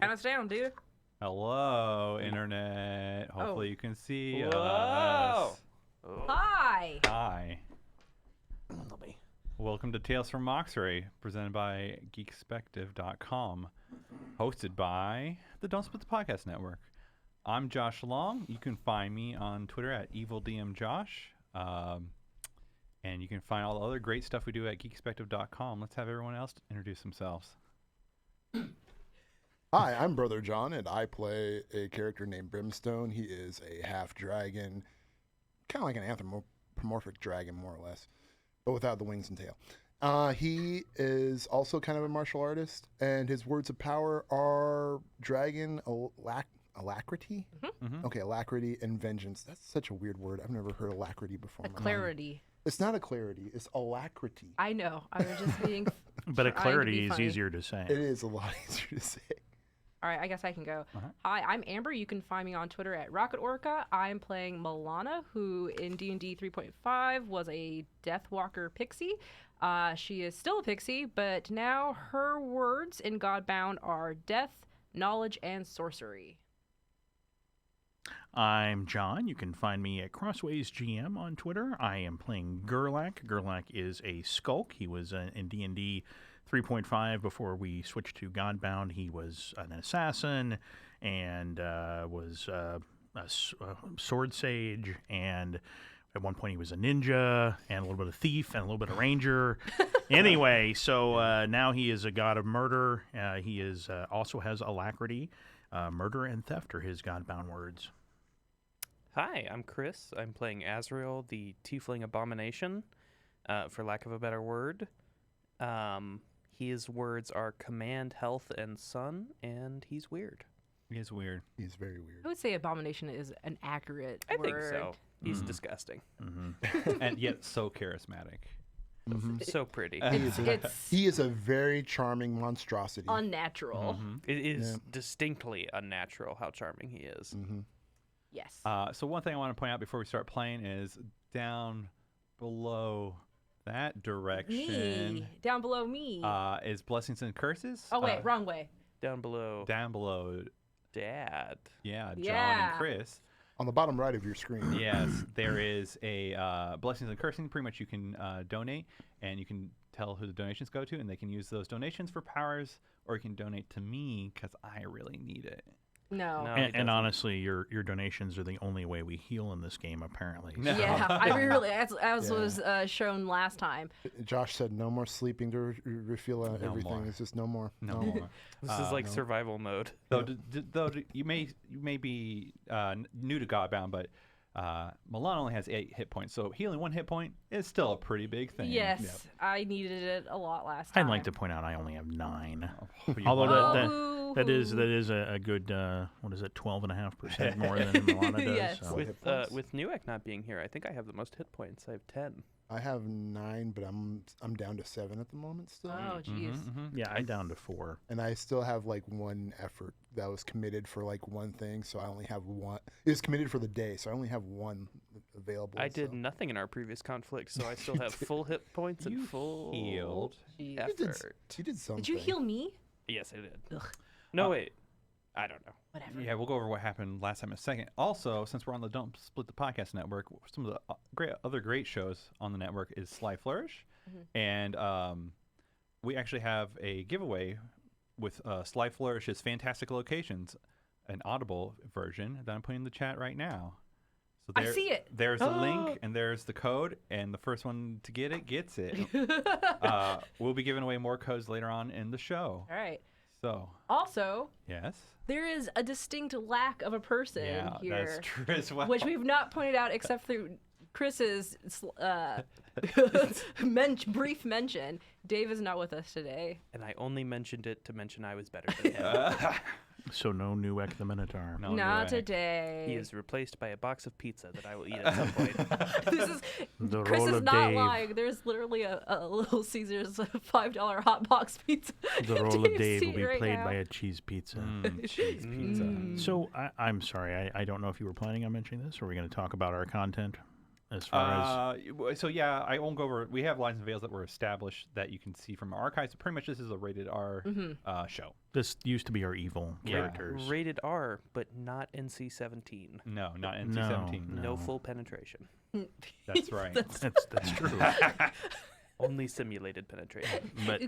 Count us down, dude. Hello, Internet. Hopefully you can see Whoa. us. Hi. Hi. Welcome to Tales from Mauxferry, presented by Geekspective.com, hosted by the Don't Split the Podcast Network. I'm Josh Long. You can find me on Twitter at EvilDMJosh. And you can find all the other great stuff we do at Geekspective.com. Let's have everyone else introduce themselves. Hi, I'm Brother John, and I play a character named Brimstone. He is a half-dragon, kind of like an anthropomorphic dragon, more or less, but without the wings and tail. He is also kind of a martial artist, and his words of power are dragon alacrity? Mm-hmm. Okay, alacrity and vengeance. That's such a weird word. I've never heard alacrity before. in my life. Clarity. It's not a clarity. It's alacrity. I know. I was just being. But a trying to clarity be is funny. easier to say. It is a lot easier to say. All right, I guess I can go. Uh-huh. Hi, I'm Amber. You can find me on Twitter at Rocket Orca. I'm playing Milana, who in D&D 3.5 was a Deathwalker pixie. She is still a pixie, but now her words in Godbound are death, knowledge, and sorcery. I'm John. You can find me at Crossways GM on Twitter. I am playing Gerlach. Gerlach is a skulk. He was in D&D 3.5 before we switched to Godbound. He was an assassin and was a sword sage, and at one point he was a ninja and a little bit of thief and a little bit of ranger. Anyway, so now he is a god of murder. He is also has alacrity. Murder and theft are his Godbound words. Hi, I'm Chris. I'm playing Azrael, the Tiefling Abomination, for lack of a better word. His words are command, health, and sun, and he's weird. He is weird. He's very weird. I would say abomination is an accurate I word. think so. He's disgusting. Mm-hmm. And yet so charismatic. So pretty. He is a very charming monstrosity. Unnatural. Mm-hmm. It is Yeah. distinctly unnatural how charming he is. Mm-hmm. Yes. So one thing I want to point out before we start playing is down below that direction Me. Down below me. is Blessings and Curses. oh, wait, wrong way. Down below, Down below, Dad. yeah, John Yeah. and Chris. On the bottom right of your screen. Yes, there is a Blessings and Cursing. Pretty much you can donate, and you can tell who the donations go to, and they can use those donations for powers, or you can donate to me because I really need it. No. No. he doesn't. And honestly, your donations are the only way we heal in this game, apparently. No. Yeah, I really, as Yeah. was shown last time. Josh said no more sleeping to refuel No everything. more. It's just no more. No more. This is like no. survival mode. Though you may be new to Godbound, but Milan only has 8 hit points, so healing 1 hit point is still a pretty big thing. Yes, Yep. I needed it a lot last time. I'd like to point out I only have 9. But you Although want- that is a good 12.5% more than Milana does. Yes. So. hit points? With Newek not being here, I think I have the most hit points. I have 10. I have 9, but I'm down to 7 at the moment still. Oh, jeez. Yeah, I'm down to 4. And I still have like 1 effort that was committed for like 1 thing, so I only have 1. It was committed for the day, so I only have 1 available. I did so. nothing in our previous conflict, so I still have full hit points and You full healed. Jeez. effort. You did something. Did you heal me? Yes, I did. Ugh, No, wait. I don't know. whatever. Yeah, we'll go over what happened last time in a second. Also, since we're on the Don't Split the Podcast Network, some of the other great shows on the network is Sly Flourish. And we actually have a giveaway with Sly Flourish's Fantastic Locations, an Audible version that I'm putting in the chat right now. So I see it. There's the link, and there's the code, and the first one to get it gets it. We'll be giving away more codes later on in the show. All right. So, Also, yes. there is a distinct lack of a person Yeah, here, that's true as well. which we've not pointed out except through Chris's brief mention. Dave is not with us today. And I only mentioned it to mention I was better than him. So no Newek the Minotaur. No, not you're right. today. He is replaced by a box of pizza that I will eat at some point. This is The Chris roll is of not Dave. lying. There's literally a Little Caesars $5 hot box pizza. The role of Dave's Dave will seat be right played now. by a cheese pizza. Cheese pizza. Mm. So I'm sorry, I don't know if you were planning on mentioning this, or are we going to talk about our content as far as? So yeah, I won't go over. We have lines and veils that were established that you can see from our archives. Pretty much, this is a rated R show. This used to be our evil characters. Rated R, but not NC-17. No, not NC-17. No full penetration. That's right. That's true. Only simulated penetration. But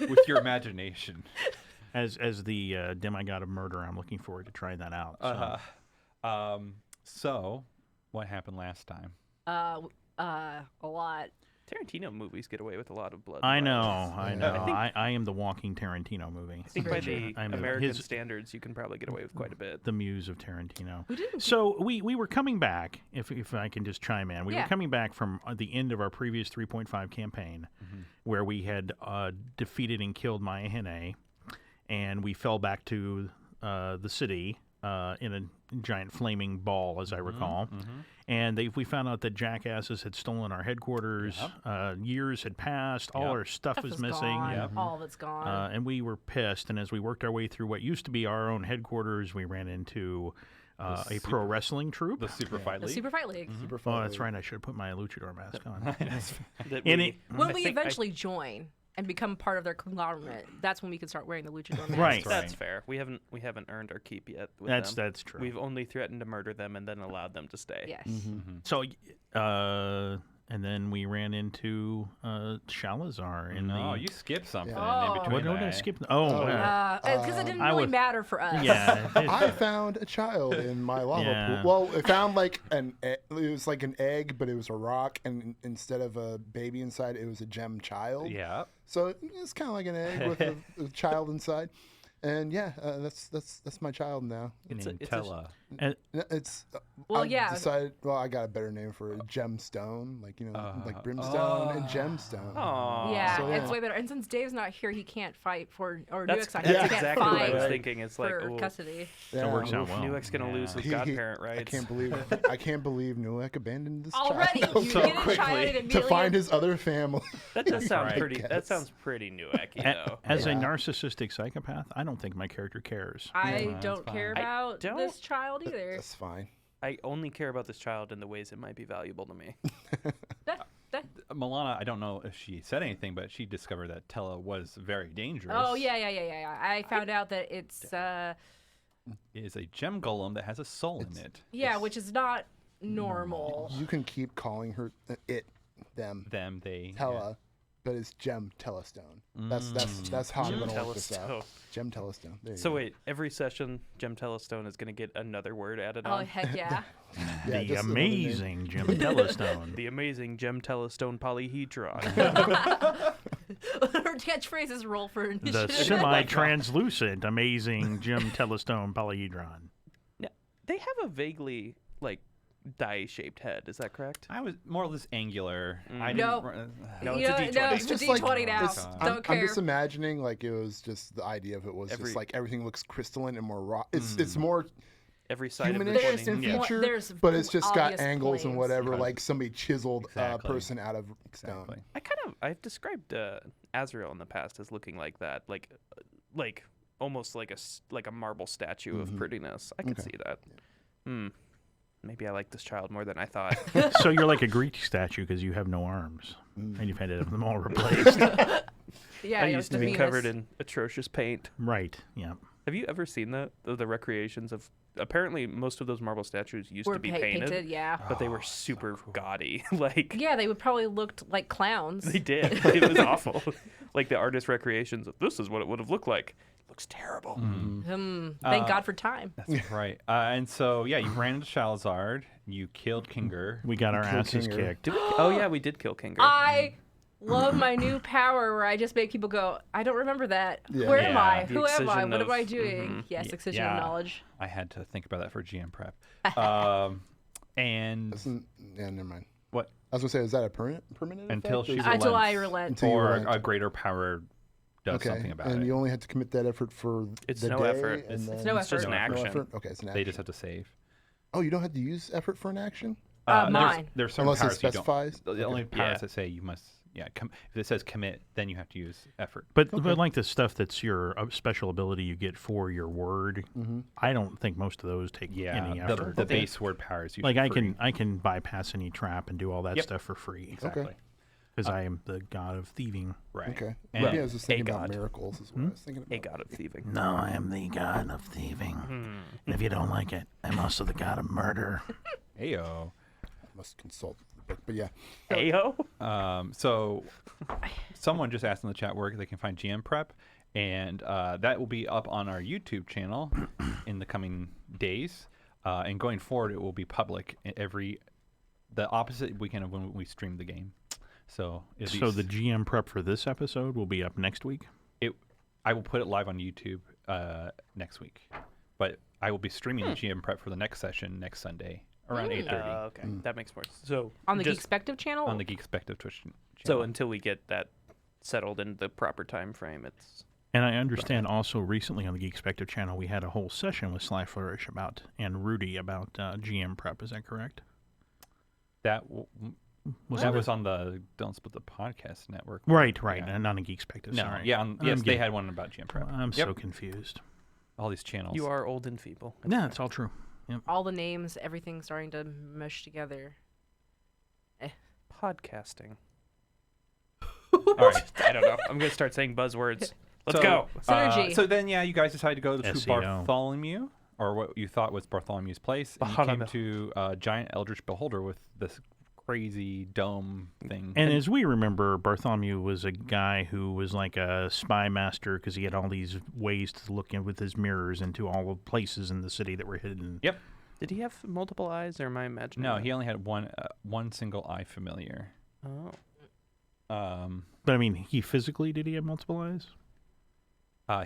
With your imagination. as the demigod of murder, I'm looking forward to trying that out. So. So, what happened last time? A lot. Tarantino movies get away with a lot of blood. I and know, violence. I know. I am the walking Tarantino movie. I think by the I'm American his- standards, you can probably get away with quite a bit. The muse of Tarantino. We didn't. So we were coming back, if I can just chime in. We Yeah. were coming back from the end of our previous 3.5 campaign, where we had defeated and killed Maya Hene, and we fell back to the city in a giant flaming ball, as I recall. And we found out that jackasses had stolen our headquarters. Years had passed. All our stuff was missing. Gone. All of it's gone. And we were pissed. And as we worked our way through what used to be our own headquarters, we ran into a pro wrestling troupe. The Super Fight The League. Super Fight League. Super Oh, fun. that's right. I should have put my luchador mask on. That And we- it- When I we think eventually join and become part of their conglomerate, that's when we can start wearing the luchador mask. Right. That's fair. We haven't earned our keep yet with That's them. true. We've only threatened to murder them and then allowed them to stay. Yes. So, and then we ran into Shalazar in No, the. you skipped something Oh. in between. What did I that. skip? Oh, Because it didn't I really was- matter for us. yeah. I found a child in my lava Yeah. pool. Well, I found like it was like an egg, but it was a rock, and instead of a baby inside, it was a gem child. Yeah. So it's kind of like an egg with a child inside. And yeah, that's my child now. It's a- Named it's a- Tella. It's Well, I yeah. decided. Well, I got a better name for it. Gemstone, like like brimstone and gemstone. Aw. Yeah, So, it's yeah. way better. And since Dave's not here, he can't fight for, or That's, Nuix that's can't exactly what I fight was thinking. It's like, for oh, custody. That works out well. Nuix gonna lose his godparent rights. I can't believe Nuek abandoned this Already, child you So get a quickly child and to immediately find his other family. That does sound Right. pretty. That sounds pretty Nuek-y, though. As a narcissistic psychopath, I don't think my character cares. I that's don't care fine. about don't- this child either. That's fine. I only care about this child in the ways it might be valuable to me. That, Milana, I don't know if she said anything, but she discovered that Tella was very dangerous. oh yeah. I found out that it's It is a gem golem that has a soul in it. which is not normal. You can keep calling her them, Them, they. Tella, but it's Gem Tellastone. That's how I'm Gem gonna work this Tellastone. out. Gem Tellastone. There you So go. wait, every session, Gem Tellastone is going to get another word added Oh on. heck yeah! Yeah, The just another name. amazing Jim Tellastone. The amazing Gem Tellastone polyhedron. Her catchphrases roll for The initiative. semi-translucent, amazing Jim Tellastone polyhedron. Yeah, they have a vaguely like die-shaped head. Is that correct? I was more or less angular. I No. didn't. No, You it's a know, D20. no, It's it's a just like D20 now. this- Don't I'm care. just imagining like it was just the idea of it was Every- just like everything looks crystalline and more raw. It's more Every side of the humanish 20. in Yeah. feature, There's but it's just got obvious angles and planes. whatever, Right. like somebody chiseled Exactly. a person out of stone. Exactly. I've described Azrael in the past as looking like that, like almost like a marble statue of prettiness. I could see that. Maybe I like this child more than I thought. So you're like a Greek statue because you have no arms, and you've had them all replaced. Yeah, I it used was to be Venus. covered in atrocious paint. Right. Yeah. Have you ever seen the recreations of? Apparently, most of those marble statues used Were to be painted, yeah. but they were super gaudy. Like Yeah, they would probably looked like clowns. they did. It was awful. Like the artist recreations of this is what it would have looked like. It looks terrible. Thank God for time. That's right. And so, yeah, you ran into Shalazard. You killed Kinger. We got our Kill asses Kinger. kicked. Did we? Oh yeah, we did kill Kinger. I love my new power where I just make people go, I don't remember that. Yeah. Where am Yeah. I? The Who am I? excision What am of- I doing? Yes, excision yeah. of knowledge. I had to think about that for GM prep. And Yeah, never mind. what? I was gonna say, is that a permanent Until effect, or she is it- Until I relents. relent. Until you Or relent. a greater power does okay, something about and it. you only had to commit that effort for It's the no day, effort. and It's then no It's just effort. an action. effort? Okay, it's an action. They just have to save. Oh, you don't have to use effort for an action Mine. There's certain unless it powers you don't. specifies. The only powers Yeah. that say you must Yeah, if it says commit, then you have to use effort. But like the stuff that's your special ability you get for your word, I don't think most of those take any effort. The base word power is usually Like free. I can bypass any trap and do all that stuff for free. Exactly. Okay. Because I am the god of thieving. Right. Okay. And Maybe I was just thinking a about god. miracles is what I was thinking about. A god of thieving. No, I am the god of thieving. And if you don't like it, I'm also the god of murder. Heyo. I must consult the book, but yeah. Heyo. So someone just asked in the chat where they can find GM Prep, and that will be up on our YouTube channel in the coming days. And going forward, it will be public the opposite weekend of when we stream the game. So the GM prep for this episode will be up next week? I will put it live on YouTube next week. But I will be streaming the GM Prep for the next session next Sunday around 8:30 Okay, that makes more sense. So On the just- Geekspective channel? on the Geekspective Twitch channel. So until we get that settled in the proper time frame, it's And I understand also recently on the Geekspective channel we had a whole session with Sly Flourish and Rudy about GM prep. Is that correct? that Was that it? was on the Don't Split the Podcast Network. Right, Yeah. and not on Geekspective. No, Sorry. yeah, yes, they getting- had one about GM Prep. I'm Yep. so confused. All these channels. you are old and feeble. Yeah, it's all true. All the names, everything's starting to mush together. Podcasting. All right. I don't know. I'm gonna start saying buzzwords. Let's So, go. Synergy. So then, yeah, you guys decided to go to SEO. Bartholomew, or what you thought was Bartholomew's place. And you came to Giant Eldritch Beholder with this crazy dome thing. And as we remember, Bartholomew was a guy who was like a spy master because he had all these ways to look in with his mirrors into all the places in the city that were hidden. Yep. Did he have multiple eyes, or am I imagining? No, that? he only had one single eye familiar. Oh. But I mean, did he have multiple eyes?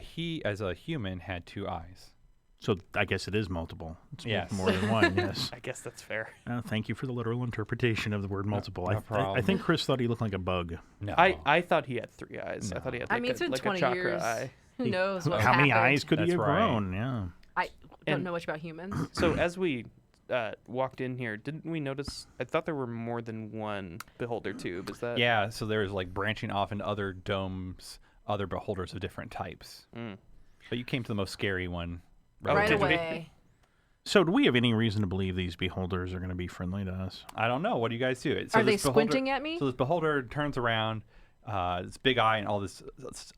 He, as a human, had 2 eyes. So I guess it is multiple. It's Yes. more than one, yes. I guess that's fair. Thank you for the literal interpretation of the word multiple. no I problem. think Chris thought he looked like a bug. No. I thought he had 3 eyes. I thought he had. I Like mean, it's been like 20 a chakra years. eye. Who knows what How many happened? eyes could he That's have right. grown? Yeah. I don't And- know much about humans. So as we walked in here, didn't we notice? I thought there were more than one beholder tube. Is that? Yeah, so there's like branching off into other domes, other beholders of different types. Mm. But you came to the most scary one. Oh, Right did we? away. So do we have any reason to believe these beholders are going to be friendly to us? I don't know. What do you guys do? So Are they this beholder- squinting at me? So this beholder turns around, this big eye, and all this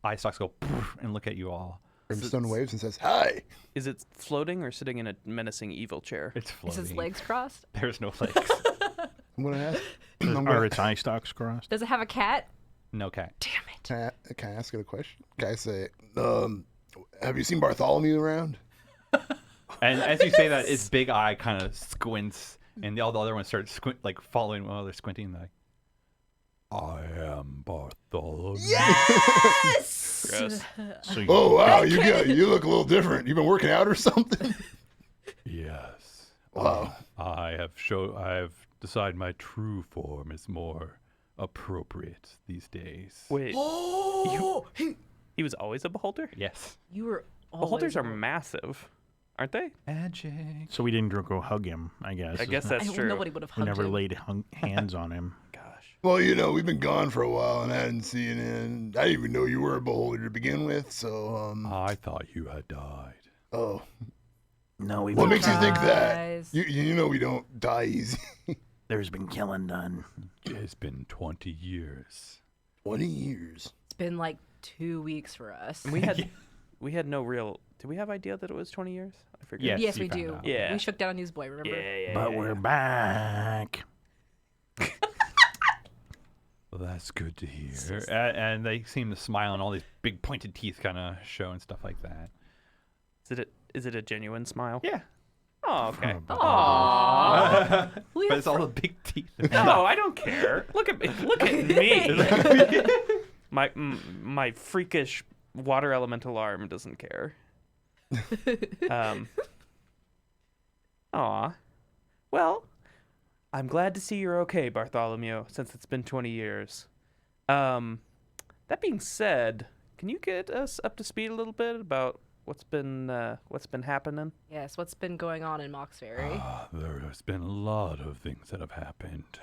eye stalks go poof, and look at you all. Brimstone waves and says, "Hi." Is it floating or sitting in a menacing evil chair? It's Is floating. his legs crossed? There's no legs. I'm gonna ask. Are its eye stalks crossed? Does it have a cat? No cat. Damn it. Can I ask it a question? Can I say, have you seen Bartholomew around? And as you say that, its big eye kind of squints, and all the other ones start following while they're squinting. Like, I am Bartholomew. Yes! Gross. So Oh wow, you look a little different. You been working out or something? Yes. Wow. I have decided my true form is more appropriate these days. Wait, Oh! he was always a beholder? Yes. You were Beholders are always- massive, aren't they? Magic. So we didn't go hug him, I guess. I guess I- that's true. Nobody would have We hugged never him. laid hands on him. Gosh. Well, we've been gone for a while, and I hadn't seen it. And I didn't even know you were a beholder to begin with. So, I thought you had died. oh, No, we've what been makes you think that? Surprise. You know we don't die easy. There's been killing done. It's been 20 years. 20 years. It's been like 2 weeks for us. And we had no real. Did we have idea that it was 20 years? I forget. Yes, Yes, you we found do. out. Yeah. We shook down Newsboy, remember? Yeah. But we're back. Well, that's good to hear. And they seem to smile, and all these big pointed teeth kind of show and stuff like that. Is it a genuine smile? Yeah. Oh, okay. Aww. But it's all the big teeth. No, I don't care. Look at me. Look at me. My freakish water elemental arm doesn't care. Aw. Well, I'm glad to see you're okay, Bartholomew, since it's been 20 years. That being said, can you get us up to speed a little bit about what's been happening? Yes, what's been going on in Mauxferry? There has been a lot of things that have happened.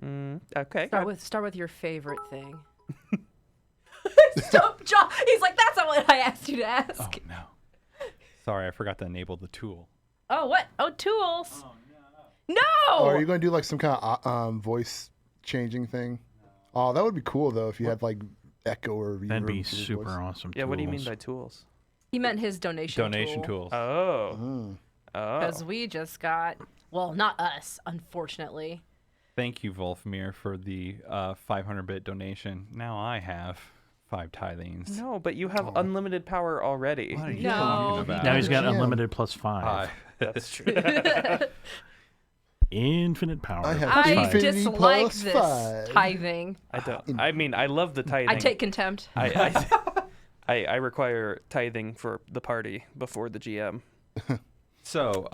Okay. Start with your favorite thing. Stop, John. He's like, that's not what I asked you to ask. Oh no. Sorry, I forgot to enable the tool. Oh, what? Oh, tools. Oh No. Oh, are you going to do like some kind of voice changing thing? Oh, that would be cool though if you had like echo or reverb. That'd be to your super voice. awesome. Yeah, what do you mean tools. by tools? He meant his donation tools. Oh. Mm. Oh. Because we just got, well, not us, unfortunately. Thank you, Wolfmere, for the 500-bit donation. Now I have 5 tithings. No, but you have unlimited power already. What are you No, talking he about? Now he's got Yeah. unlimited plus 5. That's true. Infinite power. I have I Infinity dislike plus this 5. tithing. I don't. I mean, I love the tithing. I take contempt. I require tithing for the party before the GM. So,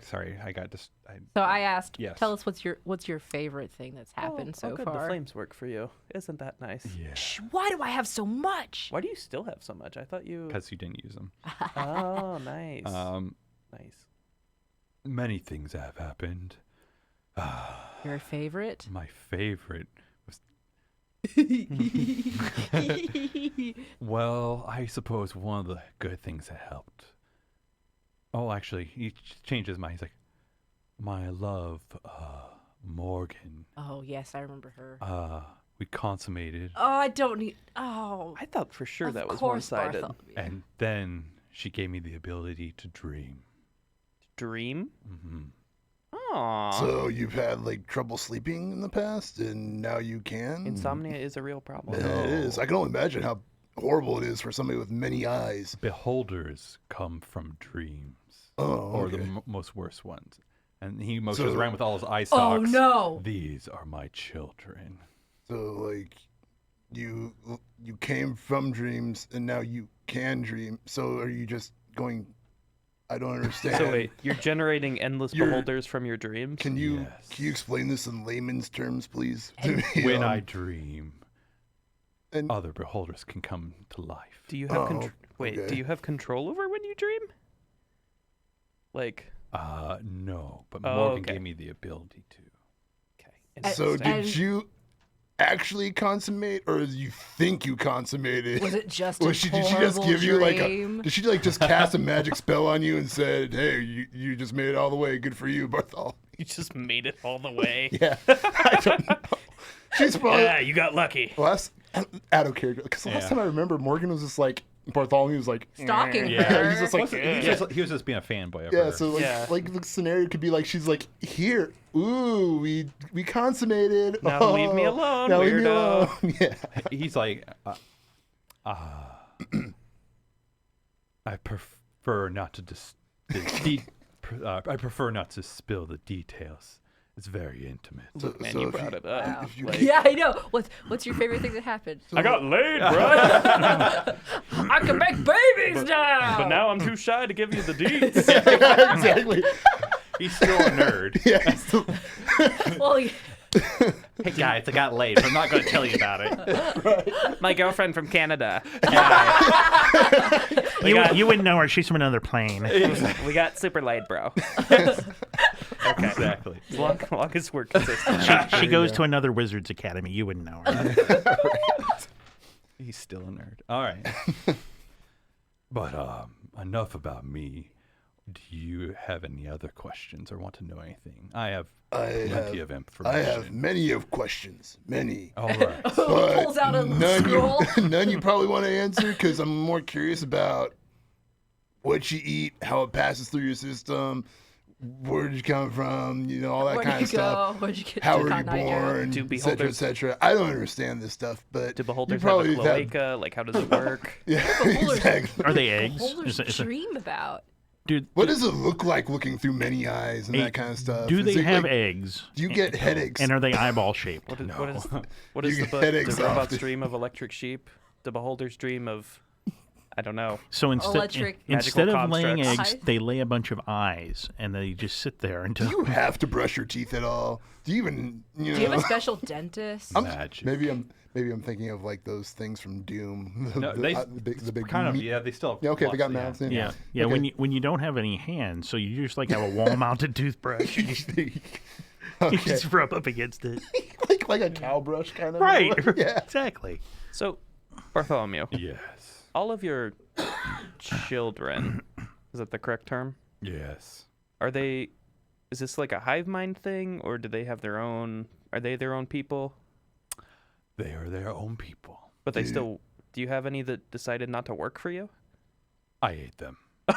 sorry, I got just. So I asked, Yes. tell us what's your favorite thing that's happened so good. far. The flames work for you. Isn't that nice? Yeah. Shh, why do I have so much? Why do you still have so much? I thought you. Because you didn't use them. Oh, nice. Nice. Many things have happened. Your favorite? My favorite was. Well, I suppose one of the good things that helped. Oh, actually, he changed his mind. He's like, my love, Morgan. Oh yes, I remember her. We consummated, Oh, I don't need. Oh, I thought for sure of that was course one-sided. Bartholomew. and then she gave me the ability to dream. Dream? Hmm. Aww. So you've had like trouble sleeping in the past, and now you can. Insomnia is a real problem. Yeah, it is. I can only imagine how horrible it is for somebody with many eyes. Beholders come from dreams, Oh, or okay. the most worst ones. And he motions So- around with all his eye Oh stalks. no! These are my children. So like, you came from dreams, and now you can dream. So are you just going? I don't understand. So wait, you're generating endless You're- beholders from your dreams? Can you Yes. can you explain this in layman's terms, please? to me? When I dream, and- other beholders can come to life. Do you have Oh, wait, do okay. you have control over when you dream? Like, No, but Oh, Morgan okay. gave me the ability to. okay. So interesting. did you actually consummate, or did you think you consummated? Was it just Was a she, did she just horrible give you like dream? a? Did she like just cast a magic spell on you and said, "Hey, you just made it all the way. Good for you, Barthol." You just made it all the way. Yeah, I don't know. She's probably Yeah, you got lucky. last out of character because last Yeah. time I remember Morgan was just like Bartholomew was like Stalking Yeah. her. he's just like He was just being a fanboy of yeah. her. So like Yeah. like the scenario could be like she's like here, ooh, we consummated. Now leave me alone, Now leave me weirdo." alone. Yeah. He's like, I prefer not to I prefer not to spill the details. It's very intimate. Look, man, so you if brought you- it up. Wow. if you- Like, Yeah, I know. What's your favorite thing that happened? I got laid, bro. I can make babies now. But now I'm too shy to give you the deeds. exactly. He's still a nerd. Yeah. he's still- Well, Hey guys, I got laid, but I'm not going to tell you about it. My girlfriend from Canada. You wouldn't know her. She's from another plane. We got super laid, bro. Exactly. As long as we're consistent. She goes to another wizard's academy. You wouldn't know her. He's still a nerd. All right. But enough about me. Do you have any other questions or want to know anything? I have plenty of I information. have many of questions, many. All right. But pulls out a none scroll. none you probably want to answer because I'm more curious about what you eat, how it passes through your system, where did you come from, all that where'd kind you of stuff. go? Where'd you get How to were you Cotton Eye Joe? born, Do et cetera, et beholders- cetera. I don't understand this stuff, but Do you beholders have a probably cloaca? Like, how does it work? Yeah, Beholders- exactly. Are they eggs? Beholders Is it- dream about. Dude, What does it look like looking through many eyes and Hey, that kind of stuff? do Is they it have like- eggs? Do you get headaches? And are they eyeball shaped? What is You the get book? headaches Do robots often. dream of electric sheep? Do beholders dream of, I don't know. So Electric- instead of Magical laying constructs. eggs, they lay a bunch of eyes, and they just sit there until. Do you have to brush your teeth at all? Do you even, Do you have a special dentist? Magic. Maybe I'm thinking of like those things from Doom. No, the big kind of, meat- yeah, they still have Yeah, okay, they lots got of- mouths in. Yeah, yeah. Okay. When you don't have any hands, so you just like have a wall-mounted toothbrush. You just rub up against it. like a cow brush kind of. Right. Yeah. Exactly. So, Bartholomew, Yes. all of your children, is that the correct term? Yes. Is this like a hive mind thing, or do they have their own, are they their own people? They are their own people. But they still, do you have any that decided not to work for you? I ate them. Do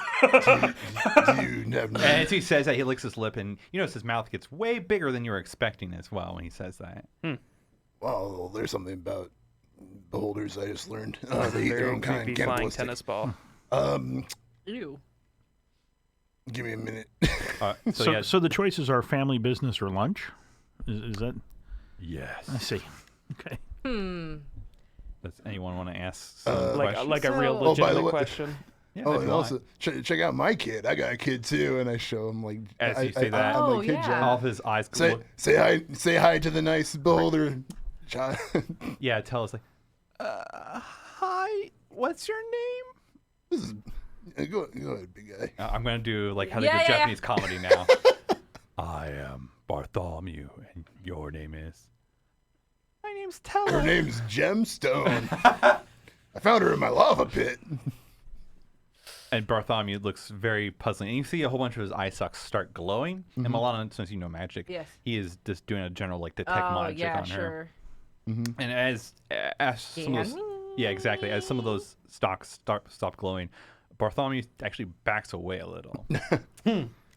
you have And as he says that, he licks his lip, and you notice his mouth gets way bigger than you were expecting as well when he says that. Well, there's something about beholders I just learned. They eat their Very own kind. creepy flying Cannibalistic. tennis ball. Ew. Give me a minute. So the choices are family, business, or lunch? Is that? Yes. I see. Okay. Does anyone want to ask some questions? Like a real Oh, by the legitimate way- question? Yeah, Oh, if and you want. also check out my kid. I got a kid too, and I show him like As you say that, I'm Oh, like, hey, yeah. John, all of his eyes say hi to the nice beholder, John. Yeah, tell us like, hi, what's your name? This is go ahead, big guy. I'm gonna do like how they Yeah, do yeah, Japanese comedy now. I am Bartholomew, and your name is. My name's Her Tella. name's Gemstone. I found her in my lava pit. And Bartholomew looks very puzzling, and you see a whole bunch of his eye sockets start glowing. And Milana, since you know magic, Yes. he is just doing a general like detect Oh, magic yeah, on her. sure. And as some of those, yeah, exactly, as some of those stocks stop glowing, Bartholomew actually backs away a little.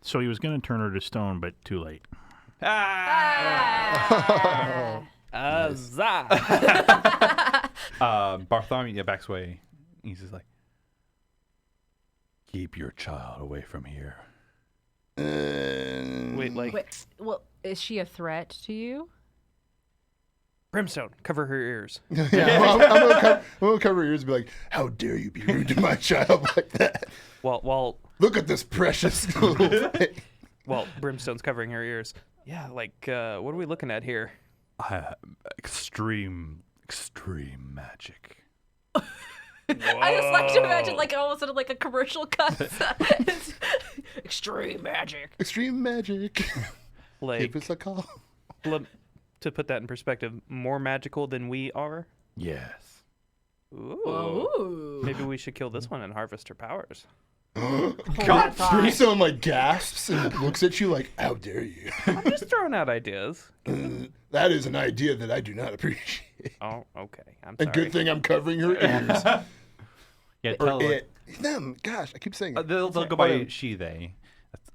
So he was going to turn her to stone, but too late. Bartholomew backs away. He's just like, keep your child away from here. Wait, like, Wait, well, is she a threat to you? Brimstone, cover her ears. Yeah, I'm gonna cover your ears and be like, "How dare you be rude to my child like that? While Look at this precious little thing." Brimstone's covering her ears. Yeah, like, what are we looking at here? Extreme magic. I just like to imagine like almost like a commercial cut. It's extreme magic. Extreme magic. Like, Give us a call. to put that in perspective, more magical than we are? Yes. Ooh. Ooh. Maybe we should kill this one and harvest her powers. God, Brimstone like gasps and looks at you like, "How dare you?" I'm just throwing out ideas. That is an idea that I do not appreciate. Oh, okay. I'm A sorry. good thing I'm covering her ears. Yeah, Or tell her. it. Them. Gosh, I keep saying it. They'll go by she, they.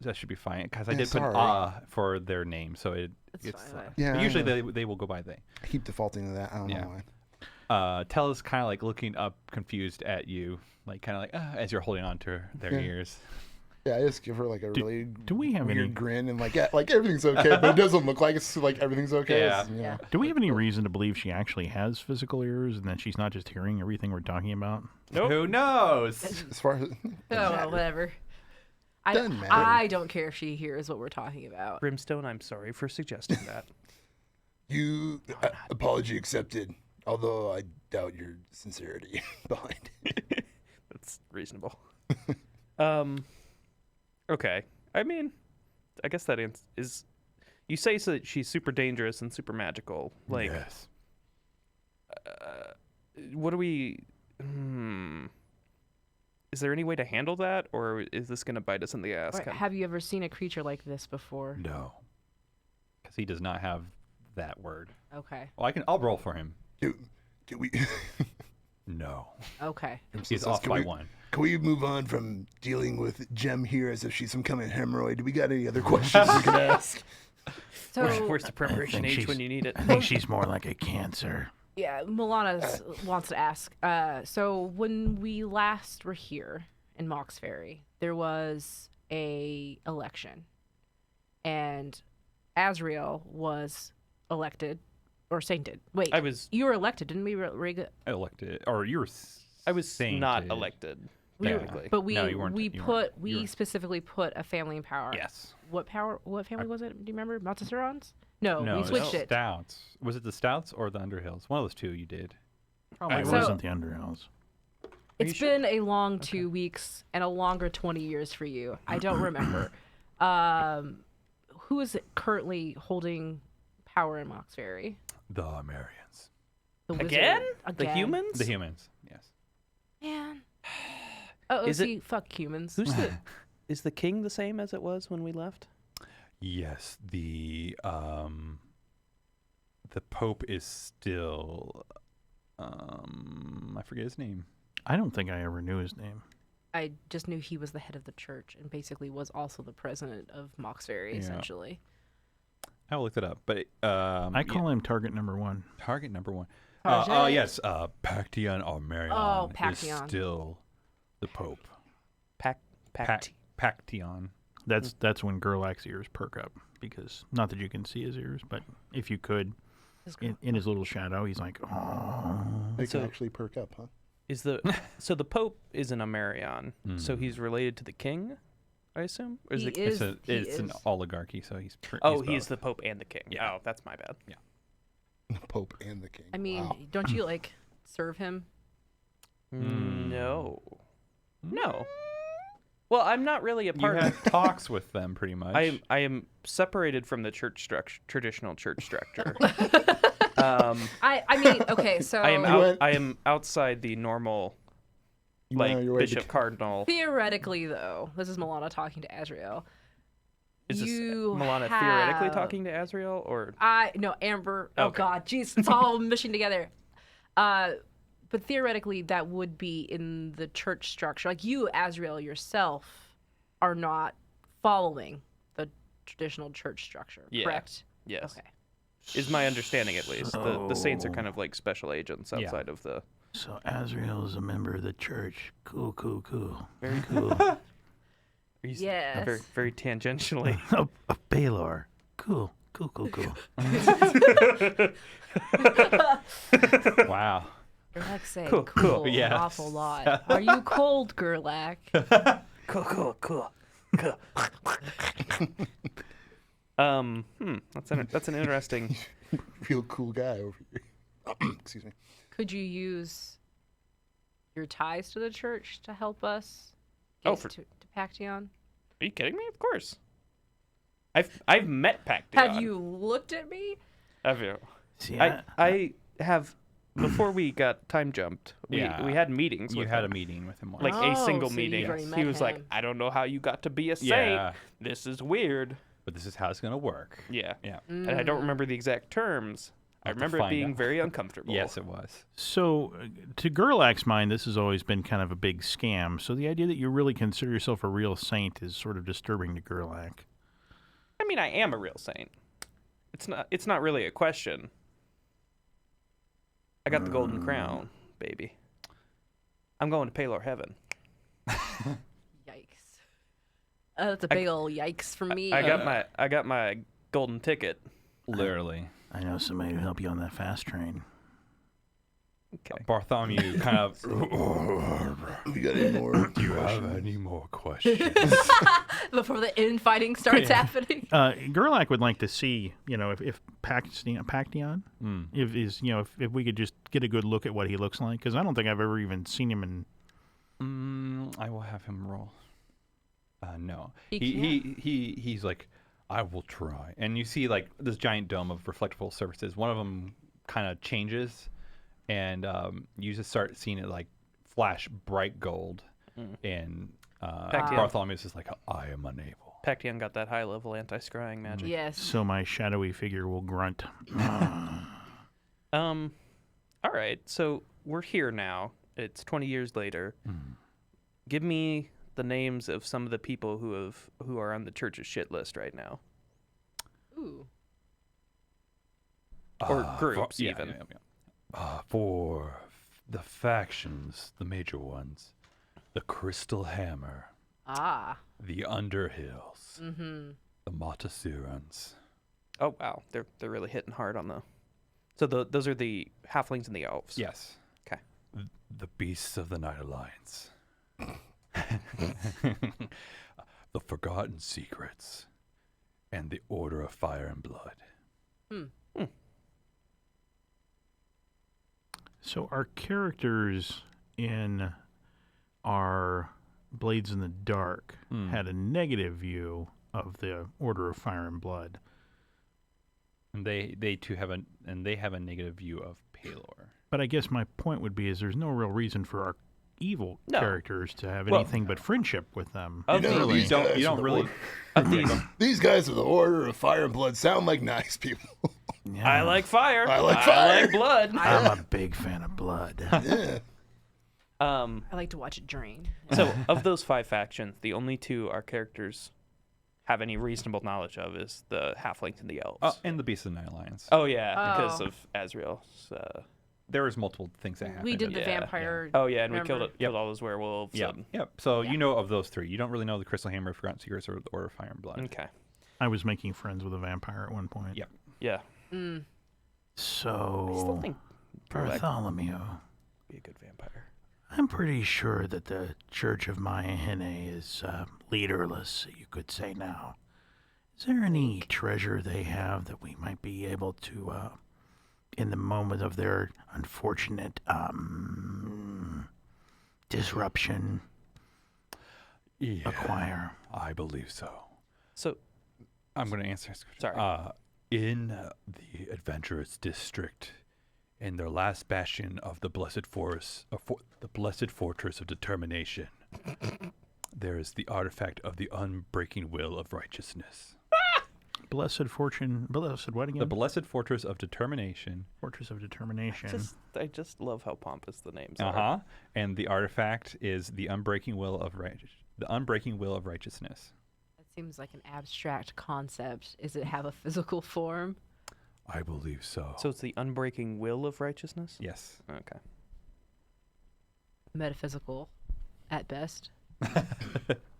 That should be fine because I Yeah, did put sorry. for their name, so it's fine. Yeah, but I usually know. they will go by they. I keep defaulting to that. I don't Yeah. know why. Tella's kind of like looking up, confused at you, like kind of like as you're holding on to their Yeah. ears. Yeah, I just give her like a really do we have weird any- grin and like, yeah, like everything's okay, but it doesn't look like it's like everything's okay. Yeah. It's, you know. Yeah. Do we have any reason to believe she actually has physical ears and that she's not just hearing everything we're talking about? Nope. Who knows? As far as Oh, well, whatever. Doesn't matter. I don't care if she hears what we're talking about. Brimstone, I'm sorry for suggesting that. you apology accepted, although I doubt your sincerity behind it. That's reasonable. Okay. I mean, I guess that is. You say so that she's super dangerous and super magical. Like, yes. what do we? Is there any way to handle that, or is this gonna bite us in the ass? Right, have you ever seen a creature like this before? No. Because he does not have that word. Okay. Well, I'll roll for him. Do we? No. Okay. He's off by one. Can we move on from dealing with Gem here as if she's some kind of hemorrhoid? Do we got any other questions we can ask? So Where's the preparation think H she's- when you need it? I think she's more like a cancer. yeah, Milana wants to ask. So when we last were here in Mauxferry, there was a election, and Azrael was elected or sainted. Wait, you were elected, didn't we? Elected, or you were. I was not sainted. elected. We were- Technically. but we No, you weren't- we you put weren't. we You were- specifically put a family in power. Yes. What power? What family was it? Do you remember? Montessorans? No, No, we it switched was it. Stouts. Was it the Stouts or the Underhills? One of those two you did. Probably So- wasn't the Underhouse. It's been a long 2 weeks and a longer 20 years for you. I don't remember. who is currently holding power in Mauxferry? The Armarians. The wizard. Again? The Again. humans? The humans, yes. Man. Oh, Is see, fuck humans. Who's the? Is the king the same as it was when we left? Yes, the Pope is still I forget his name. I don't think I ever knew his name. I just knew he was the head of the church and basically was also the president of Mauxferry, Yeah. essentially. I will look it up, but I call him target number 1. target number 1. Target. Yes, Pactian Armarian Oh, is Pactian. still the Pope. Pact. Pactian. That's when Gerlach's ears perk up, because not that you can see his ears, but if you could, in his little shadow, he's like, oh. They So- can actually perk up, huh? Is the so the Pope is an Amarion, so he's related to the king, I assume? Or is He the, is. It's an oligarchy, so he's. he's both. the Pope and the king. Yeah. Oh, that's my bad. The Pope and the King. I mean, Wow. don't you, like, serve him? No. No. Well, I'm not really a You part of. have talks with them, pretty much. I am separated from the church structure, traditional church structure. I mean, okay, so I am outside the normal, You went out of your way to bishop cardinal. theoretically, though, this is Milana talking to Azrael. Is this You Milana theoretically have- talking to Azrael, or No, Amber. Oh, Okay. God. Jeez, it's all mishing together. But theoretically, that would be in the church structure. Like, you, Azrael, yourself, are not following the traditional church structure, Yeah. correct? yes? Okay. Is my understanding at least. The saints are So- kind of like special agents Yeah. outside of the. So Azrael is a member of the church. Cool, cool, cool. Very cool. He's Yes. Very, very tangentially. a Baylor. Cool, cool, cool, cool. Wow. Gerlach say Cool, cool, cool. an Yes. awful lot. Are you cold, Gerlach? Cool. That's an interesting. Real cool guy over here. Excuse me. Could you use your ties to the church to help us Oh, get for- to Pactian? Are you kidding me? Of course. I've met Pactian. Have you looked at me? Have you? See, I have. Before we got time jumped, we Yeah. had meetings. You with had a him. meeting with him once. Like a Oh, single so you've meeting. already He met was like, him. I don't know how you got to be a saint. Yeah. This is weird. But this is how it's going to work. Yeah. Yeah. And I don't remember the exact terms. I We'll have to remember it find being out. very uncomfortable. Yes, it was. So, to Gerlach's mind, this has always been kind of a big scam. So, the idea that you really consider yourself a real saint is sort of disturbing to Gerlach. I mean, I am a real saint. It's not really a question. I got the golden crown, baby. I'm going to Palor Heaven. Yikes. That's a big ol' yikes for me. I got my golden ticket. Literally. I know somebody who'll help you on that fast train. Okay. Bartholomew kind of. You got any more? Do you have any more questions? Before the infighting starts happening. Gerlach would like to see, if Pactian, if we could just get a good look at what he looks like, because I don't think I've ever even seen him in. I will have him roll. No. He He's like, I will try. And you see like this giant dome of reflectable surfaces. One of them kind of changes, and you just start seeing it like flash bright gold. And Bartholomew's is like, I am unable. Pactian got that high level anti-scrying magic. Yes. So my shadowy figure will grunt. All right. So we're here now. It's 20 years later. Give me the names of some of the people who are on the church's shit list right now, Ooh. or groups even. For the factions, the major ones, the Crystal Hammer, Ah. the Underhills, Mm-hmm. the Montessurans. Oh wow, they're really hitting hard on the. So those are the halflings and the elves. Yes. 'Kay. The Beasts of the Night Alliance. The Forgotten Secrets. And the Order of Fire and Blood. So our characters in our Blades in the Dark had a negative view of the Order of Fire and Blood. And they too have a negative view of Palor. But I guess my point would be is there's no real reason for our evil No. characters to have Well, anything but friendship with them. Of You know, the- these You guys don't are the really. order- Of these, These guys of the Order of Fire and Blood sound like nice people. Yeah. I like fire. I like I fire. like blood. I'm a big fan of blood. Yeah. Um, I like to watch it drain. so of those 5 factions, the only 2 our characters have any reasonable knowledge of is the halflings and the elves. Oh, and the Beast of the Night Alliance. Oh yeah, because Oh. of Azrael's. There was multiple things that happened. We did the Yeah. vampire. Oh yeah, and we remember? killed all those werewolves. Yeah. and- Yep. So Yeah. you know of those 3. You don't really know the Crystal Hammer, Forgotten Secrets, or the Order of Fire and Blood. Okay. I was making friends with a vampire at one point. Yep. Yeah. Mm. I still So, think Gerlach would Bartholomew, be a good vampire. I'm pretty sure that the Church of Mauxferry is leaderless, you could say now. Is there any treasure they have that we might be able to, in the moment of their unfortunate disruption, acquire? I believe so. So I'm going to answer this question. Sorry. In the Adventurous District, in their last bastion of the Blessed Forest, the Blessed Fortress of Determination, there is the artifact of the unbreaking will of righteousness. Blessed what again? The Blessed Fortress of Determination. Fortress of Determination. I just love how pompous the names Uh are. huh. And the artifact is the unbreaking will of righteousness. That seems like an abstract concept. Does it have a physical form? I believe so. So it's the unbreaking will of righteousness. Yes. Okay. Metaphysical, at best.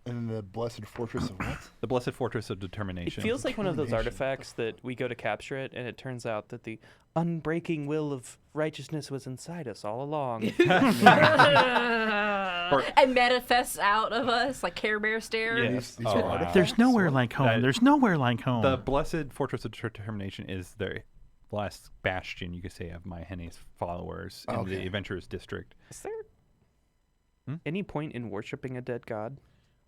And the Blessed Fortress of what? The Blessed Fortress of It Determination. feels like one of those Determination. artifacts that we go to capture it, and it turns out that the unbreaking will of righteousness was inside us all along. And manifests out of us like Care Bear stare. Yeah. These Oh, are wow. artifacts? There's nowhere like home. That- There's nowhere like home. The Blessed Fortress of Determination is the last bastion, you could say, of Mauxferry's followers in Okay. the Adventurous District. Is there Hmm? any point in worshiping a dead god?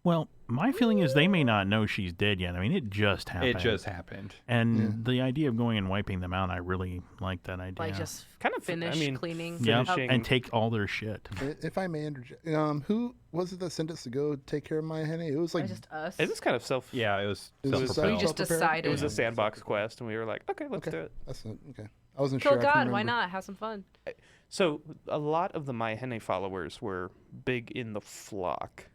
Well, my feeling is they may not know she's dead yet. I mean, it just happened. It just happened. And the idea of going and wiping them out, I really like that idea. Like just Kind of finish cleaning. yeah, finishing- and take all their shit. If I may interject, who was it that sent us to go take care of my Henny? It was like Just us. It was kind of self. Yeah, it was It was self-propelled. We just self-prepared? decided. It was a Yeah. sandbox quest, and we were like, okay, let's Okay. do it. That's not, okay. I wasn't Kill sure. I couldn't God. Why remember. not? Have some fun. So a lot of the Mauxferry followers were big in the flock,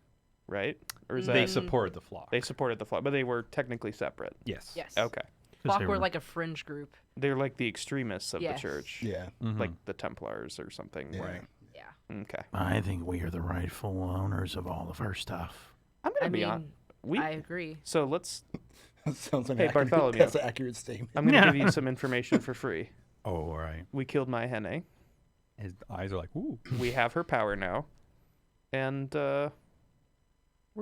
right? Or is They that supported the flock. they supported the flock, but they were technically separate. Yes. Yes. Okay, Flock they were were- like a fringe group. they're like the extremists of Yes. the church, Yeah. Mhm. like the Templars or something. Yeah. Right. Yeah. Okay, I think we are the rightful owners of all of our stuff. I'm gonna I be mean, on. We I agree. so let's. That sounds like Hey, an accurate, Bartholomew. that's an accurate statement. I'm gonna Yeah. give you some information for free. Oh, all right. We killed Mauxferry. His eyes are like, ooh. We have her power now, and we're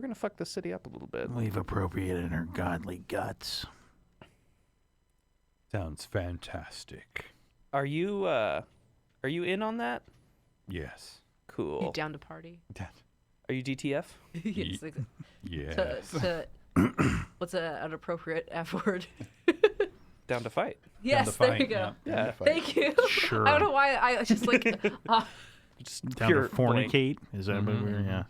gonna fuck the city up a little bit. We've appropriated her godly guts. Sounds fantastic. Are you in on that? Yes. You Cool. down to party? Are you DTF? Yes. like, Yes. to what's an appropriate F word? Down to fight? Yes, there you go. Yeah. Thank you. Sure. I don't know why I just like. Just Down pure to blank. fornicate? Is that what we're,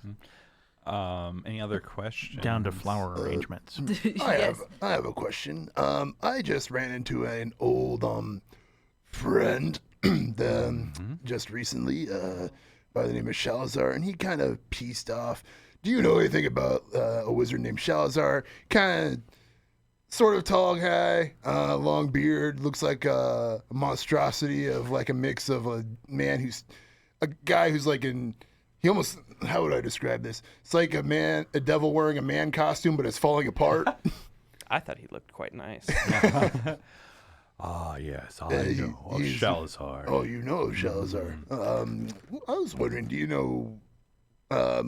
yeah. Any other questions? Down to flower arrangements. yes. I have a question. I just ran into an old friend just recently by the name of Shalazar, and he kind of pieced off. Do you know anything about a wizard named Shalazar? Kind of, sort of tall guy, long beard, looks like a monstrosity of like a mix of a guy who's like he almost, how would I describe this? It's like a devil wearing a man costume, but it's falling apart. I thought he looked quite nice. Ah, yes, I Uh, know of he's- Shalazar. Oh, you know of Shalazar. I was wondering, do you know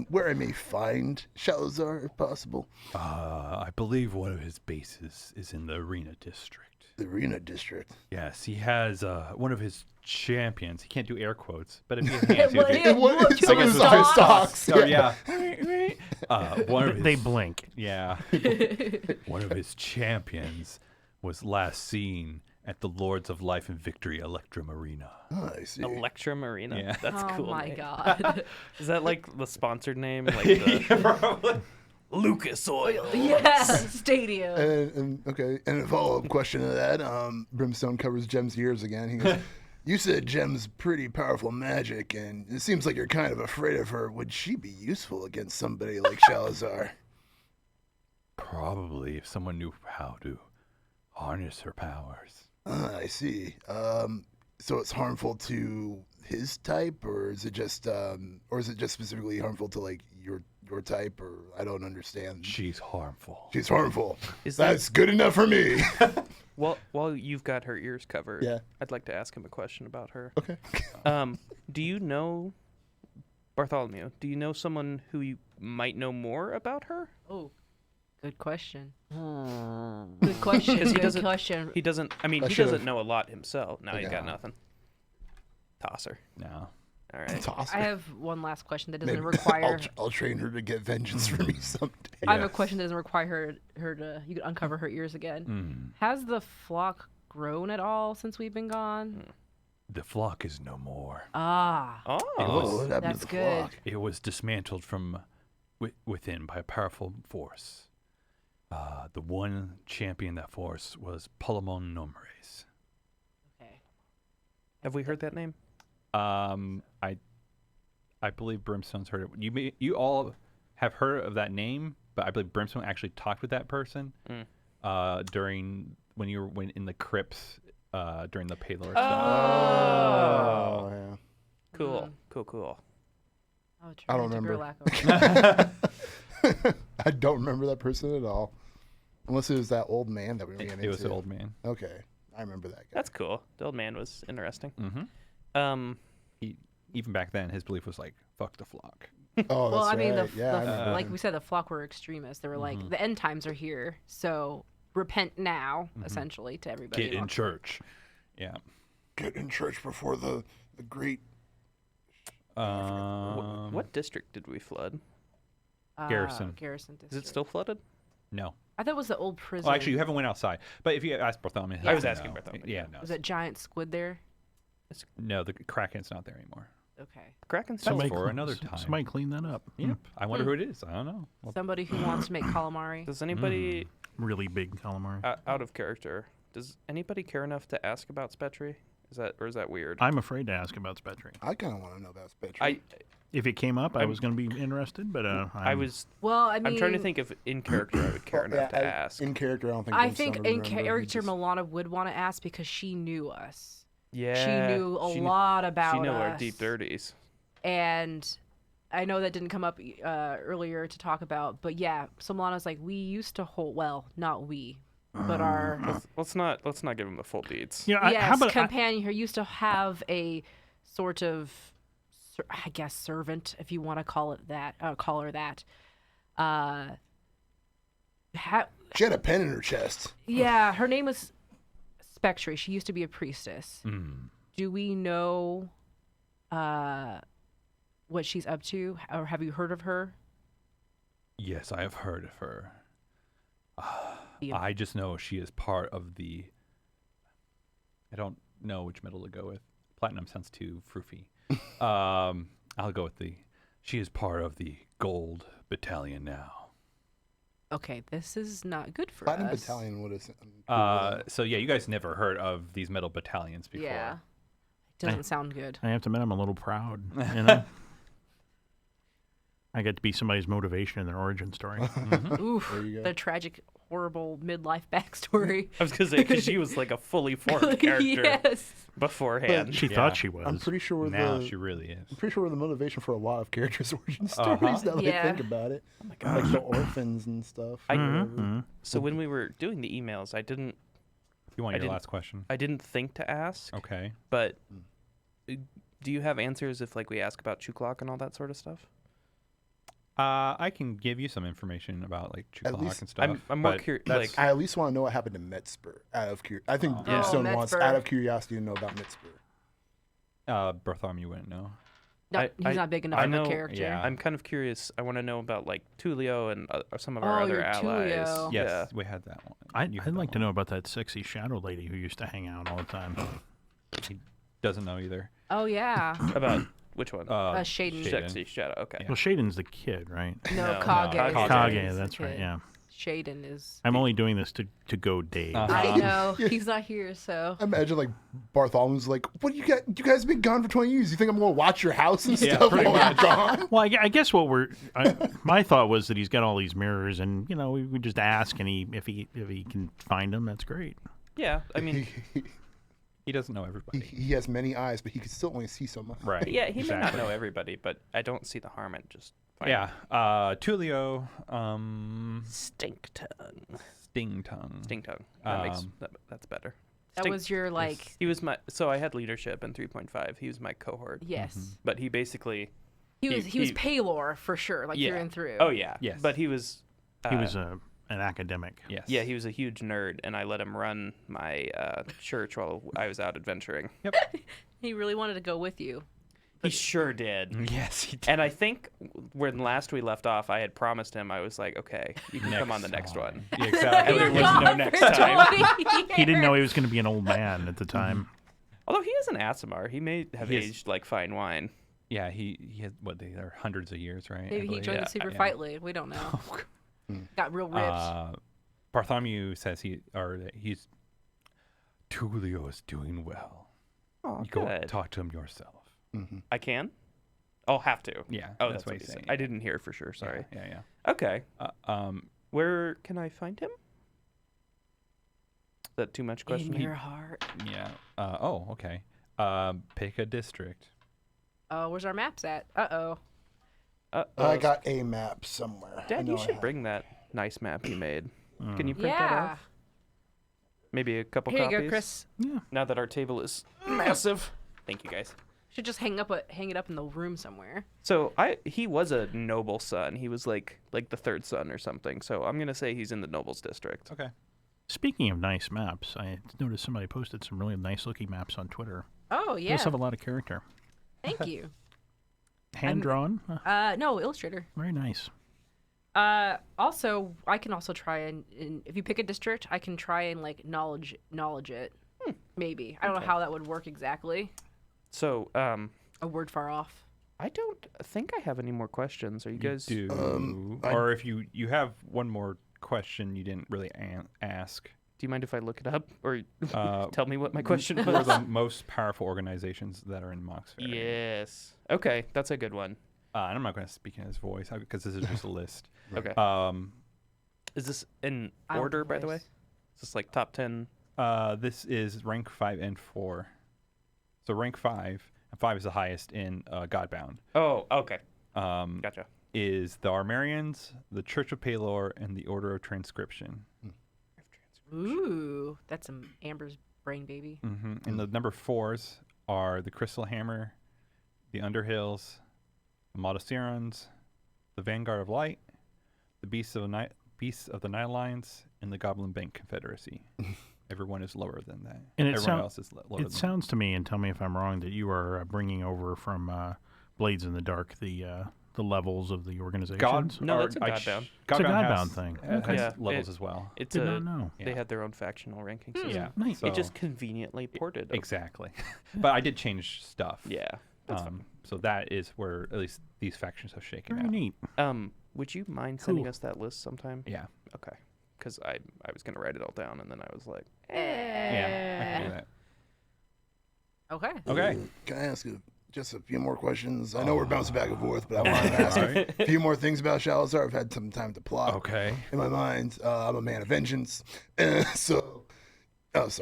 where I may find Shalazar, if possible? I believe one of his bases is in the Arena District. The Arena District. Yes, he has one of his champions. He can't do air quotes, but if he has hands, Well, he'll do. yeah, Some of his stocks. Oh, yeah. One of his, They blink. Yeah. One of his champions was last seen at the Lords of Life and Victory Electrum Arena. Oh, I see. Electrum Arena. Yeah. That's Oh cool. my name. god. Is that like the sponsored name? Like the Probably. Lucas Oil. Yeah, stadium. And a follow-up question to that. Brimstone covers Jem's ears again. He goes, "You said Jem's pretty powerful magic, and it seems like you're kind of afraid of her. Would she be useful against somebody like Shalazar?" Probably if someone knew how to harness her powers. I see. So it's harmful to his type, or is it just specifically harmful to like your type? Or I don't understand. She's harmful. She's harmful. Is that That's good enough for me. well? While you've got her ears covered, Yeah. I'd like to ask him a question about her. Okay. Do you know Bartholomew? Do you know someone who you might know more about her? Oh, good question. Good question. Because he Good doesn't- question. He doesn't. I mean, I he should've- doesn't know a lot himself. No, he's got Yeah. nothing. Tosser. No. All right. Toss her. I have one last question that doesn't Maybe require. I'll train her to get vengeance for me someday. I have Yeah. a question that doesn't require her to. You can uncover her ears again. Has the flock grown at all since we've been gone? The flock is no more. Ah, Oh. Oh, what happened that's to the good. flock? It was dismantled from within by a powerful force. The one champion that force was Palamon Nomres. Okay. Have we heard that name? I believe Brimstone's heard it. You all have heard of that name, but I believe Brimstone actually talked with that person during when you were in the crypts during the Palor stuff. Oh, yeah. Cool. Cool. Oh, I don't turn into remember. Gerlach. I don't remember that person at all. Unless it was that old man that we ran into. It was the old man. Okay. I remember that guy. That's cool. The old man was interesting. Mm-hmm. Even back then, his belief was like, "Fuck the flock." Oh, Well, that's I mean, right. Yeah, I remember like him. we said, the flock were extremists. They were like, the end times are here, so repent now, essentially, to everybody. Get in church. Yeah. Get in church before the great. What district did we flood? Garrison. Garrison Is district. it still flooded? No. I thought it was the old prison. Well, actually, you haven't went outside. But if you ask Bartholomew, I was he'll asking know. Bartholomew. Yeah, no. Was that giant squid there? No, the Kraken's not there anymore. Okay. Kraken That's still. for another time. Somebody clean that up. Yep. I wonder who it is. I don't know. Well, Somebody who wants to make calamari. Does anybody Really big calamari. out of character? Does anybody care enough to ask about Spetri? Is that weird? I'm afraid to ask about Spetri. I kind of want to know about Spectre. If it came up, I was going to be interested, but I was. Well, I mean, I'm trying to think if in character I would care enough to ask. In character, I don't think. I Brimstone think would in remember. He character, just- Milana would want to ask because she knew us. Yeah. She knew a lot about She knew us. our deep dirties. And I know that didn't come up earlier to talk about, but yeah, so Milana's like, we used to hold, well, not we, but our Let's not give him the full deeds. Yeah, yes, how about companion here used to have a sort of, I guess, servant, if you want to call it that, call her that. She had a pen in her chest. Yeah, her name was Spectre. She used to be a priestess. mm. Do we know what she's up to, or have you heard of her? Yes, I have heard of her. Yeah. I just know she is part of the. I don't know which metal to go with. Platinum sounds too froofy. I'll go with the. She is part of the Gold Battalion now. Okay, this is not good for Platinum us. Battalion would have. So yeah, you guys never heard of these metal battalions before. Yeah, it doesn't sound good. I have to admit, I'm a little proud. You know? I get to be somebody's motivation in their origin story. Oof, There you go. the tragic, horrible midlife backstory. I was gonna say because she was like a fully formed character Yes. beforehand. She Yeah. thought she was. I'm pretty sure Now the. she really is. I'm pretty sure we're the motivation for a lot of characters' origin Uh-huh. stories. Now that Yeah. I think about it, Oh my gosh. like the orphans and stuff. I- whatever. So when we were doing the emails, I didn't You want I your didn't- last question? think to ask. Okay. But do you have answers if like we ask about Chuklock and all that sort of stuff? I can give you some information about like At Chukalak least and stuff. I'm more but curious. that's- Like, I at least want to know what happened to Metzber. I think Oh. Brimstone Oh, wants, Metzber. out of curiosity, to know about Metzber. Bartholomew wouldn't know. No, he's not big enough I of know- a character. yeah. I'm kind of curious. I want to know about like Tulio and some of Oh, our other your allies. Tulio. Yes, Yeah. we had that one. I'd You had like that to know about that sexy shadow lady who used to hang out all the time. one. He doesn't know either. Oh yeah. About which one? Shaden. Sexy Shadow. Okay. Yeah. Well, Shaden's the kid, right? No, No, Kage. no, Kage. Kage, is the that's right. kid. Yeah. Shaden is. I'm only doing this to go Dave. I know he's not here, so. I imagine like Bartholomew's like, what you guys have been gone for 20 years. You think I'm going to watch your house and Yeah, stuff pretty while I'm gone? Well, I guess what my thought was that he's got all these mirrors, and we just ask, and if he can find them, that's great. Yeah. I mean, He doesn't know everybody. He has many eyes, but he can still only see so much. Right. yeah, he may not exactly. know everybody, but I don't see the harm in just. Yeah. Tulio, Stink tongue. Sting Tongue. Stink tongue. That makes Um, that's better. That Stink- was your like. He was my. So I had leadership in 3.5. He was my cohort. Yes. But he basically. He was he- Paylor for sure, like Yeah. through and through. Oh yeah. Yes. But he was. He was an academic. Yes. Yeah, he was a huge nerd, and I let him run my church while I was out adventuring. He really wanted to go with you. He sure did. Yes, he did. And I think when last we left off, I had promised him, I was like, okay, you can come on the next one. Yeah, exactly. And there You was were no gone next for time. 20 He didn't know he years. was going to be an old man at the time. Although he is an Asimar. He may have He is- aged like fine wine. Yeah, he had they are hundreds of years, right? I Maybe he believe. joined Yeah, the Super yeah. Fight League. We don't know. Got real ripped. Bartholomew says he's Tulio is doing well. Oh, You go good. talk to him yourself. I can? I'll have to. Yeah. Oh, that's that's what he's he said. saying. I didn't hear for sure. Sorry. Yeah. Okay. Yeah. Where can I find him? Is that too much question? In your heart. Yeah. Okay. Pick a district. Oh, where's our maps at? Uh-oh. I got a map somewhere. I Dad, know you I should have. bring that nice map you made. Can you print that Yeah. off? Maybe a couple Here you copies. go, Chris. Now that our table is massive. Thank you, guys. Should just hang it up in the room somewhere. So he was a noble son. He was like the third son or something. So I'm gonna say he's in the nobles district. Okay. Speaking of nice maps, I noticed somebody posted some really nice looking maps on Twitter. Oh yeah. Those have a lot of character. Thank you. Hand drawn. No, Illustrator. Very nice. Also, I can also try and if you pick a district, I can try and like knowledge it. Maybe. I don't know how that would work exactly. So A word far off. I don't think I have any more questions. Are you guys? Do or if you have one more question you didn't really ask. Do you mind if I look it up or Uh, tell me what my question What are was? the most powerful organizations that are in Mauxferry? Yes. Okay, that's a good one. And I'm not going to speak in his voice because this is just a list. Okay. Is this in I don't order, by the way? voice. Is this like top 10? This is rank 5 and 4. So rank 5, and 5 is the highest in Godbound. Oh, okay. Um, Gotcha. is the Armarians, the Church of Paylor, and the Order of Transcription. Ooh, that's some Amber's brain baby. And the number 4s are the Crystal Hammer, the Underhills, the Maldeserans, the Vanguard of Light, the Beasts of the Nightlands, and the Goblin Bank Confederacy. Everyone is lower than that. And it Everyone else is lower than It sounds to me, and tell me if I'm wrong, that you are bringing over from Blades in the Dark the levels of the organizations. No, that's a Godbound. It's a Godbound thing. Has Yeah, levels as well. It's Did not know. They Yeah. had their own factional ranking system. Yeah. Nice. So, It just conveniently ported. exactly. But I did change stuff. Yeah. That's fine. So that is where at least these factions have shaken Very out. neat. Would you mind sending Cool. us that list sometime? Yeah. Okay. Because I was gonna write it all down and then I was like, Yeah. I can do that. Okay. Okay. Can I ask just a few more questions? I know we're bouncing back and forth, but I want to ask a few more things about Shalazar. I've had some time to plot Okay. in my mind. I'm a man of vengeance. So I was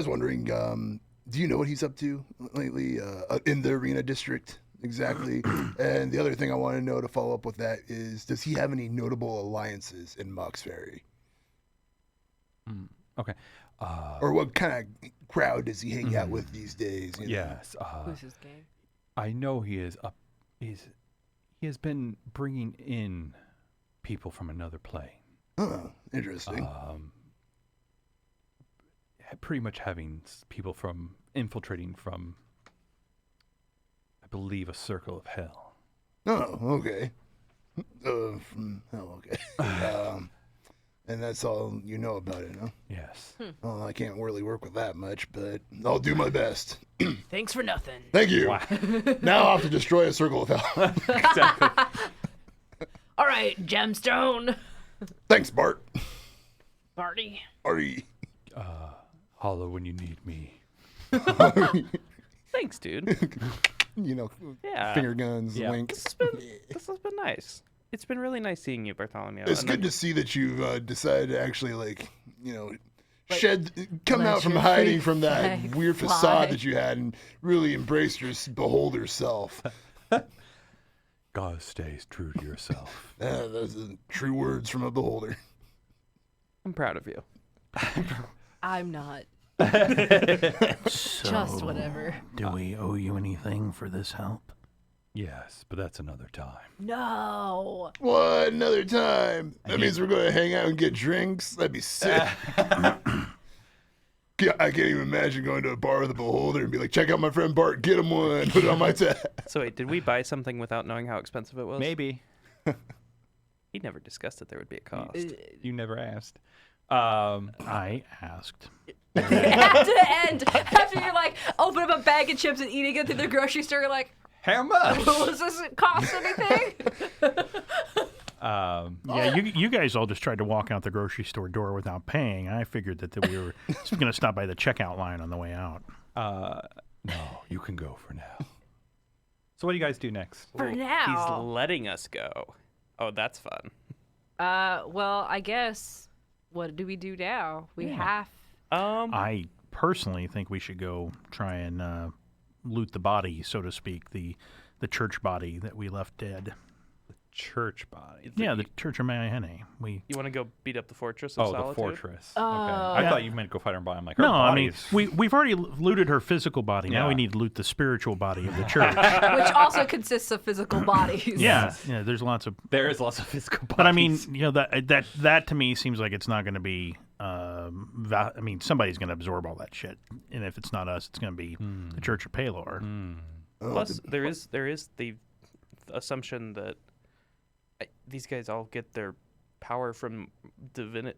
wondering, do you know what he's up to lately in the arena district exactly? And the other thing I want to know to follow up with that is, does he have any notable alliances in Mauxferry? Okay. Or what kind of crowd does he hang out with these days? You know? Yes. Who's his gang? I know he is up. He He has been bringing in people from another plane. Oh, interesting. Pretty much having people from infiltrating from, I believe, a circle of hell. Oh, okay. Okay. And that's all you know about it, huh? Yes. Well, I can't really work with that much, but I'll do my best. Thanks for nothing. Thank you. Now I'll have to destroy a circle of hell. Exactly. All right, gemstone. Thanks, Bart. Party. Artie. Holler when you need me. Thanks, dude. Yeah. Finger guns, Yeah. winks. This has been nice. It's been really nice seeing you, Bartholomew. It's And good then- to see that you've decided to actually, Like, come let out from your hiding free from that flag weird fly. facade that you had and really embrace your beholder self. God stays true to yourself. Those are true words from a beholder. I'm proud of you. I'm not. So, Just whatever. Do we owe you anything for this help? Yes, but that's another time. No. What? Another time? That means we're going to hang out and get drinks? That'd be sick. Yeah, I can't even imagine going to a bar with a beholder and be like, check out my friend Bart, get him one, put it on my tab. So wait, did we buy something without knowing how expensive it was? Maybe. He never discussed that there would be a cost. You never asked. I asked. At the end, after you're like, open up a bag of chips and eating it through the grocery store, you're like, How much? does this cost anything? Yeah, you guys all just tried to walk out the grocery store door without paying. I figured that we were going to stop by the checkout line on the way out. No, you can go for now. So what do you guys do next? For He's now. letting us go. Oh, that's fun. Well, I guess, what do we do now? We have... I personally think we should go try and loot the body, so to speak, the church body that we left dead. Church body. Yeah, the Church of Mayahene. You want to go beat up the Fortress of Solitude? the fortress. Oh. Okay. I thought you meant go fight her body. I'm like, her No, I mean, body's- we've already looted her physical body. Now we Yeah. need to loot the spiritual body of the church. Which also consists of physical bodies. yeah, there's lots of. there is lots of physical bodies. But I mean, that to me seems like it's not going to be. Somebody's going to absorb all that shit, and if it's not us, it's going to be the Church of Palor. Plus, there is the assumption that these guys all get their power from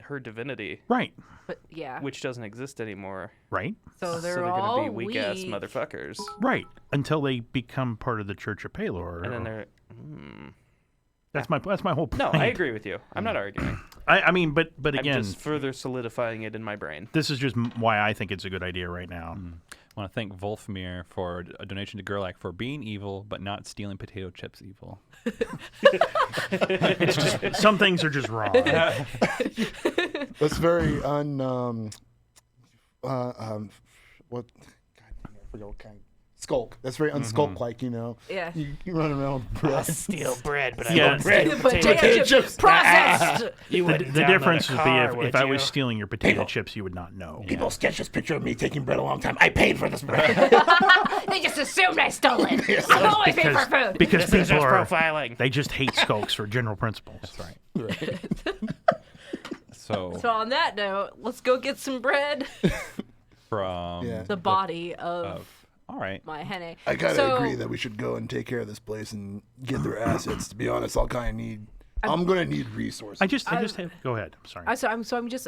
her divinity, Right, But yeah. which doesn't exist anymore. right, So they're gonna all be weak ass weak. motherfuckers. right. Until they become part of the Church of Palor. And then they're. That's my whole point. No, I agree with you. I'm not arguing. I mean, but again, I'm just further solidifying it in my brain. this is just why I think it's a good idea right now. I want to thank Wolfmere for a donation to Gerlach for being evil, but not stealing potato chips evil. It's just some things are just wrong. That's very what? God, skulk. That's very unskulk-like, Yeah. You run around with bread. Steal bread, but Yeah. Potato chips processed. The difference would be if I was stealing your potato chips, you would not know. People sketch this picture of me taking bread a long time. I paid for this bread. They just assumed I stole it. I'm always paying for food. Because This is people just are profiling. they just hate skulks for general principles. That's right. So So on that note, let's go get some bread. from Yeah. The body of all right. my henne. I kind of So- agree that we should go and take care of this place and get their assets. To be honest, I'll kind of need. I'm gonna need resources. I just have, go ahead. I'm sorry. I'm just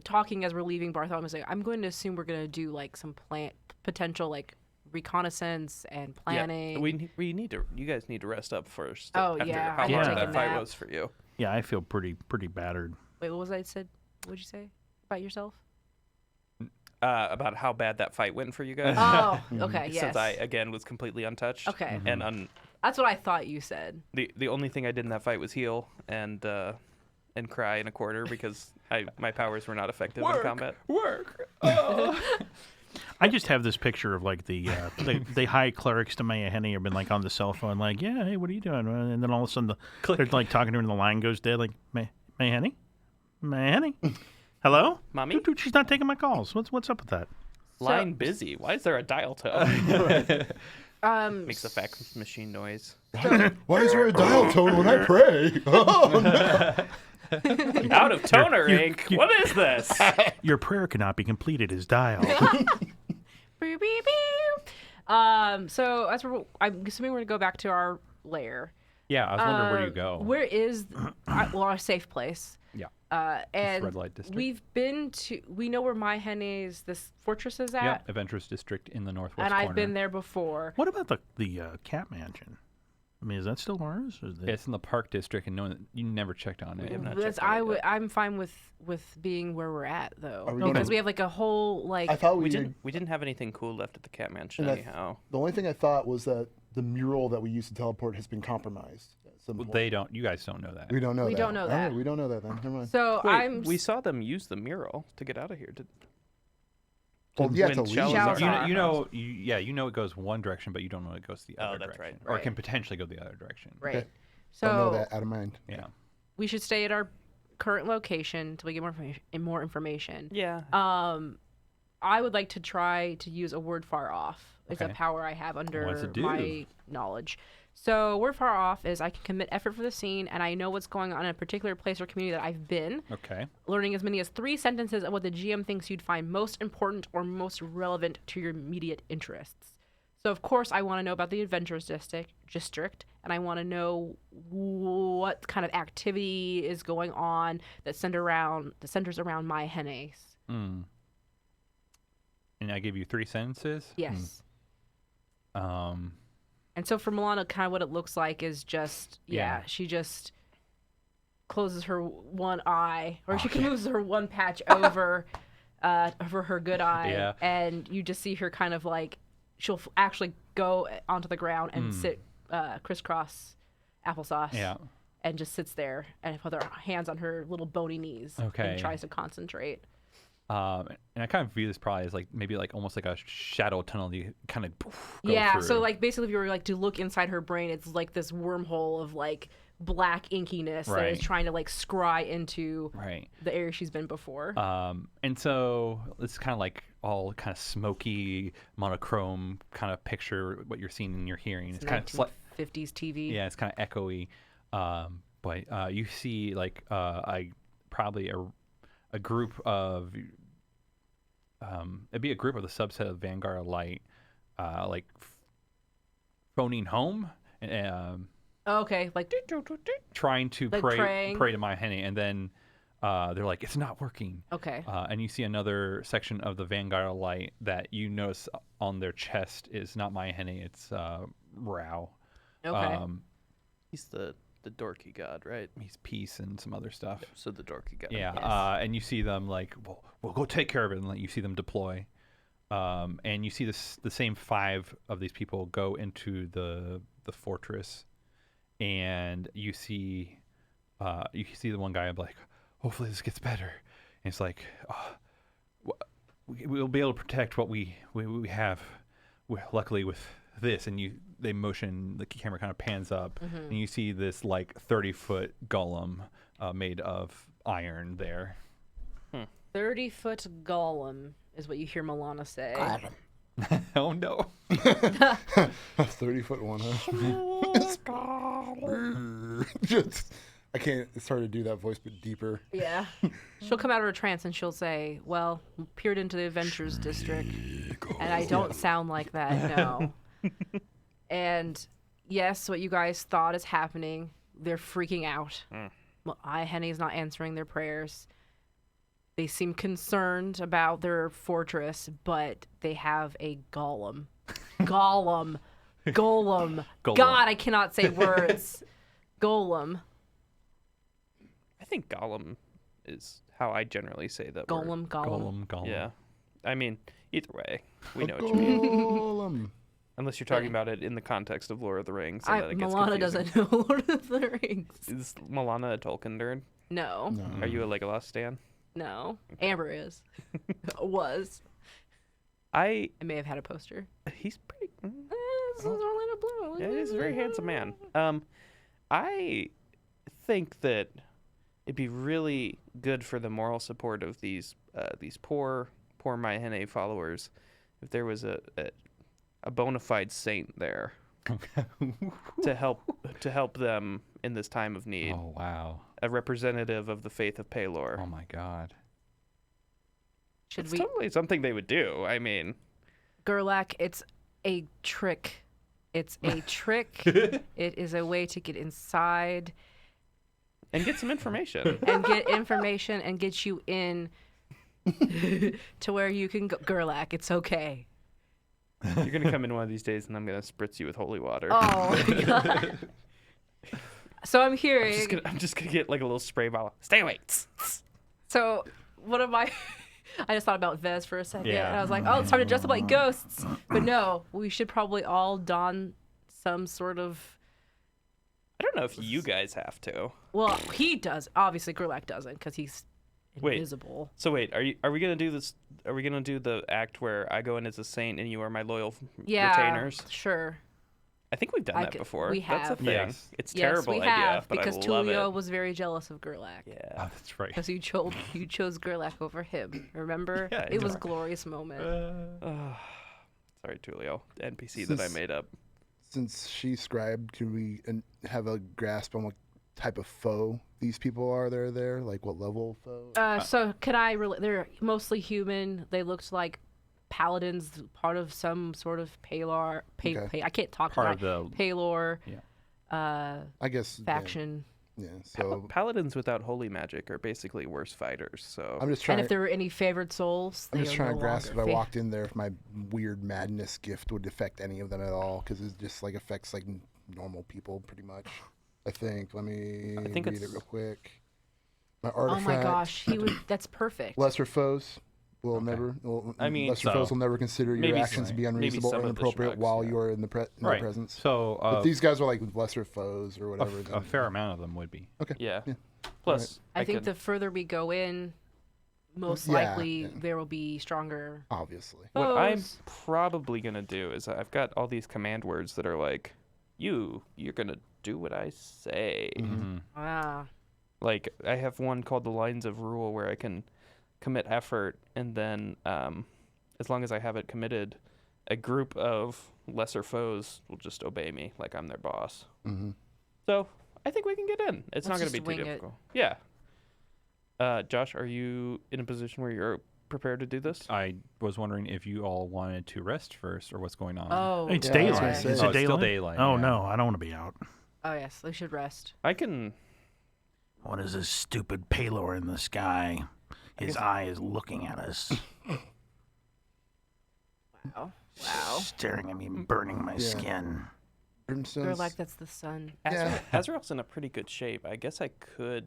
talking as we're leaving Bartholomew's. Like, I'm going to assume we're going to do like some potential like reconnaissance and planning. Yeah, we need to. You guys need to rest up first. Oh, after yeah, how I need to hard take that a fight nap. was for you. Yeah, I feel pretty battered. Wait, what was I said? What'd you say about yourself? About how bad that fight went for you guys. Oh, okay, yes. Since I again was completely untouched. Okay. And That's what I thought you said. the only thing I did in that fight was heal and cry in a corner because my powers were not effective in combat. Work. I just have this picture of like the high clerics to Mayahene have been like on the cell phone, like, yeah, hey, what are you doing? And then all of a sudden they're like talking to her and the line goes dead, like, Mayahene? Hello? Mommy? Dude, she's not taking my calls. What's up with that? Line busy. Why is there a dial tone? Makes a fax machine noise. Why is there a dial tone when I pray? Oh, no. Out of toner you're- ink. What is this? Your prayer cannot be completed as dialed. Beep, beep, beep. So I'm assuming we're gonna go back to our lair. Yeah, I was wondering where you go. Where is our safe place? Yeah. And red light district. we know where My Henne's this fortress is at. Yep, Adventurous District in the northwest And corner. I've been there before. What about the cat mansion? I mean, is that still ours? Or is it... It's in the Park District, and no one, you never checked on it. have not That's, checked on it yet. I'm fine with being where we're at though, Are we because gonna- we have like a whole like. I thought We didn't have anything cool left at the cat mansion And I- anyhow. The only thing I thought was that the mural that we used to teleport has been compromised. At some Well, point. they don't. You guys don't know that. We don't know We that. don't know All that. right, we don't know that then. Never mind. So Wait, we saw them use the mural to get out of here. Well, yeah, when to leave. Shalazar- You know it goes one direction, but you don't know it goes the other that's direction. right. Or it can potentially go the other direction. right. Okay. So Don't know that out of mind. Yeah. we should stay at our current location until we get more information. Yeah. I would like to try to use a word far off. It's a Okay. power I have What does under it do? my knowledge. So word far off is I can commit effort for the scene, and I know what's going on in a particular place or community that I've been. Okay. Learning as many as 3 sentences of what the GM thinks you'd find most important or most relevant to your immediate interests. So of course I want to know about the Adventurers District, and I want to know what kind of activity is going on that centers around My Henne's. Mm. And I give you 3 sentences. Yes. Mm. And so for Milana, kind of what it looks like is just, Yeah. she just closes her one eye, or she moves her one patch over her good eye, Yeah. and you just see her kind of like, she'll actually go onto the ground and sit crisscross applesauce, and just sits there and put her hands on her little bony knees, Okay. and tries to concentrate. And I kind of view this probably as like maybe like almost like a shadow tunnel you kind of go Yeah, through. so like basically if you were like to look inside her brain, it's like this wormhole of like black inkiness that is Right. trying to like scry into Right. the area she's been before. And so it's kind of like all kind of smoky, monochrome kind of picture what you're seeing and you're hearing. It's kind of 50s TV. yeah, it's kind of echoey. But you see like probably a group of it'd be a group of the subset of Vanguard Light, like phoning home and Okay, like trying to Like pray praying? to My Henny, and then they're like, it's not working. okay. And you see another section of the Vanguard Light that you notice on their chest is not My Henny, it's Rao. Okay. He's the dorky god, right? He's peace and some other stuff. So the dorky god. Yeah, Yes. and you see them like, well, we'll go take care of it, and like, you see them deploy, and you see the same 5 of these people go into the fortress, and you see the one guy like, hopefully this gets better, and it's like, we'll be able to protect what we have, luckily with this, and they motion, the camera kind of pans up, and you see this like 30-foot golem made of iron there. 30-foot golem is what you hear Milana say. Oh no. 30-foot one, huh? Just, I can't. It's hard to do that voice, but deeper. Yeah. She'll come out of her trance and she'll say, well, peered into the Adventurers District, and I don't sound like that, no. And yes, what you guys thought is happening. They're freaking out. Well, Henny's not answering their prayers. They seem concerned about their fortress, but they have a golem. Golem. Golem. God, I cannot say words. Golem. I think Gollum is how I generally say that word. Golem. Golem. Yeah. I mean, either way, we know what you mean. Golem. Unless you're talking about it in the context of Lord of the Rings. And then it gets Milana confusing. doesn't know Lord of the Rings. Is Milana a Tolkien nerd? No. No. Are you a Legolas stan? No. Amber is. Was. I I may have had a poster. He's pretty. This is Orlando Bloom. Yeah, he's a very handsome man. I think that it'd be really good for the moral support of these poor My Henne followers if there was a a bona fide saint there to help them in this time of need. Oh, wow. A representative of the faith of Pelor. Oh, my God. Should It's we, totally something they would do. I mean, Gerlach? It's a trick. It's a trick. It is a way to get inside and get some information. and get information and get you in to where you can go. Gerlach, it's okay. You're gonna come in one of these days, and I'm gonna spritz you with holy water. Oh my God. So I'm hearing. I'm just gonna get like a little spray bottle. Stay away. So what am I? I just thought about Vez for a second, Yeah. and I was like, "Oh, it's time to dress up like ghosts." But no, we should probably all don some sort of. I don't know if you guys have to. Well, he does. Obviously, Gerlach doesn't because he's Wait. invisible. So wait, are we gonna do this? Are we gonna do the act where I go in as a saint and you are my loyal retainers? Sure. I think we've done that before. we That's a have. thing. Yes. It's a Yes, terrible we idea, have but because I love Tulio it. was very jealous of Gerlach. Oh, Yeah. that's right. Because you chose Gerlach over him. Remember? Yeah, it was it's- a glorious moment. Sorry, Tulio, NPC that I made up. Since she scribed, can we have a grasp on what type of foe these people are that are there? Like what level foe? So can I? They're mostly human. They looked like paladins, part of some sort of Pelor. Okay. I can't talk Part about of the Pelor I guess faction. Yeah. So Paladins without holy magic are basically worse fighters. So I'm just And trying. if there were any favored souls, I'm they just are trying no to grasp if longer I walked in there, if my weird madness gift would affect any of them at all, because it just like affects like normal people pretty much. I think. Let me think read it's- it real quick. My Oh artifact. my gosh, he would. That's perfect. Lesser foes will Okay. never. I mean, lesser foes so- will never consider your maybe actions to be maybe unreasonable some or of the inappropriate schmucks, while yeah. you are in the their right. presence. So But these guys are like lesser foes or whatever. a then- fair amount of them would be. Okay. yeah. Yeah. Plus, I think could- the further we go in, most Yeah, likely yeah. there will be stronger. Obviously. what I'm foes. probably gonna do is I've got all these command words that are like, you're gonna do what I say. Mm-hmm. Ah, Like I have one called the Lines of Rule where I can commit effort, and then as long as I have it committed, a group of lesser foes will just obey me like I'm their boss. Mm-hmm. So I think we can get in. It's not Let's going to be just too wing it. difficult. Yeah. Josh, are you in a position where you're prepared to do this? I was wondering if you all wanted to rest first, or what's going on. oh, It's Yeah, I was daylight. gonna Is say. it Oh, it's daylight? still daylight, Oh yeah. no, I don't want to be out. oh yes, they should rest. I can. What is this stupid Pelor in the sky? His eye is looking at us, Wow, wow. staring at me, burning my Yeah. skin. Brimstone's. They're like that's the sun. Yeah. Azrael's in a pretty good shape. I guess I could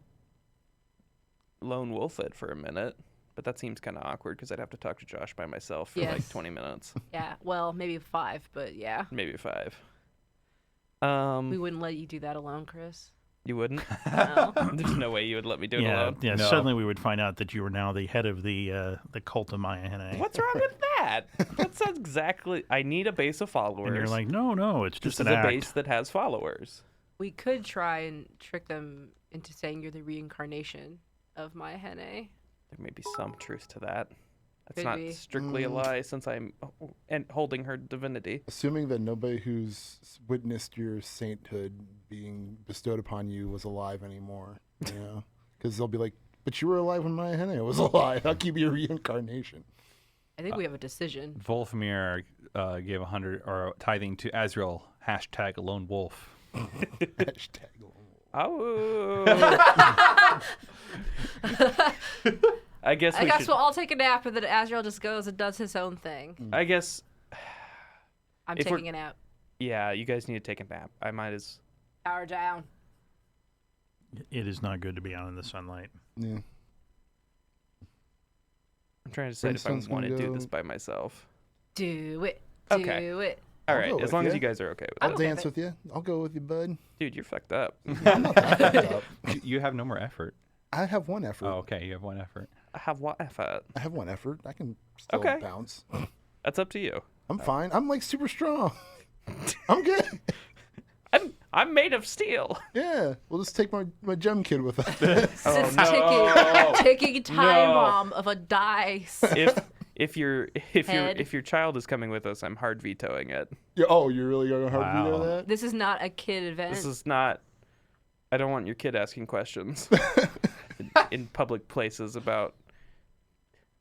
lone wolf it for a minute, but that seems kind of awkward because I'd have to talk to Josh by myself for like Yes. 20 minutes, Yeah, well, maybe 5, but yeah, maybe 5. we wouldn't let you do that alone, Chris. You wouldn't? No. There's no way you would let me do it Yeah, alone. yeah. No. Suddenly we would find out that you were now the head of the cult of Maya Hene. What's wrong with that? That's exactly. I need a base of followers. And you're like, no, it's this just is an a act. base that has followers. We could try and trick them into saying you're the reincarnation of Maya Hene. There may be some truth to that. That's Could not be. strictly a lie, since I'm and holding her divinity. Assuming that nobody who's witnessed your sainthood being bestowed upon you was alive anymore, you know, because they'll be like, "But you were alive when Maya Hene was alive. How can you be a reincarnation?" I think we have a decision. Volfamir gave 100 or tithing to Azrael. # lone wolf. Hashtag lone wolf. Oh. I guess I we guess should. we'll all take a nap, and then Azrael just goes and does his own thing. I guess. I'm If we're- taking a nap. Yeah, you guys need to take a nap. I might as. Power down. It is not good to be out in the sunlight. Yeah. I'm trying to decide if I Brimstone's want to gonna do go- this by myself. Do it. Okay. Do it. All I'll right, go as with long as ya. you guys are okay with I'll it. okay dance with with you. I'll go with you, bud. Dude, you're fucked up. I'm not that fucked up. You have no more effort. I have one effort. Oh, okay. You have one effort. I have what effort? I have one effort. I can still Okay. bounce. That's up to you. I'm fine. I'm like super strong. I'm good. I'm made of steel. Yeah. We'll just take my gem kid with us. It's no. ticking time No. bomb of a dice. If your child is coming with us, I'm hard vetoing it. Oh, you're really going to hard veto Wow. that? This is not a kid event. This is not. I don't want your kid asking questions in public places about.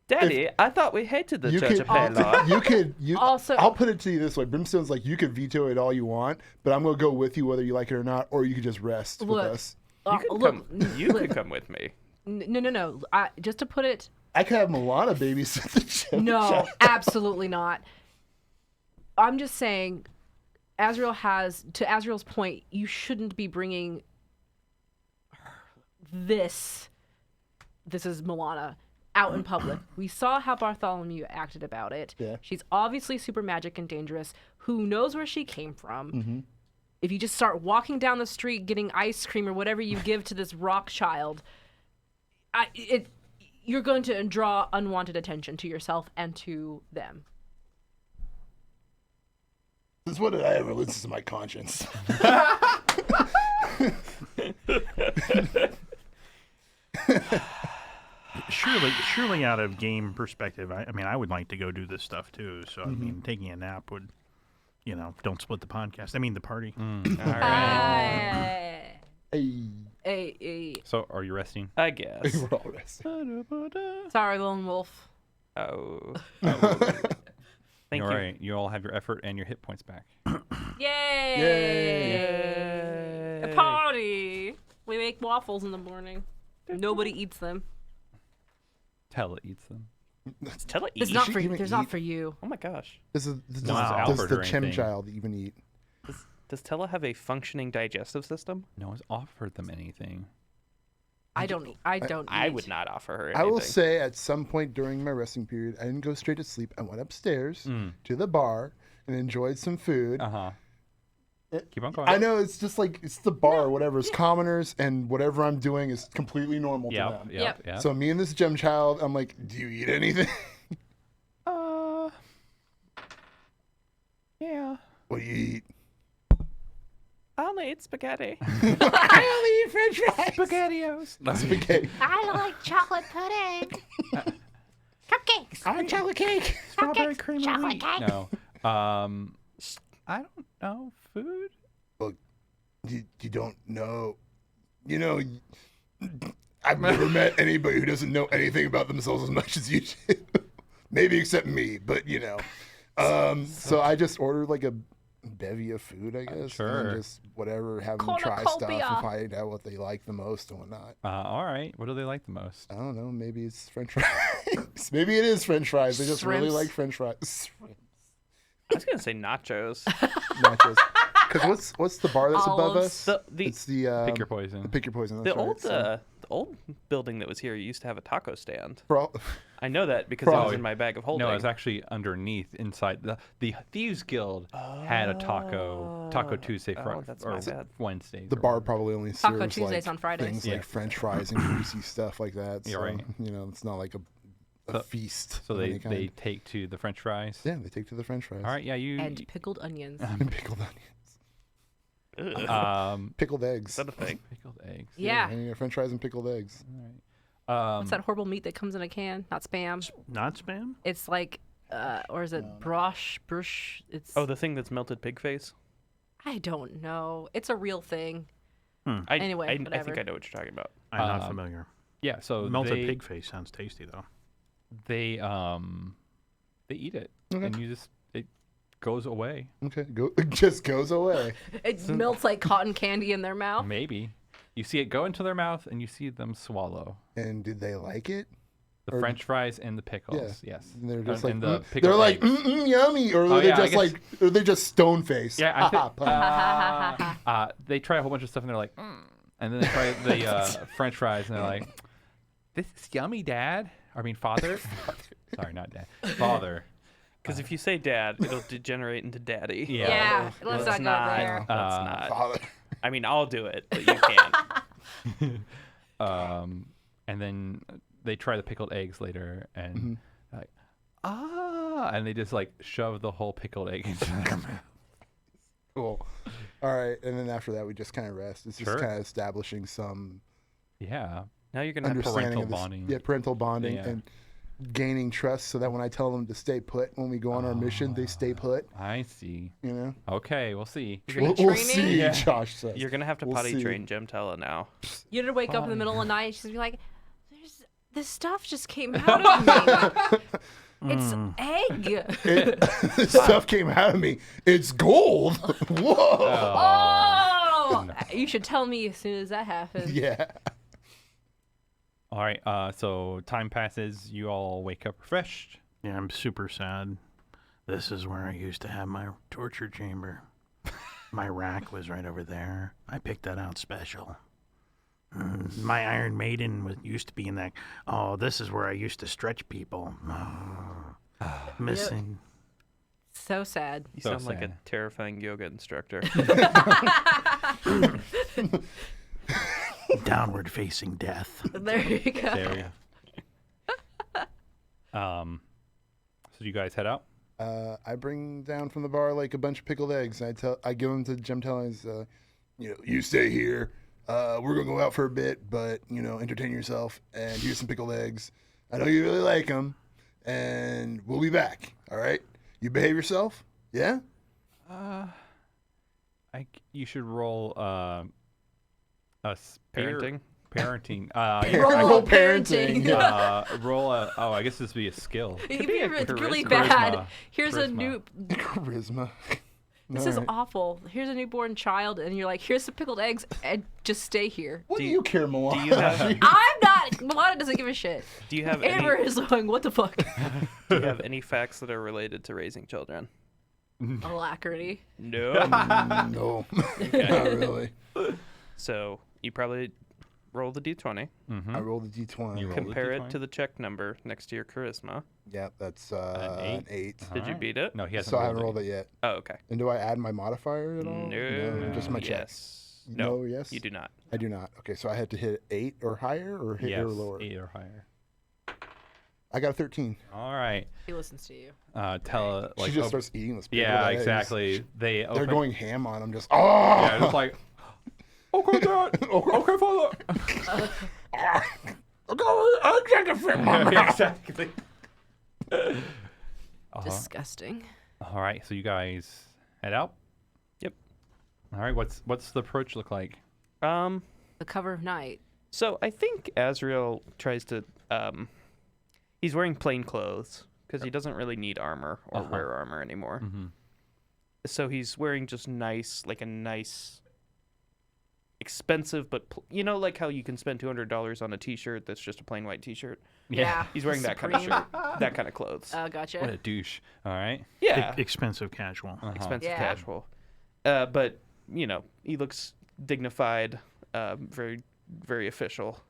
Daddy, I thought we hated the Church of Paylor. Also- I'll put it to you this way. Brimstone's like, you could veto it all you want, but I'm going to go with you whether you like it or not, or you could just rest with us. You could come with me. No. Just to put it. I could have Milana babysit the gym. No, absolutely not. I'm just saying, to Azriel's point, you shouldn't be bringing this is Milana, out in public. We saw how Bartholomew acted about it. Yeah. She's obviously super magic and dangerous. Who knows where she came from? Mm-hmm. If you just start walking down the street getting ice cream or whatever you give to this rock child, you're going to draw unwanted attention to yourself and to them. Since when did I ever listen to my conscience? Surely out of game perspective, I mean, I would like to go do this stuff too. So, I mean, taking a nap would, don't split the podcast. I mean, the party. All right. Hey. So, are you resting? I guess. We're all resting. Sorry, lone wolf. Oh. Thank you. All right. You all have your effort and your hit points back. Yay! A party. We make waffles in the morning. Nobody eats them. Tella eats them. Tella It's eat? not she for. even There's eat? not for you. Oh my gosh. Does Wow. the Chim child even eat? Does Tella have a functioning digestive system? No one's offered them anything. I don't eat. I would not offer her anything. I will say at some point during my resting period, I didn't go straight to sleep. I went upstairs to the bar and enjoyed some food. Uh-huh. Keep on going. I know, it's just like, it's the bar or whatever. It's commoners, and whatever I'm doing is completely normal to them. Yep. So me and this gem child, I'm like, do you eat anything? Yeah. What do you eat? I only eat spaghetti. I only eat French fries. SpaghettiOs. Spaghetti. I like chocolate pudding. Cupcakes. I like chocolate cake. Strawberry Cupcakes. cream of Chocolate wheat. cake. No. I don't know. Food? Look, you don't know. I've never met anybody who doesn't know anything about themselves as much as you do. Maybe except me, but So I just ordered like a bevy of food, I guess. Sure. And just whatever, have them try stuff and Cornucopia. find out what they like the most and whatnot. All right. What do they like the most? I don't know. Maybe it's French fries. Maybe it is French fries. They just really Shrimps. like French fries. I was gonna say nachos. Nachos. Because what's the bar that's above Olives. us? The It's the Pick your poison. Pick your poison. the That's right. old So, the old building that was here used to have a taco stand. for all- I know that because it was Probably. in my bag of holding. No, it was actually underneath inside the Thieves Guild had a Taco Tuesday that's or my bad. Wednesdays. the or bar whatever. probably only Taco serves Tuesdays like on Fridays. things Yeah. like French fries and greasy stuff like that. So, You're right. it's not like a So- feast. So of they any kind. they take to the French fries. Yeah, they take to the French fries. All right. Yeah. You. And pickled onions. And pickled onions. Pickled eggs. Is that a thing? Pickled eggs. Yeah. And you got French fries and pickled eggs. What's that horrible meat that comes in a can? Not spam. Not spam? It's like, or is it brush? It's. Oh, the thing that's melted pig face. I don't know. It's a real thing. I Anyway, think whatever. I know what you're talking about. I'm not familiar. Yeah. So Melted pig face sounds tasty, though. They eat it, Okay. and it goes away. Okay, it just goes away. It melts like cotton candy in their mouth. Maybe you see it go into their mouth, and you see them swallow And did they like it? the Or- French fries and the pickles. Yeah. Yes. And they're just like, and the they're pickled like, eggs. yummy, or Oh, they're yeah, I just guess- like, or they just stone faced. Yeah, I think they try a whole bunch of stuff, and they're like, and then they try the French fries, and they're like, "This is yummy, Dad." I mean, Father. Sorry, not Dad. Father. Because if you say dad, it'll degenerate into daddy. Yeah. Yeah, let's not go there. Let's not. Father. I mean, I'll do it, but you can't. And then they try the pickled eggs later, and like, and they just like shove the whole pickled egg into their mouth. Cool. All right, and then after that, we just kind of rest. It's just Sure. kind of establishing some Yeah. Now you're gonna have understanding parental of this, bonding. Yeah, parental bonding, Yeah. and gaining trust so that when I tell them to stay put when we go on our mission, they stay put. I see. You know? Okay, we'll see. We'll training? see, Yeah. Josh says. You're gonna have to We'll potty see. train Gemtella now. You're gonna wake up in the middle of the night and she's gonna be like, this stuff just came out of me. It's egg. This stuff came out of me. It's gold. Whoa. Oh! You should tell me as soon as that happens. Yeah. All right. So time passes. You all wake up refreshed. Yeah, I'm super sad. This is where I used to have my torture chamber. My rack was right over there. I picked that out special. My Iron Maiden used to be in that. Oh, this is where I used to stretch people. Missing. So sad. You So sound like a sad. terrifying yoga instructor. Downward facing death. There you go. There we go. So you guys head out? I bring down from the bar like a bunch of pickled eggs. I give them to Gemtella. You stay here. We're gonna go out for a bit, but entertain yourself. And here's some pickled eggs. I know you really like them, and we'll be back. All right? You behave yourself. Yeah. You should roll Parenting? Parenting. Roll parenting. Roll a. Oh, I guess this would be a skill. If it's really charisma. bad, here's a Charisma. new. Charisma. This All is right. awful. Here's a newborn child, and you're like, here's some pickled eggs, and just stay here. What do you care, Moana? Do you have I'm not. Milana doesn't give a shit. do you have Amber any is going, what the fuck? do you have any facts that are related to raising children? Alacrity. No. No, not really. So you probably roll the d20, I rolled a d20. You roll. compare D20? it to the check number next to your charisma. Yeah, that's An an 8. Did you beat it? No, he hasn't So I haven't rolled rolled it yet. Oh, okay. And do I add my modifier at all? No. Just my check. Yes. No, yes? You do not. I do not. Okay, so I had to hit 8 or higher or hit Yes, or lower? 8 or higher. I got a 13. All right. He listens to you. Tell She just starts eating this. Yeah, exactly. They They're open. going ham on him. Just Yeah, just like. Okay, Dad. Okay, Father. Yeah, exactly. Disgusting. All right, so you guys head out. Yep. All right, what's the approach look like? The cover of night. So I think Azrael tries to. He's wearing plain clothes because he doesn't really need armor or rare armor anymore. Mm-hmm. So he's wearing just nice, expensive, but like how you can spend $200 on a T-shirt that's just a plain white T-shirt. Yeah. He's wearing that kind of Supreme. shirt, that kind of clothes. Gotcha. What a douche. All right. Yeah, Expensive casual. expensive Yeah. casual. But he looks dignified, very, very official.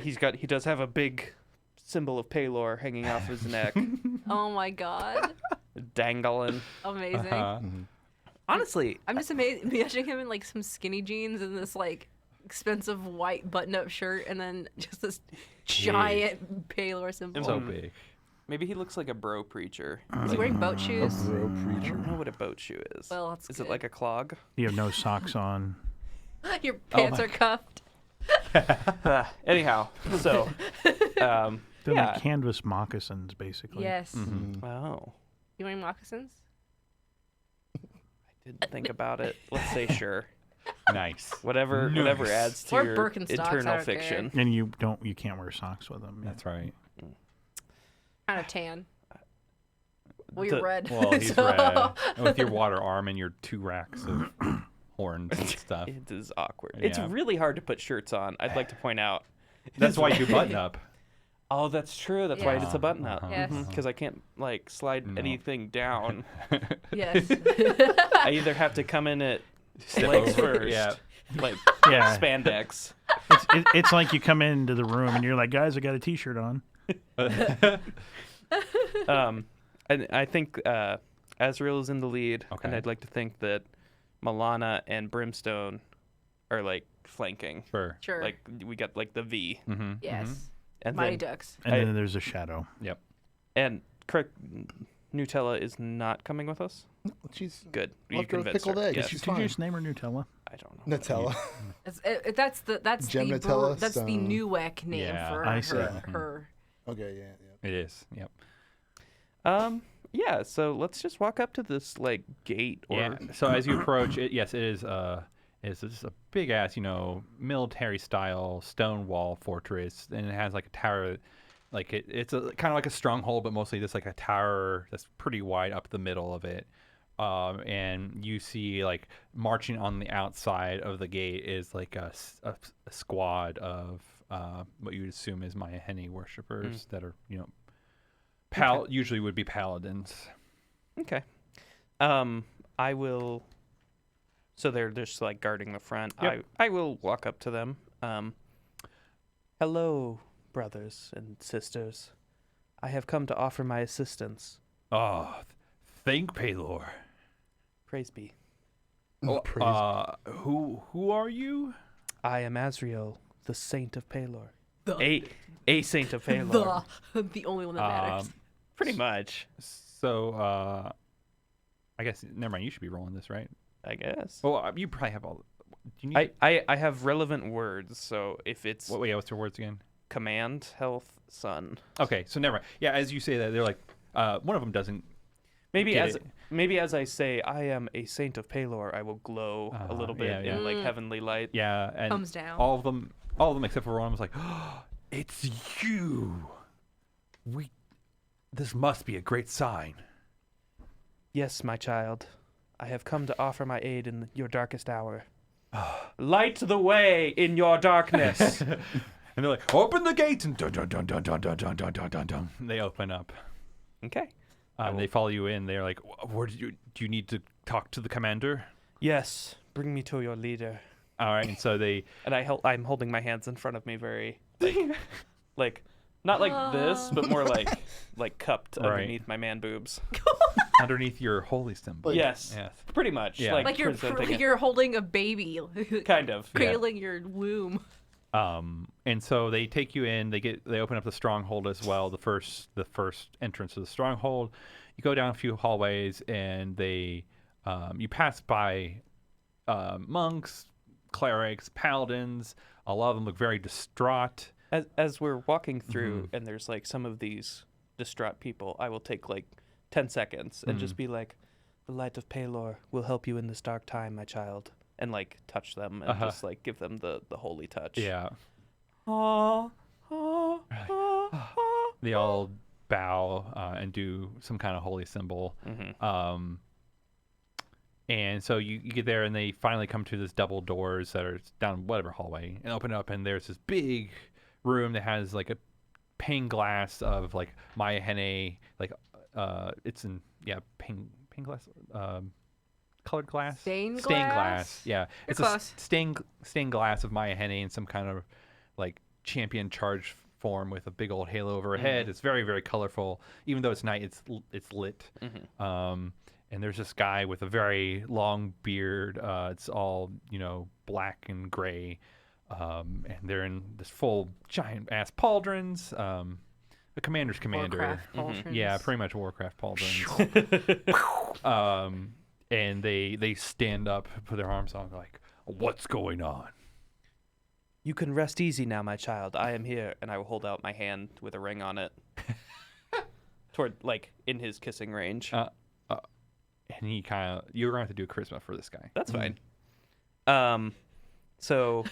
He does have a big symbol of Paylor hanging off his neck, Oh my god. dangling. Amazing. Honestly, I'm just amazed imagining him in like some skinny jeans and this like expensive white button-up shirt and then just this giant Paylor symbol. So big. maybe he looks like a bro preacher. Is he wearing boat A shoes? bro I preacher. don't know what a boat shoe is. Well, that's is good. it like a clog? You have no socks on. Your pants are cuffed. Anyhow, so They're yeah. like canvas moccasins, basically. Yes. Oh, You wearing moccasins? didn't think about it. Let's say sure. Nice. Whatever adds to Or your Birkenstocks, I internal don't fiction. And you can't wear socks with them. That's right. Kind of tan. Well, you're red. Well, he's so- red. With your water arm and your 2 racks of horns and stuff. It is awkward. It's Yeah. really hard to put shirts on. I'd like to point out. That's why you do button up. Oh, that's true. That's why Yes. it's a button up. Yes. Because I can't slide No. anything down. Yes. I either have to come in at legs first, Yeah. like Yeah. spandex. It's like you come into the room and you're like, guys, I got a T-shirt on. And I think Azrael is in the lead, and Okay. I'd like to think that Milana and Brimstone are like flanking. Sure. Sure. Like we got like the V, Mm-hmm. yes. and Mighty then Ducks. And I- then there's a shadow. Yep. and correct. Nutella is not coming with us. She's Good. You left her with convinced pickled her. eggs. Yes. She's Did you fine. just name her Nutella? I don't know. Nutella. That's the Gem Nutella, that's the so- Newek name Yeah, for I see. her. Okay, yeah. It is. Yep. Yeah, so let's just walk up to this like gate or Yeah. So as you approach it, yes, it is. It's just a big ass, military style stone wall fortress, and it has like a tower. Like it's a kind of like a stronghold, but mostly just like a tower that's pretty wide up the middle of it. And you see like marching on the outside of the gate is like a squad of what you would assume is Mayahene worshippers that are usually would be paladins. Okay. I will. So they're just like guarding the front. Yep. I will walk up to them. Hello, brothers and sisters. I have come to offer my assistance. Oh, thank Paylor. Praise be. Who are you? I am Azriel, the Saint of Paylor. A Saint of Paylor. The only one that matters. Pretty much. So, I guess never mind. You should be rolling this, right? I guess. Well, you probably have all. Do you need I have relevant words, so if it's what's your words again? command, health, sun. Okay, so never mind. Yeah, as you say that, they're like, one of them doesn't. Maybe get as I say, I am a Saint of Paylor, I will glow a little bit yeah. in like heavenly light. Yeah, and Comes down. all of them except for one was like, oh, it's you. This must be a great sign. Yes, my child. I have come to offer my aid in your darkest hour. Light the way in your darkness. And they're like, open the gate, and dun dun dun dun dun dun dun dun dun dun dun. They open up. Okay. They follow you in. They're like, "Where do you need to talk to the commander?" Yes, bring me to your leader. All right, and so they. And I'm holding my hands in front of me, very like not like this, but more like cupped underneath my man boobs. Underneath your holy symbol. Yes. Pretty much. Yeah. Like you're holding a baby, kind of cradling your womb. And so they take you in. They open up the stronghold as well. The first entrance to the stronghold. You go down a few hallways, and you pass by monks, clerics, paladins. A lot of them look very distraught. As we're walking through, and there's like some of these distraught people, I will take like 10 seconds and just be like, "The light of Paylor will help you in this dark time, my child." And like touch them and just like give them the holy touch. Yeah. They all bow and do some kind of holy symbol. And so you get there, and they finally come to this double doors that are down whatever hallway, and open up, and there's this big room that has like a pane glass of like Mayahene, like it's in pane glass. Colored glass? Stained glass. Yeah. You're It's close. a stained glass of Mayahene in some kind of like champion charge form with a big old halo over her head. It's very, very colorful. Even though it's night, it's lit. And there's this guy with a very long beard. It's all, black and gray. And they're in this full giant ass pauldrons. The commander's commander. Warcraft pauldrons. Yeah, pretty much Warcraft pauldrons. And they stand up, put their arms on, like, what's going on? You can rest easy now, my child. I am here, and I will hold out my hand with a ring on it, toward like in his kissing range. And he you're gonna have to do a charisma for this guy. That's fine. So,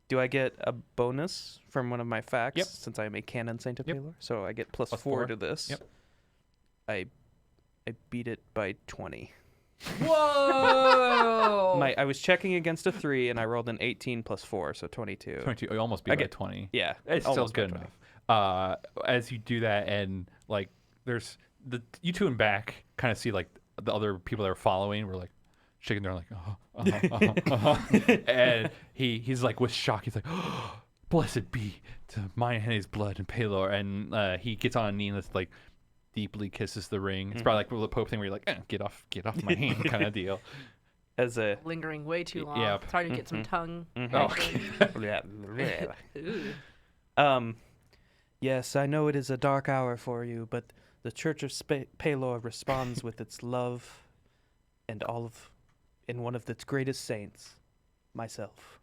do I get a bonus from one of my facts? Yep. Since I am a canon Saint of Yep. Paylor, so I get plus Plus 4 4. to this. Yep. I beat it by 20. Whoa! I was checking against a 3, and I rolled an 18 plus 4, so 22. 22. You almost beat I by get 20. Yeah, It's still almost by good 20. enough. As you do that, and like there's you two in back kind of see like the other people that are following were like shaking their like and he's like with shock. He's like, oh, blessed be to Mayahene's blood and Paylor, and he gets on a knee and just like deeply kisses the ring. It's probably like the Pope thing where you're like, get off my hand kind of deal. As a Lingering way too long. Yeah. It's hard to get some tongue. Oh. Ooh. Yes, I know it is a dark hour for you, but the Church of Paylor responds with its love and in one of its greatest saints, myself.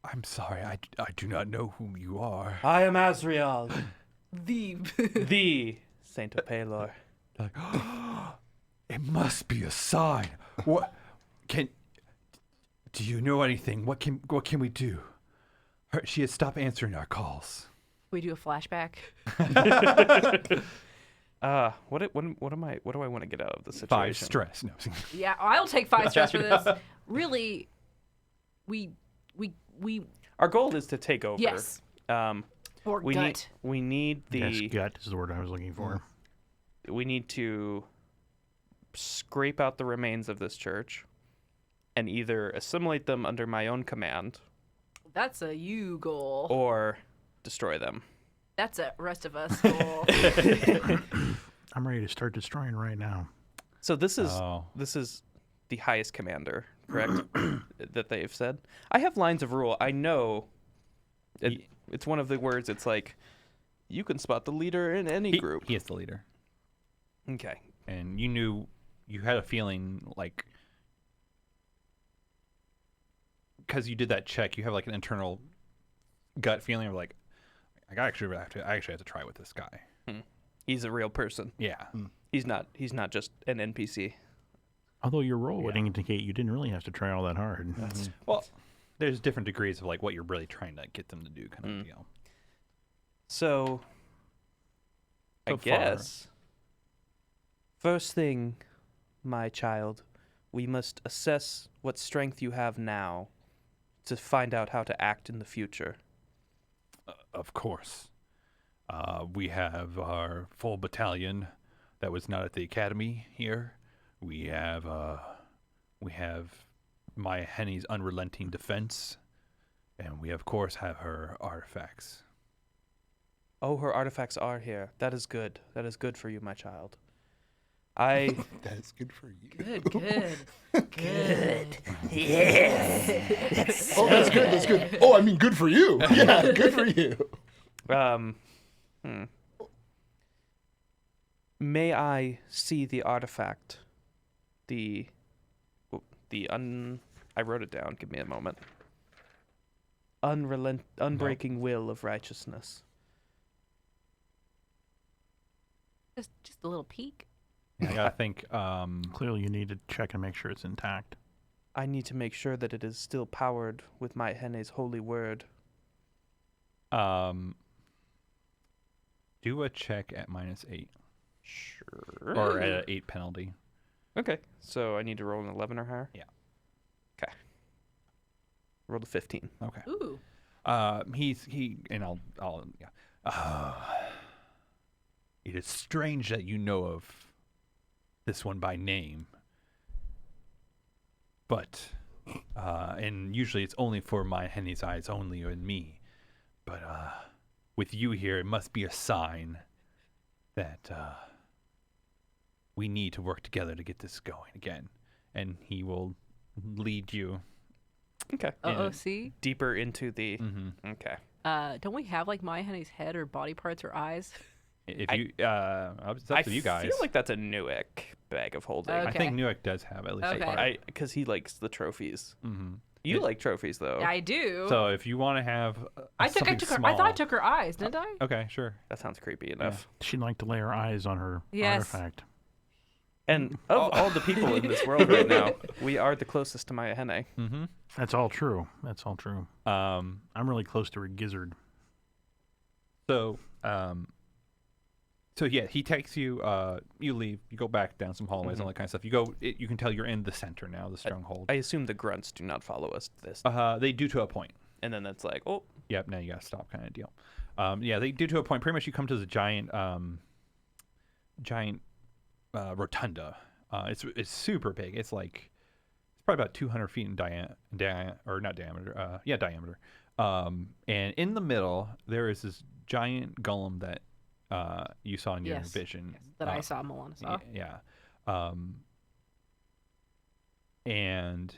I'm sorry, I do not know who you are. I am Azrael, The the Saint of Palor. Like, it must be a sign. What do you know anything? What can we do? She has stopped answering our calls. we do a flashback. What do I want to get out of the situation? 5 stress. No. Yeah, I'll take 5 stress for this. Really, we Our goal is to take over. yes. Or We gut. need Yes, the gut is the word I was looking for. we need to scrape out the remains of this church and either assimilate them under my own command That's a you goal. or destroy them. That's a rest of us goal. I'm ready to start destroying right now. So this is Oh. the highest commander, correct? That they've said. I have lines of rule. I know it's one of the words. It's like you can spot the leader in any group. He is the leader. Okay. And you had a feeling like, because you did that check, you have like an internal gut feeling of like, I actually have to try with this guy. He's a real person. Yeah. He's not just an NPC. Although your role would indicate you didn't really have to try all that hard. Well, there's different degrees of like what you're really trying to get them to do, kind of deal. So I So far. guess first thing, my child, we must assess what strength you have now to find out how to act in the future. Of course. We have our full battalion that was not at the academy here. We have my Henny's unrelenting defense, and we of course have her artifacts. Oh, her artifacts are here. That is good. That is good for you, my child. I That is good for you. Good. Good. Oh, that's good. That's good. Oh, I mean, good for you. Yeah, good for you. May I see the artifact? I wrote it down. Give me a moment. Unbreaking will of righteousness. Just a little peek. I gotta think. Clearly, you need to check and make sure it's intact. I need to make sure that it is still powered with my Henne's holy word. Do a check at -8 Sure. or at an 8 penalty. Okay, so I need to roll an 11 or higher? Yeah. Okay. Rolled a 15. Okay. Ooh. It is strange that you know of this one by name, but and usually it's only for my Henny's eyes only and me, but with you here, it must be a sign that we need to work together to get this going again, and he will lead you. Okay. OOC. Deeper into the... Mm-hmm. Okay. Don't we have like Maya Honey's head or body parts or eyes? If you, it's up to you guys. I feel like that's a Newick bag of holding. Okay. I think Newick does have at least a Okay. part. Because he likes the trophies. Mm-hmm. You like trophies, though. I do. So if you want to have, I took her. I thought I took her eyes, didn't I? Okay, sure. That sounds creepy enough. She'd like to lay her eyes on her Yes. artifact. And of all the people in this world right now, we are the closest to Maya Henne. Mm-hmm. That's all true. That's all true. I'm really close to her gizzard. So yeah, he takes you. You leave. You go back down some hallways and all that kind of stuff. You go. You can tell you're in the center now, the stronghold. I assume the grunts do not follow us this. They do to a point. And then that's like, oh, Yep. Now you gotta stop, kind of deal. Yeah, they do to a point. Pretty much, you come to the giant rotunda. It's super big. It's like it's probably about 200 feet in diameter. Diameter. And in the middle there is this giant golem that you saw in your Yes. vision. That I saw, Milana saw. Yeah. And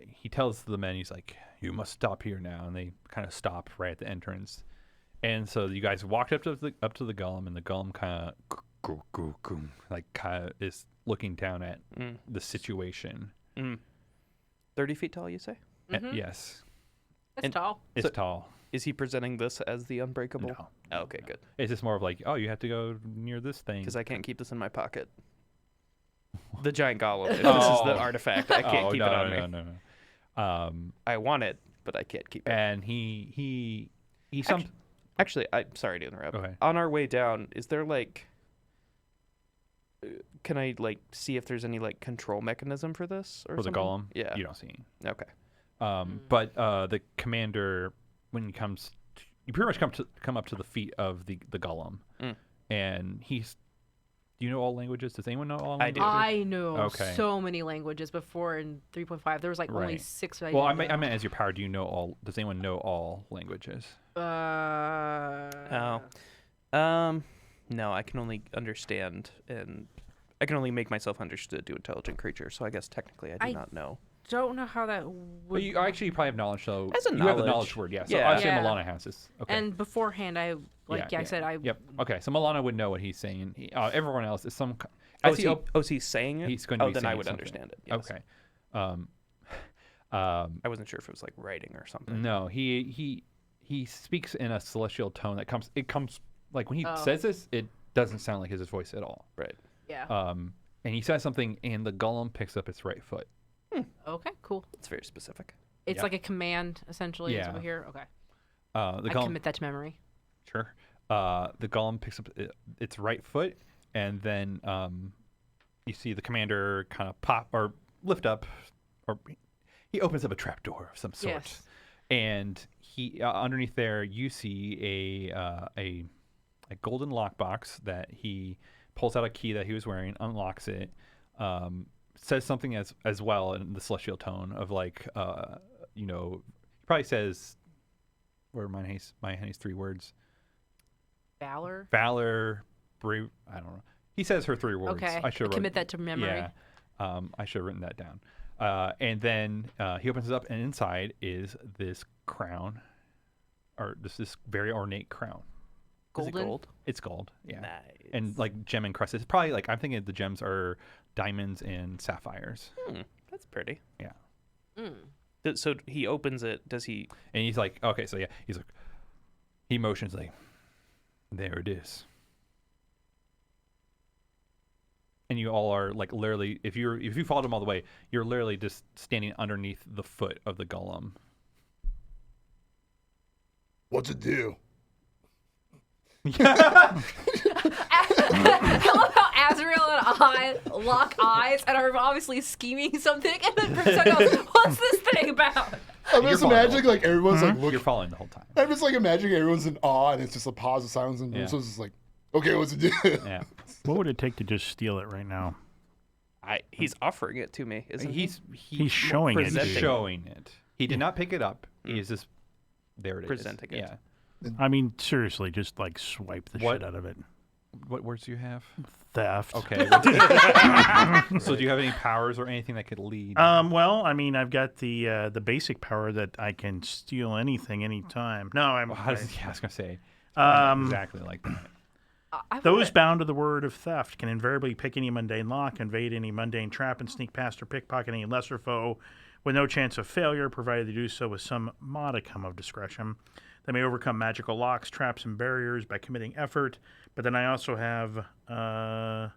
he tells the men, he's like, "You must stop here now," and they kind of stop right at the entrance. And so you guys walked up to the golem, and the golem kind of is looking down at the situation. 30 feet tall, you say? Mm-hmm. Yes. It's tall. It's tall. Is he presenting this as the unbreakable? No. Oh, okay, good. It's just more of like, oh, you have to go near this thing. Because I can't keep this in my pocket. The giant golem. If this is the artifact, I can't keep it on me. No. I want it, but I can't keep it. And he Actually, I'm sorry to interrupt. Okay. On our way down, is there like, can I like see if there's any like control mechanism for this or for the something? golem. Yeah. You don't see any. Okay. But the commander, when he comes, you pretty much come up to the feet of the golem, and he's. Do you know all languages? Does anyone know all languages? I know so many languages before in 3.5. There was like only 6. Well, I meant as your power. Do you know all? Does anyone know all languages? No, I can only understand, and I can only make myself understood to intelligent creatures. So I guess technically I do not know. Don't know how that would. Well, you actually probably have knowledge. So As a you have the knowledge. knowledge word. Yeah. So Yeah. I say Yeah. Milana has this. Okay. And beforehand, I said I. Yep. Okay. So Milana would know what he's saying. Everyone else is some. Is he saying it? He's going to be then saying I would something. understand it. Yes. Okay. I wasn't sure if it was like writing or something. No, he speaks in a celestial tone that comes. It comes like when he says this, it doesn't sound like his voice at all. Right. Yeah. And he says something, and the golem picks up its right foot. Okay. Cool. It's very specific. It's like a command essentially. Is over here. Okay. The I golem. commit that to memory. Sure. The golem picks up its right foot, and then you see the commander kind of pop or lift up, or he opens up a trap door of some sort. Yes. And he underneath there, you see a golden lockbox that he pulls out a key that he was wearing, unlocks it, says something as well in the celestial tone of like, he probably says, what are my honey's 3 words? Valor, brave. I don't know. He says her 3 words. Okay. I should commit that to memory. Yeah. I should have written that down. And then he opens it up, and inside is this crown, or this very ornate crown. Golden? Is it gold? It's gold, yeah. Nice. And like gem encrusted. It's probably like, I'm thinking the gems are diamonds and sapphires. That's pretty. Yeah. So he opens it. Does he? And he's like, okay, so yeah, he's like, he motions like, there it is. And you all are like literally, if you followed him all the way, you're literally just standing underneath the foot of the golem. What's it do? I love how Azrael and I lock eyes and are obviously scheming something, and then Brimstone goes, "What's this thing about?" I'm You're just following imagining like everyone's like looking. You're following the whole time. I'm just like imagining everyone's in awe, and it's just a pause of silence, and Brimstone's just like, "Okay, what's it do?" Yeah. What would it take to just steal it right now? He's offering it to me, isn't he? He's showing it. He's to you. showing it. He did not pick it up. He is just there. It is. Presenting it. Yeah. I mean, seriously, just like swipe the What? shit out of it. What words do you have? Theft. Okay. So do you have any powers or anything that could lead? Well, I mean, I've got the basic power that I can steal anything, anytime. No, I'm. Well, how does, yeah, I was gonna say. Exactly like that. Those bound to the word of theft can invariably pick any mundane lock, invade any mundane trap, and sneak past or pickpocket any lesser foe with no chance of failure, provided they do so with some modicum of discretion. They may overcome magical locks, traps, and barriers by committing effort, but then I also have a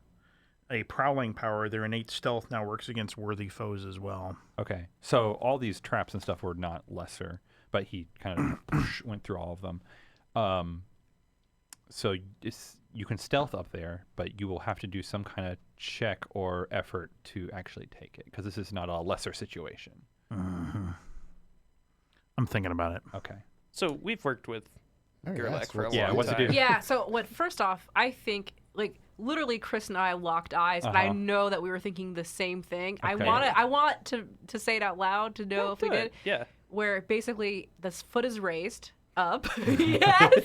prowling power. Their innate stealth now works against worthy foes as well. Okay. So all these traps and stuff were not lesser, but he kind of went through all of them. So you can stealth up there, but you will have to do some kind of check or effort to actually take it, because this is not a lesser situation. Mm-hmm. I'm thinking about it. Okay. So we've worked with Gerlach for a long Yeah, time. what's it do? Yeah. So first off, I think like literally Chris and I locked eyes, and I know that we were thinking the same thing. Okay. I want to say it out loud to know if we did. Yeah. Where basically this foot is raised up. Yes.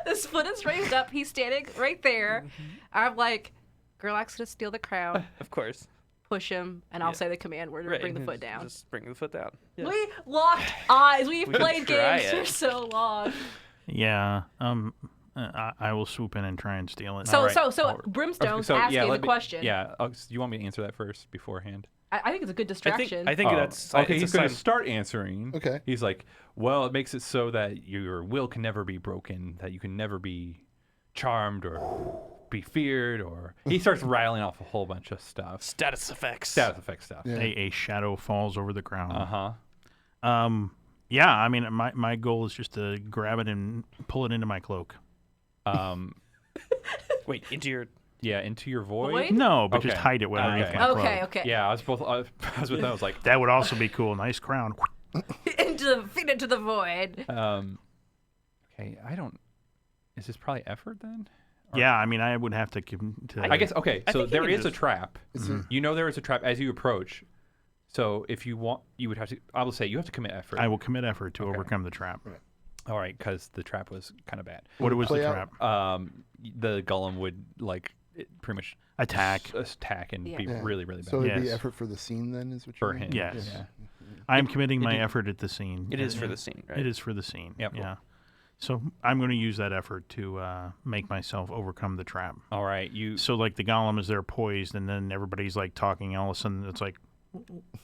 This foot is raised up. He's standing right there. I'm like, Gerlach's gonna steal the crown. Of course. Push him, and I'll say the command word to bring the foot down. Just bring the foot down. Yeah. We locked eyes. We've We can played try games it. for so long. Yeah. I will swoop in and try and steal it. So All right. Brimstone's So, asking let the me- question. Yeah. You want me to answer that first beforehand? I think it's a good distraction. I think Oh, that's okay. it's He's a going to sign. start answering. Okay. He's like, well, it makes it so that your will can never be broken, that you can never be charmed or be feared, or he starts rattling off a whole bunch of stuff. Status effects. Status effect stuff. Yeah. A shadow falls over the ground. Uh-huh. Yeah, I mean, my goal is just to grab it and pull it into my cloak. Wait, into your. Yeah, into your void. Void? No, but just Okay. hide it underneath Okay. my cloak. Okay. Yeah, I was with that. I was like, That would also be cool. Nice crown. Feed into the void. okay, I don't. Is this probably effort then? Yeah, I mean, I would have to give to. I guess okay. I So think you there can is a just- trap. Is it- You know there is a trap as you approach. So if you want, you would have to. I will say you have to commit effort. I will commit effort to Okay. overcome the trap. All right, because the trap was kind of bad. What was the Play out? trap? The golem would pretty much Attack. attack and be Yeah. really really bad. So it'd be Yes. effort for the scene then, is what For you're him. Yes. Yeah. I am committing my it- effort at the scene. It is for the scene, right? It is for the scene. Yep. Yeah. So I'm going to use that effort to make myself overcome the trap. All right, you. So like the golem is there poised, and then everybody's like talking. All of a sudden, it's like,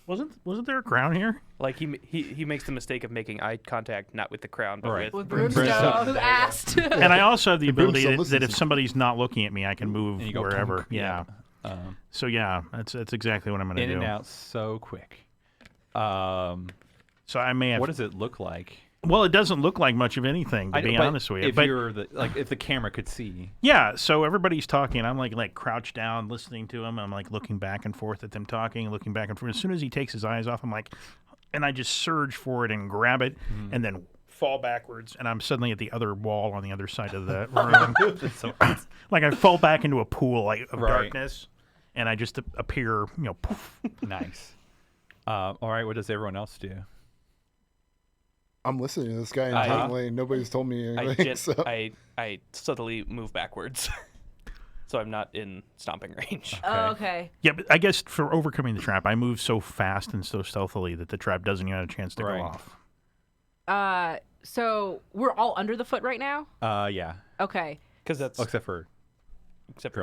wasn't there a crown here? Like he makes the mistake of making eye contact not with the crown, but Right. With Brimstone. Brimstone, who There you go. asked? And I also have the ability Brimstone that if listens. somebody's not looking at me, I can move And you go wherever. punk. Yeah. Um, So yeah, that's exactly what I'm going to in do. and out so quick. So I may have. What does it look like? Well, it doesn't look like much of anything, to be but honest with you. If But you're if the camera could see. yeah, so everybody's talking. I'm like crouched down, listening to him. I'm like looking back and forth at them talking, looking back and forth. As soon as he takes his eyes off, I'm like, and I just surge for it and grab it, and then fall backwards, and I'm suddenly at the other wall on the other side of the room. So, Like I fall back into a pool of Right. darkness, and I just appear, poof. nice. All right, what does everyone else do? I'm listening to this guy Uh-huh. intently. Nobody's told me anything. I subtly move backwards, so I'm not in stomping range. Oh, okay. Yeah, but I guess for overcoming the trap, I move so fast and so stealthily that the trap doesn't even have a chance to Right. go off. So we're all under the foot right now. Yeah. Okay. Because that's Except for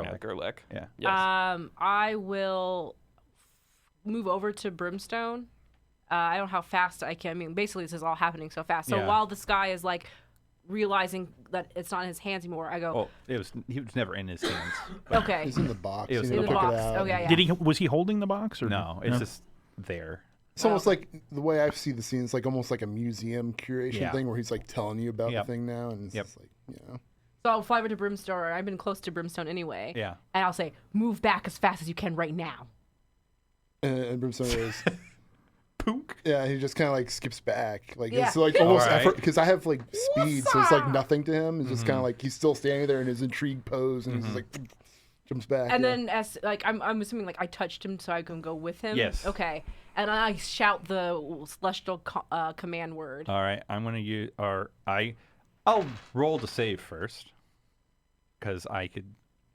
not Gerlach. yeah. Yes. I will move over to Brimstone. I don't know how fast I can. I mean, basically, this is all happening so fast. So Yeah. while this guy is like realizing that it's not in his hands anymore, I go, Well, he was never in his hands. okay. He's in the box. It was You in need the to pick box. it out. Okay, yeah. Was he holding the box or No, it's just there. It's almost like the way I see the scene. It's like almost like a museum curation Yeah. thing where he's like telling you about Yep. the thing now, and it's Yep. just like So I'll fly over to Brimstone. Or I've been close to Brimstone anyway. Yeah. And I'll say, move back as fast as you can right now. And Brimstone is. Pook. Yeah, he just kind of like skips back, like Yeah. it's like almost Alright. effort because I have like speed, so it's like Woosa! nothing to him. It's just kind of like he's still standing there in his intrigued pose, and he's just like jumps back. And yeah. then as like I'm assuming like I touched him so I can go with him. Yes. Okay. And I shout the celestial command word. All right, I'm gonna use I'll roll to save first, because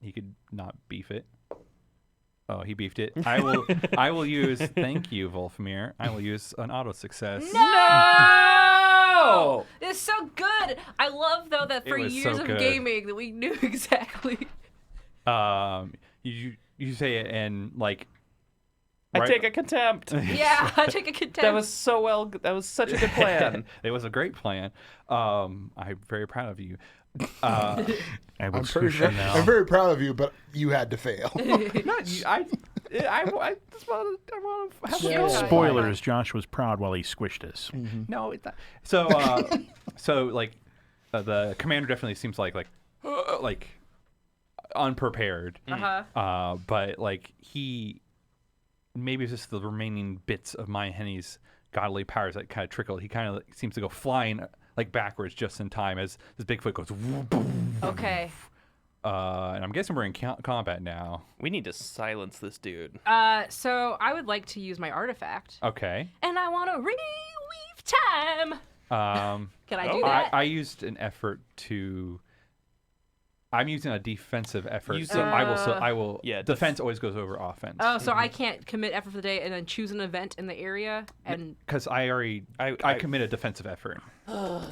he could not beef it. Oh, he beefed it. I will use. Thank you, Wolfmir. I will use an auto success. No! It's so good. I love though that for It was years so of good. gaming that we knew exactly. You say it and like. I right- take a contempt. Yeah, I take a contempt. That was so well. That was such a good plan. It was a great plan. I'm very proud of you. I will I'm swoosh you now. very proud of you, but you had to fail. Not you. I just want to have a Yeah. go. Spoilers: Josh was proud while he squished us. No, it's not. So, the commander definitely seems like unprepared. But like he, maybe it's just the remaining bits of my Henny's godly powers that kind of trickled. He kind of seems to go flying like backwards just in time as this Bigfoot goes. Okay. And I'm guessing we're in combat now. We need to silence this dude. So I would like to use my artifact, Okay. and I want to reweave time. Can I do that? I used an effort to. I'm using a defensive effort, Use so it. I will. Yeah, defense always goes over offense. Oh, so I can't commit effort for the day and then choose an event in the area and. Because I already I commit a defensive effort. I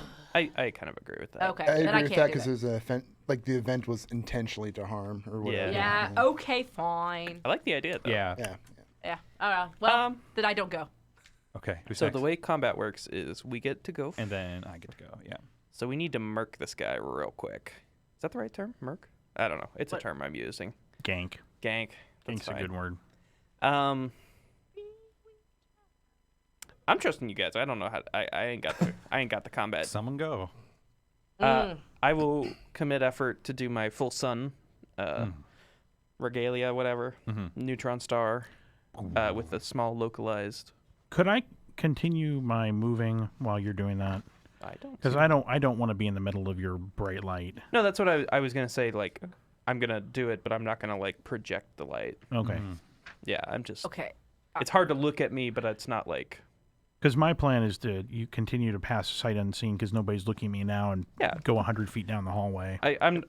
kind of agree with that. Okay, I then I agree with can't that do because there's an event, like the event was intentionally to harm or whatever. Yeah. Yeah. Okay. Fine. I like the idea though. Yeah. Yeah. Yeah. Well, Um, then I don't go. Okay. Who's So next? the way combat works is we get to go. And then I get to go. Yeah. So we need to murk this guy real quick. Is that the right term? Murk? I don't know. It's a term I'm using. Gank. Gank. That's Gank's a fine. good word. I'm trusting you guys. I don't know how. I ain't got the combat. Someone go. I will commit effort to do my full sun, regalia, whatever, neutron star, with a small localized. Could I continue my moving while you're doing that? I don't. Because I don't want to be in the middle of your bright light. No, that's what I was gonna say. Like, I'm gonna do it, but I'm not gonna like project the light. Okay. Yeah, I'm just. Okay. It's hard to look at me, but it's not like. Because my plan is to you continue to pass sight unseen because nobody's looking at me now and go 100 feet down the hallway. I'm.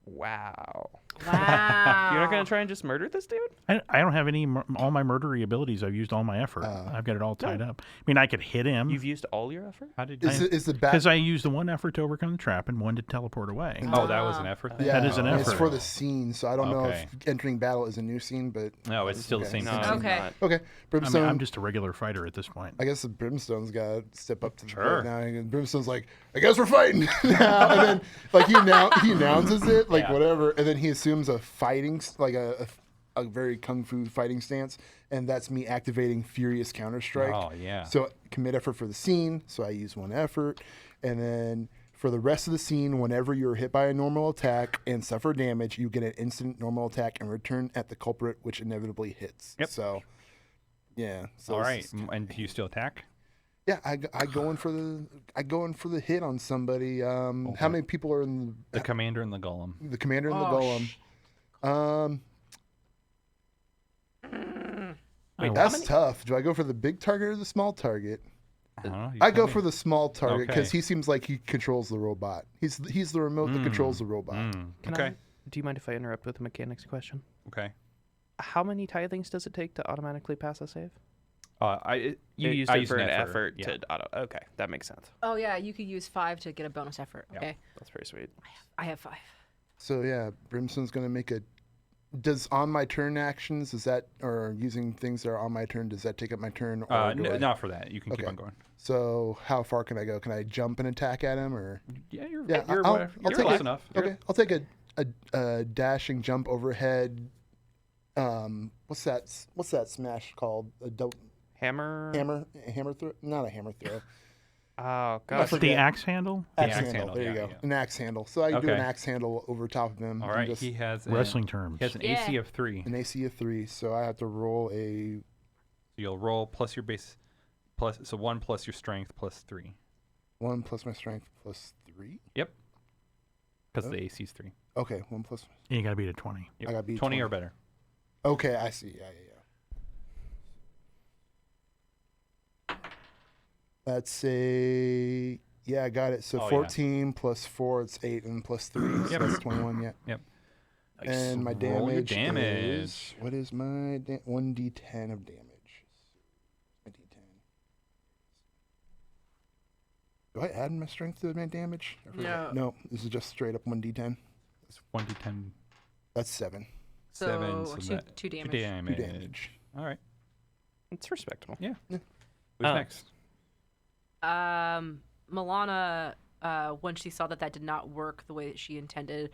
Wow. Wow. You're not gonna try and just murder this dude? I don't have any all my murdery abilities. I've used all my effort. I've got it all tied up. I mean, I could hit him You've used all your effort? How did you? Is the bat? because I used the one effort to overcome the trap and one to teleport away. Oh, that was an effort thing? Yeah, That is an It's effort. for the scene, so I don't know Okay. if entering battle is a new scene, but No, it's still the Okay. same No, thing. it's Okay. not. okay. I Brimstone. mean, I'm just a regular fighter at this point. I guess the Brimstone's got to step up to the Sure. plate now. And Brimstone's like, I guess we're fighting now. And then, like, he announces it, like, Yeah. whatever. And then he assumes a fighting, like, a very kung fu fighting stance. And that's me activating Furious Counter-Strike. Oh, yeah. So commit effort for the scene. So I use one effort. And then for the rest of the scene, whenever you're hit by a normal attack and suffer damage, you get an instant normal attack and return at the culprit, which inevitably hits. Yep. So, yeah. So All this right. is- And do you still attack? yeah, I go in for the hit on somebody. How many people are in The commander and the golem. the commander and the Oh, golem? Wait, That's tough. Do I go for the big target or the small target? I don't know. You I tell go me. for the small target because Okay. he seems like he controls the robot. He's the remote that controls the robot. Okay. Do you mind if I interrupt with a mechanics question? Okay. How many tithings does it take to automatically pass a save? You Used it for an effort Yeah. to auto. Okay, that makes sense. Oh yeah, you could use 5 to get a bonus effort. Yeah. Okay. That's pretty sweet. I have 5. So yeah, Brimstone's gonna make a. Does on my turn actions is that or using things that are on my turn? Does that take up my turn? Or do I- Not for that. You can keep Okay. on going. So how far can I go? Can I jump and attack at him or? Yeah, you're, Yeah, you're, I'll whatever. You're take close it. enough. Okay, I'll take a dashing jump overhead. What's that smash called? Hammer. Hammer throw? Not a hammer throw. Oh I gosh. forget. The axe handle? Axe axe handle. handle, There you yeah, go. yeah. An axe handle. So I can do an Okay. axe handle over top of him. All and right. just He has Wrestling terms. He has an Yeah. AC of 3. an AC of 3. So I have to roll a So you'll roll plus your base, plus 1 plus your strength plus 3. 1 plus my strength plus 3. Because Oh. the AC is 3. Okay, 1 plus. You got to beat a 20. Yep. I got beat 20 or 20. better. Okay, I see. Yeah. That's a. Yeah, I got it. So Oh, yeah. 14 plus 4, it's 8, and plus 3, so Yep. that's 21. Yeah. Yep. And my Roll your damage, damage. is what is my 1d10 of damage? My d10. Do I add my strength to my damage? I forgot. No, this is just straight up 1d10. It's 1d10. That's 7. 7. So So two- that- two damage. 2 damage. damage. All right. It's respectable. Yeah. Yeah. Who's next? Milana, when she saw that did not work the way that she intended,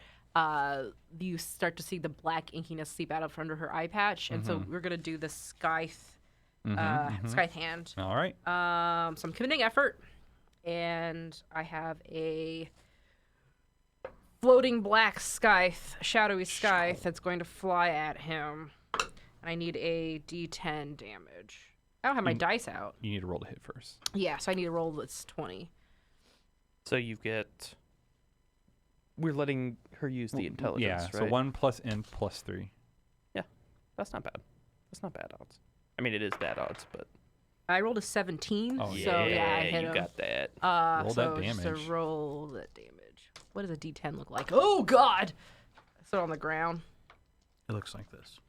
you start to see the black inkiness seep out from under her eye patch, and so we're gonna do the scythe, scythe hand. All right. So I'm committing effort, and I have a floating black scythe, shadowy scythe that's going to fly at him, and I need a D10 damage. I don't have my dice out. You need to roll to hit first. Yeah, so I need to roll that's 20. So you get. We're letting her use the intelligence, Yeah. right? So 1 plus and plus 3. That's not bad. That's not bad odds. I mean, it is bad odds, but. I rolled a 17, Oh, so yeah, I hit you him. got that. Roll so that just damage. to roll that damage. What does a D10 look like? Oh God! So on the ground. It looks like this.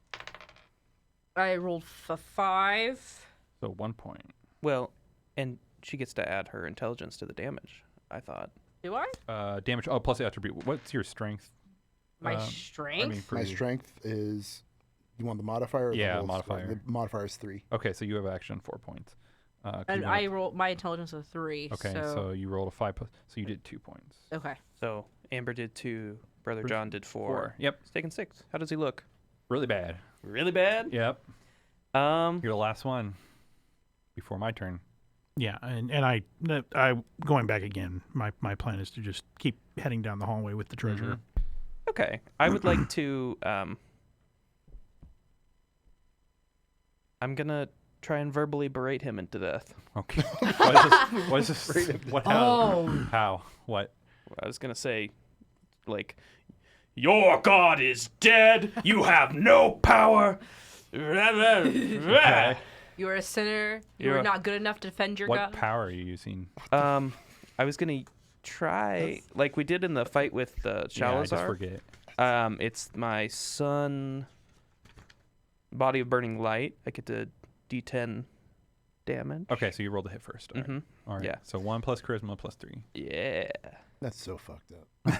I rolled a 5. So 1 point. Well, and she gets to add her intelligence to the damage, I thought. Do I? Damage. Oh, plus the attribute. What's your strength? My Um, strength? I mean, for My you. strength is You want the modifier? Or the Yeah, whole modifier. score? The modifier is 3. Okay, so you have action 4 points. 'Cause And you went I up- rolled my intelligence was 3. Okay, so you rolled a 5 plus, so you did 2 points. Okay. So Amber did 2. Brother Bruce- John did 4. Yep, He's taking 6. How does he look? really bad. Really bad? Yep, Um. you're the last one before my turn. Yeah, and I going back again. My plan is to just keep heading down the hallway with the treasure. Okay. I would like to. I'm gonna try and verbally berate him into death. Okay. What is this? What? How? How? What? I was gonna say, like, your god is dead. You have no power. Okay. You are a sinner. You You're are a- not good enough to defend your What God. power are you using? I was gonna try like we did in the fight with Yeah, I just Shalazar. forget. It's my sun body of burning light. I get to D10 damage. Okay, so you rolled a hit first. All right. Mm-hmm. All right. Yeah. So 1 plus charisma plus 3. Yeah. That's so fucked up.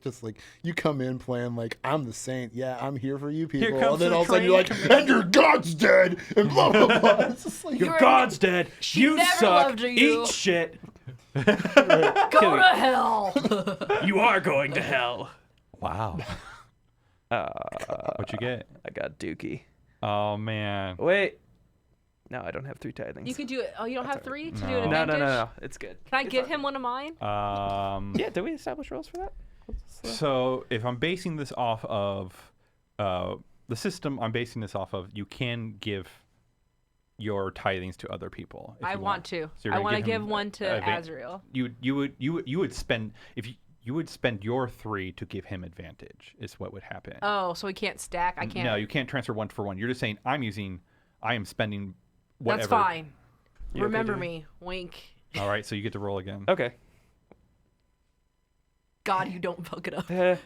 Just like you come in playing like I'm the saint. Yeah, I'm here for you people. comes And then the all of a sudden you're like, train. and your god's dead, and blah blah blah. It's just like Your God's dead. She you never suck. Loved you. Eat shit. Go to hell. You are going to hell. Wow. What'd you get? I got Dookie. Oh man. Wait. No, I don't have 3 tithings. You can do it. Oh, you don't have 3 to do No. an No, advantage? no. It's good. Can I give him one of mine? Yeah, did we establish rules for that? So if I'm basing this off of the system, I'm basing this off of you can give your tithings to other people. If I you want to. So you're I gonna want to give give him one to Azrael. You would spend if you would spend your 3 to give him advantage. Is what would happen. Oh, so we can't stack. I can't. No, you can't transfer 1 for 1. You're just saying I am spending whatever. That's fine. You okay, Remember Jimmy? me. Wink. All right, so you get to roll again. Okay. God, you don't fuck it up. It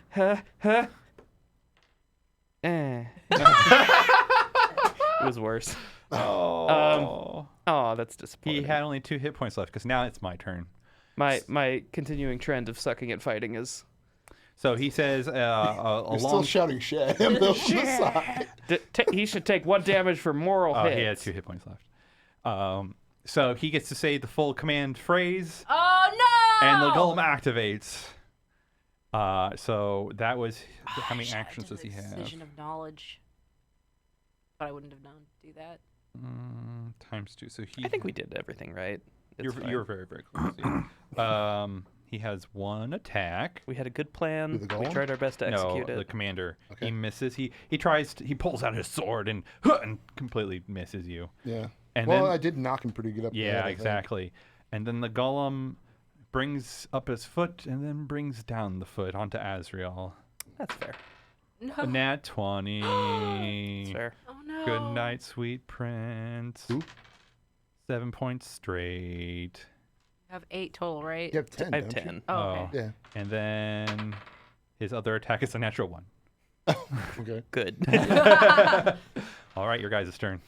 was worse. Oh. Oh, that's disappointing. He had only 2 hit points left because now it's my turn. My continuing trend of sucking at fighting is So he says, You're along. still shouting shit at him though on the side. he should take 1 damage for moral hits. He had 2 hit points left. So he gets to say the full command phrase, Oh no! and the golem activates. So that was how many Shit, I actions did does he the have? Decision of knowledge. But I wouldn't have known to do that. Times 2. So he. I think we did everything right. It's fine. You're very very close. He has 1 attack. We had a good plan. With the We golem? tried our best to execute No, the it. commander. Okay. He misses. He pulls out his sword and completely misses you. Yeah. And well, then- I did knock him pretty good up. the head, Yeah, I think. exactly. And then the golem brings up his foot and then brings down the foot onto Azrael. That's fair. No. A nat 20. That's fair. Oh no. Good night, sweet prince. Oop. 7 points straight. You have 8 total, right? You have 10. I have don't you? 10. Oh, okay. Yeah. And then his other attack is a natural 1. Okay. Good. All right, your guys' turn.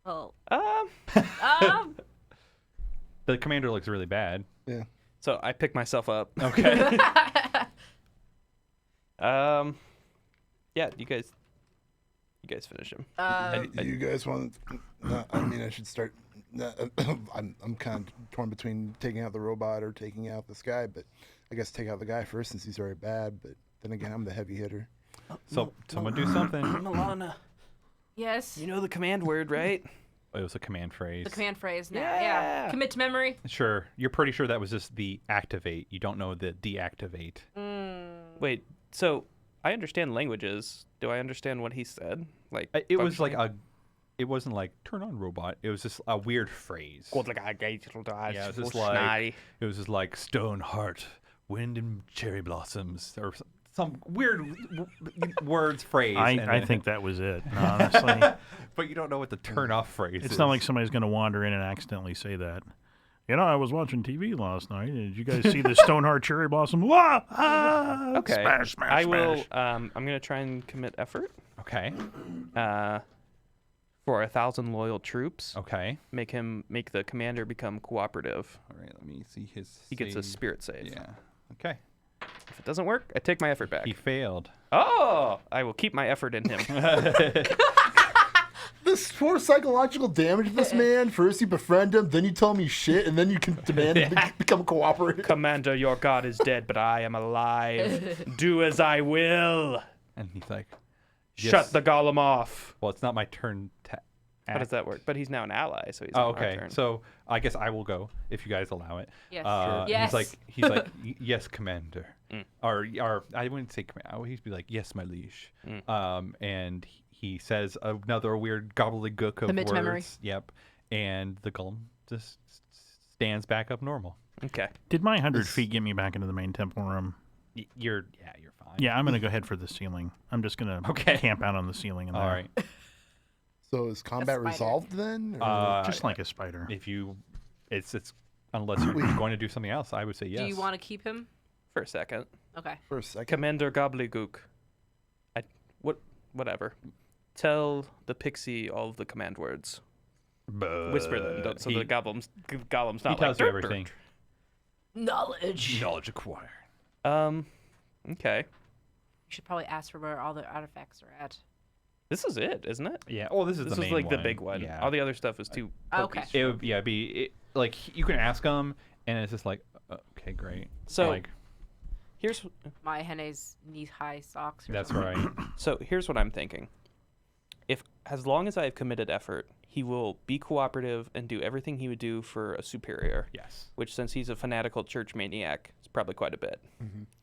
Oh. um. The commander looks really bad. Yeah. So I pick myself up. Okay. Yeah. You guys finish him. Do you guys want? No, I mean, I should start. I'm kind of torn between taking out the robot or taking out this guy, but I guess take out the guy first since he's already bad. But then again, I'm the heavy hitter. So someone do something. Milana, Yes. you know the command word, right? It was a command phrase. The command phrase now. Yeah. Yeah. Commit to memory. Sure. You're pretty sure that was just the activate. You don't know the deactivate. Wait. So I understand languages. Do I understand what he said? Like It was like functionally? it wasn't like turn on robot. It was just a weird phrase. Yeah, it was just like stone heart, wind and cherry blossoms, or some weird words phrase. I and think that was it, honestly. but you don't know what the turn off phrase is. It's not like somebody's going to wander in and accidentally say that. You know, I was watching TV last night. Did you guys see the Stoneheart cherry blossom? Wah! Ah! Okay. Smash, smash, I smash. will. I'm gonna try and commit effort. Okay. For 1,000 loyal troops. Okay. Make the commander become cooperative. All right. Let me see his. He gets a save. spirit save. Yeah. Okay. If it doesn't work, I take my effort back. He failed. Oh, I will keep my effort in him. This poor psychological damage of this man. First you befriend him, then you tell him he's shit, and then you can demand him to become cooperative. Commander, your god is dead, but I am alive. Do as I will. And he's like, Shut the golem off. Well, it's not my turn to How does that work? But he's now an ally, so he's Oh, on our okay. turn. So I guess I will go if you guys allow it. Yes. Sure. Yes. He's like, yes, Commander. Or I wouldn't say Commander. He'd be like, yes, my liege. And he says another weird gobbledygook of Commit to words. memory. Yep. And the golem just stands back up normal. Okay. Did my 100 feet get me back into the main temple room? You're fine. Yeah, I'm going to go head for the ceiling. I'm just going to camp out on the ceiling. All right. So is combat spider. resolved then? Or? Just like a spider. If you, it's unless you're going to do something else, I would say yes. Do you want to keep him? For a second. Okay. For a second. Commander Gobbledygook. Whatever. Tell the pixie all of the command words. Whisper them, so the golem's not He tells like, you everything. Knowledge. Knowledge acquired. Okay. You should probably ask for where all the artifacts are at. This is it, isn't it? Yeah. Oh, this is This the was main like one. the big one. Yeah. All the other stuff is too. Okay. pokey. It would be like you can ask them, and it's just like, okay, great. So like, here's My Henne's knee-high socks. Or that's something. right. here's what I'm thinking. If as long as I have committed effort, he will be cooperative and do everything he would do for a superior. Yes. Which, since he's a fanatical church maniac, is probably quite a bit.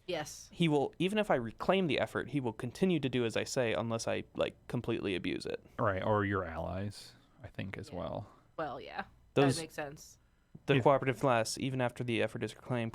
Yes. He will, even if I reclaim the effort, he will continue to do as I say unless I completely abuse it. Right, or your allies, I think, as well. Well, yeah. Those that makes sense. the cooperative lasts even after the effort is reclaimed,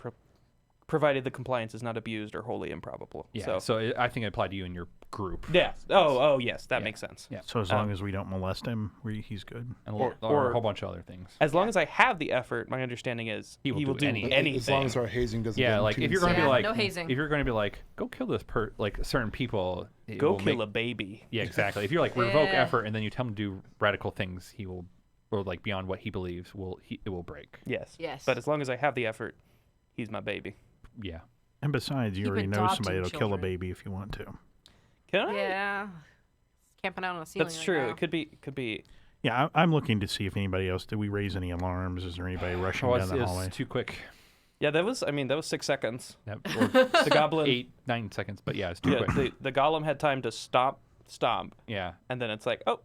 provided the compliance is not abused or wholly improbable. Yeah. So I think it applied to you and your group. Yeah. Oh, yes, that makes sense. Yeah. So as long as we don't molest him, he's good. And or a whole bunch of other things. As long as I have the effort, my understanding is He will do anything. As long as our hazing doesn't. Yeah, get like too if you're going to insane. be like, no hazing. if you're going to be like, go kill this like certain people. it Go will kill make- a baby. Yeah, exactly. If you're like revoke Yeah. effort and then you tell him to do radical things, he will, or like beyond what he believes, it will break. Yes. Yes. But as long as I have the effort, he's my baby. Yeah. And besides, you Keep already know adopting somebody that'll kill a children. baby if you want to. Can I? Yeah. Camping out on a ceiling. That's right true. now. It could be. Yeah, I'm looking to see if anybody else. Did we raise any alarms? Is there anybody rushing Oh, down the it's hallway? too quick. Yeah, that was 6 seconds. Or The goblin 8-9 seconds, but yeah, it's too Yeah, quick. the golem had time to stomp, Yeah. and then it's like, oh,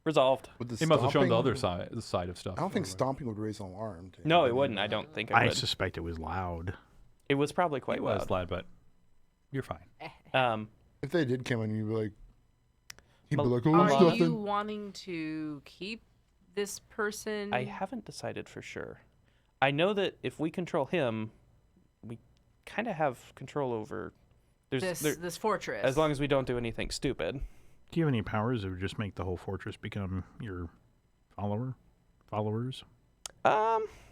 resolved. With the He must have shown the stomping- other side of stuff. I don't think stomping would raise an alarm. No, it wouldn't. I don't think it I would. suspect it was loud. It was probably quite It was loud. loud, but you're fine. If they did come in, you'd be like, he'd be Mal- like, oh, Are it's you nothing. wanting to keep this person? I haven't decided for sure. I know that if we control him, we kind of have control over. this fortress. As long as we don't do anything stupid. Do you have any powers that would just make the whole fortress become your followers?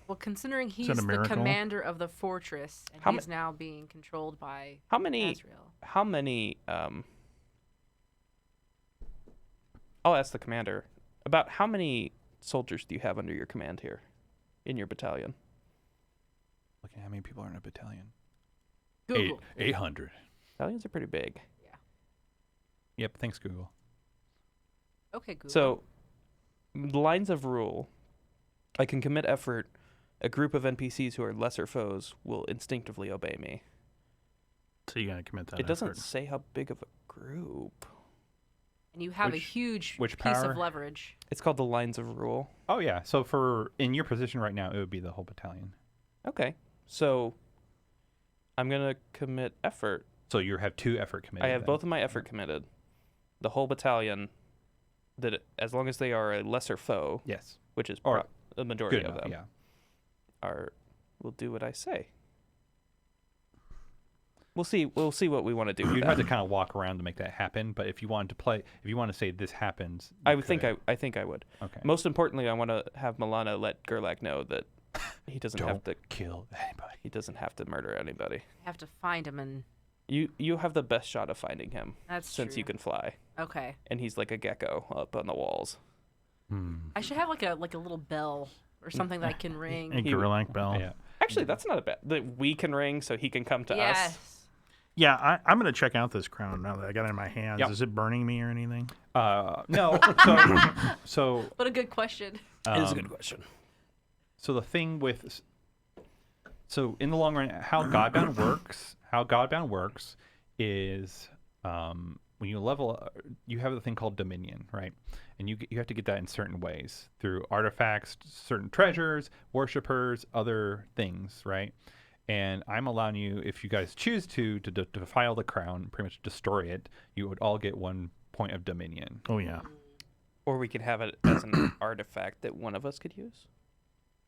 Well, considering he's that a the miracle? commander of the fortress and How he's now being controlled by How many? Azrael. How many? I'll ask the commander. About how many soldiers do you have under your command here, in your battalion? Look at how many people are in a battalion. Google. 800. Battalions are pretty big. Yep, thanks, Google. Okay, Google. So, lines of rule. I can commit effort. A group of NPCs who are lesser foes will instinctively obey me. So you gotta commit that. It doesn't effort. say how big of a group. and you have a which- huge which piece power? of leverage. It's called the lines of rule. Oh yeah, so in your position right now, it would be the whole battalion. Okay, so I'm gonna commit effort. So you have 2 effort committed. I have then. both of my effort committed. The whole battalion. As long as they are a lesser foe, Yes. which is Or the majority Good of enough. them, Yeah. will do what I say. We'll see what we want to do. with You'd that. have to kind of walk around to make that happen. But if you wanted to play, if you want to say this happens, you I would think could. I think I would. Okay. Most importantly, I want to have Milana let Gerlach know that he doesn't have Don't to. kill anybody. He doesn't have to murder anybody. I have to find him, and You have the best shot of finding him that's since true. you can fly, Okay. and he's like a gecko up on the walls. Hmm. I should have like a little bell or something that I can ring. A Gerlach bell. Yeah. Actually, that's not a bad. That we can ring, so he can come to us. Yes. Yeah, I'm going to check out this crown now that I got it in my hands. Yep. Is it burning me or anything? No. So What a good question. It is a good question. So the thing with, so in the long run, how Godbound works is when you level, you have the thing called Dominion, right? And you have to get that in certain ways through artifacts, certain treasures, worshippers, other things, right? And I'm allowing you, if you guys choose to defile the crown, pretty much destroy it, you would all get 1 point of Dominion. Oh, yeah. Or we could have it as an artifact that one of us could use.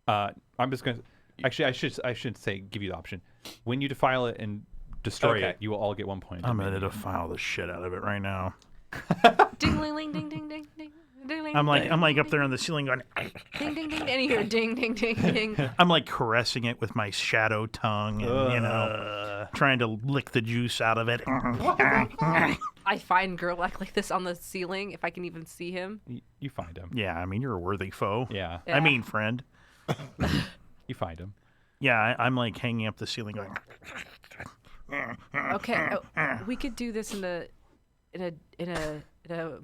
I'm just going to, actually, I should say, give you the option. When you defile it and destroy it, you will all get 1 point of I'm Dominion. going to defile the shit out of it right now. Ding, ling, ling, ding, ding, ding, ding. Ding, I'm like up there on the ceiling going, ding, ding, ding, and you hear ding, ding, ding, ding. I'm like caressing it with my shadow tongue and, trying to lick the juice out of it. I find Gerlach like this on the ceiling, if I can even see him. You find him. Yeah, I mean, you're a worthy foe. Yeah. I mean, friend. You find him. Yeah, I'm like hanging up the ceiling going. Okay, we could do this in a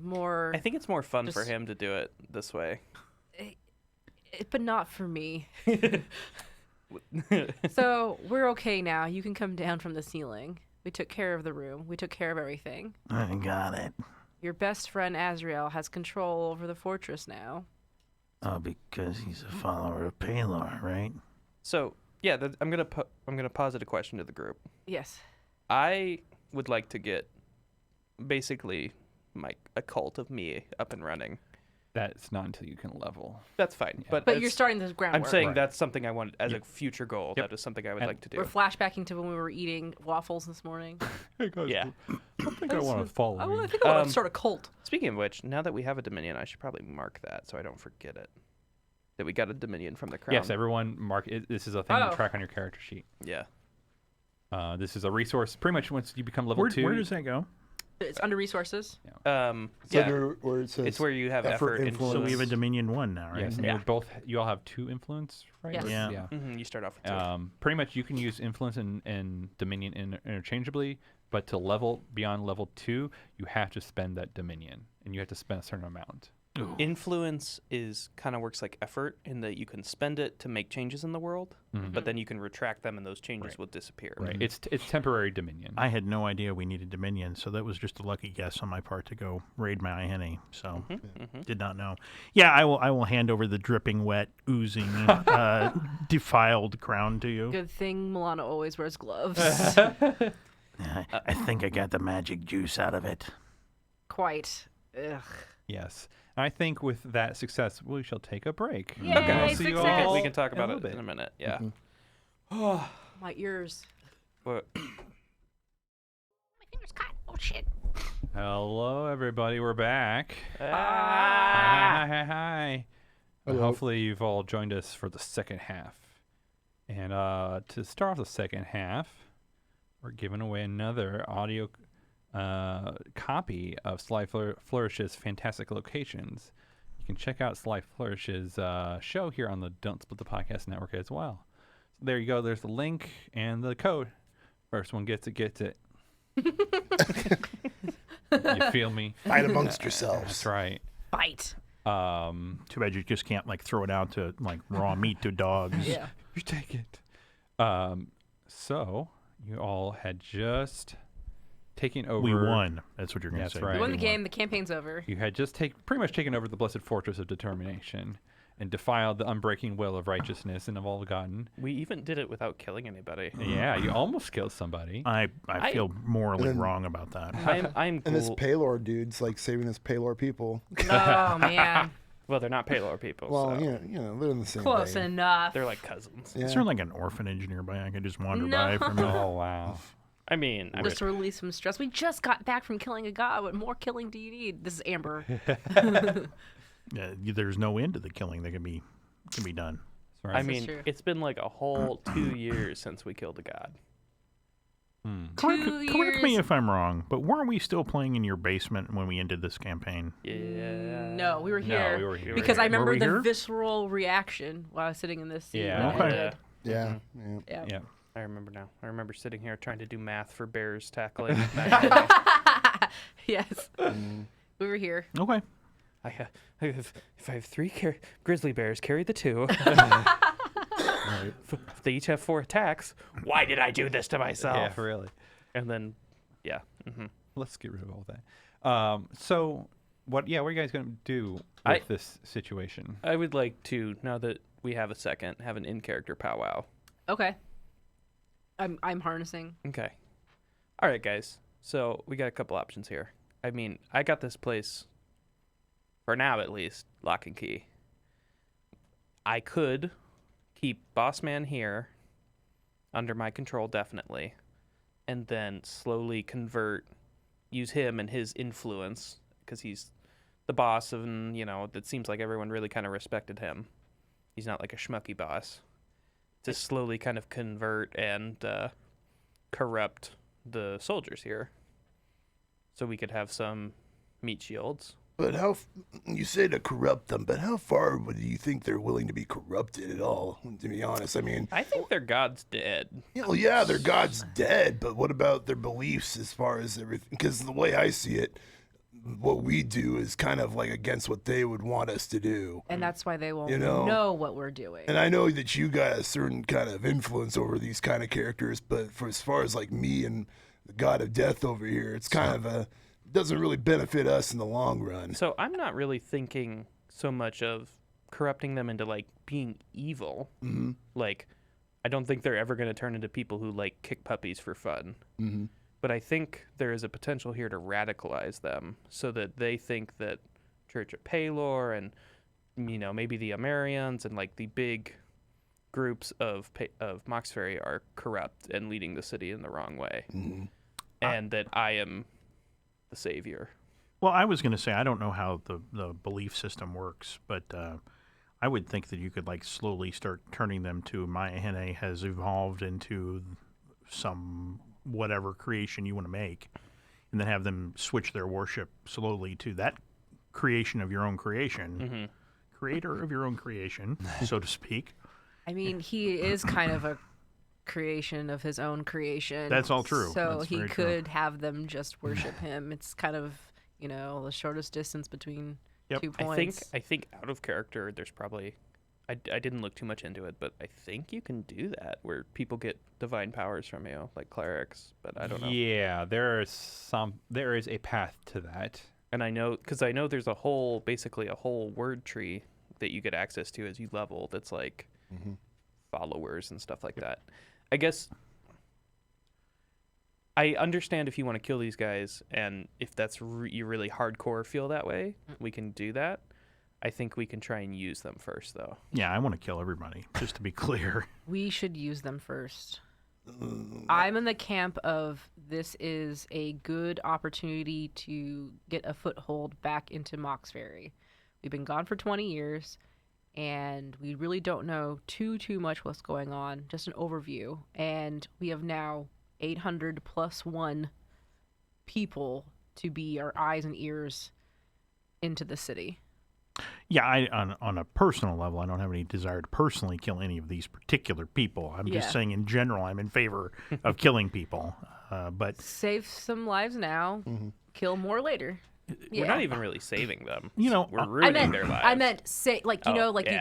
more, I think it's more fun for Just- him to do it this way. but not for me. So we're okay now. You can come down from the ceiling. We took care of the room. We took care of everything. I got it. Your best friend Azrael has control over the fortress now. Oh, because he's a follower of Palor, right? So yeah, I'm gonna posit a question to the group. Yes. I would like to get basically a cult of me up and running. That's not until you can level. That's fine, but But you're it's- starting the groundwork. I'm saying Right. that's something I want as a future goal. Yep. That is something I would And like to do. We're flashbacking to when we were eating waffles this morning. Hey guys, Yeah. I think I want to follow I you. think I want to start a cult. Speaking of which, now that we have a Dominion, I should probably mark that so I don't forget it. That we got a Dominion from the crown. Yes, everyone mark it. This is a thing Oh. to track on your character sheet. Yeah. This is a resource. Pretty much once you become level 2. Where does that go? It's under resources. It's Yeah. under where it says It's where you have effort, effort, influence. So we have a Dominion 1 now, right? Yes, and Yeah. you all have 2 influence, right? Yes. Yeah. You start off with two. Pretty much you can use influence and dominion interchangeably, but to level beyond level 2, you have to spend that dominion, and you have to spend a certain amount. Influence is kind of works like effort in that you can spend it to make changes in the world, but then you can retract them and those changes will disappear. Right. It's temporary dominion. I had no idea we needed Dominion, so that was just a lucky guess on my part to go raid my Henny. So did not know. Yeah, I will hand over the dripping wet, oozing, defiled crown to you. Good thing Milana always wears gloves. I think I got the magic juice out of it. Quite. Ugh. Yes. And I think with that success, we shall take a break. Yay, We'll see you success. all We can talk in about a it little bit. in a minute. Yeah. My ears. But My finger's caught. Oh shit. Hello, everybody. We're back. Ah. Hi. Hello. Hopefully, you've all joined us for the second half. And to start off the second half, we're giving away another audio copy of Sly Flourish's Fantastic Locations. You can check out Sly Flourish's show here on the Don't Split the Podcast Network as well. So there you go. There's the link and the code. First one gets it. You feel me? Fight amongst yourselves. That's right. Bite. Too bad you just can't like throw it out to like raw meat to dogs. Yeah. You take it. So you all had just taken over. We won. That's what you're going to That's say. right. We won the We game. The campaign's over. You had just pretty much taken over the Blessed Fortress of Determination and defiled the unbreaking will of righteousness and of all gotten. we even did it without killing anybody. Yeah, you almost killed somebody. I feel morally And then- wrong about that. I'm And this cool. Palor dude's like saving his Palor people. Oh man. Well, they're not Palor people. Well, so they're in the same Close vein. enough. they're like cousins. Yeah. Is there like an orphanage nearby I could just wander No. by from? Oh, wow. I mean, Just to release some stress. We just got back from killing a god. What more killing do you need? This is Amber. There's no end to the killing that can be done. That's right. I is mean, true. it's been like a whole 2 years since we killed a god. Correct 2 me years. if I'm wrong, but weren't we still playing in your basement when we ended this campaign? Yeah. No, we were here. we were here. Because I Were remember we the here? visceral reaction while I was sitting in this seat. Yeah. when it Okay. ended. Yeah. Yeah. Yeah. I remember now. I remember sitting here trying to do math for bears tackling. back in the day. Yes. We were here. Okay. If I have 3 grizzly bears, carry the 2. If they each have 4 attacks, why did I do this to myself? Yeah, really. And then, yeah. Let's get rid of all that. So, what are you guys going to do with this situation? I would like to, now that we have a second, have an in-character powwow. Okay. I'm harnessing. Okay. All right, guys. So we got a couple options here. I mean, I got this place, for now at least, lock and key. I could keep Boss Man here, under my control definitely, and then slowly use him and his influence, because he's the boss, and, it seems like everyone really kind of respected him. He's not like a schmucky boss. To slowly kind of convert and corrupt the soldiers here, so we could have some meat shields. But you say to corrupt them, but how far do you think they're willing to be corrupted at all, to be honest? I mean, I think their god's dead. Yeah, their god's dead, but what about their beliefs as far as everything? Because the way I see it, what we do is kind of like against what they would want us to do. And that's why they won't know what we're doing. And I know that you got a certain kind of influence over these kind of characters, but for as far as like me and the god of death over here, it's kind of doesn't really benefit us in the long run. So I'm not really thinking so much of corrupting them into like being evil. Mm-hmm. Like, I don't think they're ever going to turn into people who like kick puppies for fun. Mm-hmm. But I think there is a potential here to radicalize them so that they think that Church of Palor and, maybe the Amarians and like the big groups of Mauxferry are corrupt and leading the city in the wrong way. Mm-hmm. And that I am the savior. Well, I was going to say, I don't know how the belief system works, but I would think that you could like slowly start turning them to Mayahene has evolved into some whatever creation you want to make, and then have them switch their worship slowly to that creation of your own creation, creator of your own creation, so to speak. I mean, he is kind of a creation of his own creation. That's all true. So That's he very could have them just worship him. It's kind of, the shortest distance between 2 points. I think out of character, there's probably... I didn't look too much into it, but I think you can do that where people get divine powers from you, like clerics, but I don't know. Yeah, there is a path to that. And I know there's basically a whole word tree that you get access to as you level that's like followers and stuff like that. I guess I understand if you want to kill these guys, and if that's you really hardcore feel that way, we can do that. I think we can try and use them first, though. Yeah, I want to kill everybody, just to be clear. We should use them first. I'm in the camp of this is a good opportunity to get a foothold back into Mauxferry. We've been gone for 20 years, and we really don't know too much what's going on, just an overview. And we have now 800 plus 1 people to be our eyes and ears into the city. Yeah, on a personal level, I don't have any desire to personally kill any of these particular people. I'm just saying in general, I'm in favor of killing people. But save some lives now, kill more later. We're not even really saving them. We're I ruining their lives. I meant say you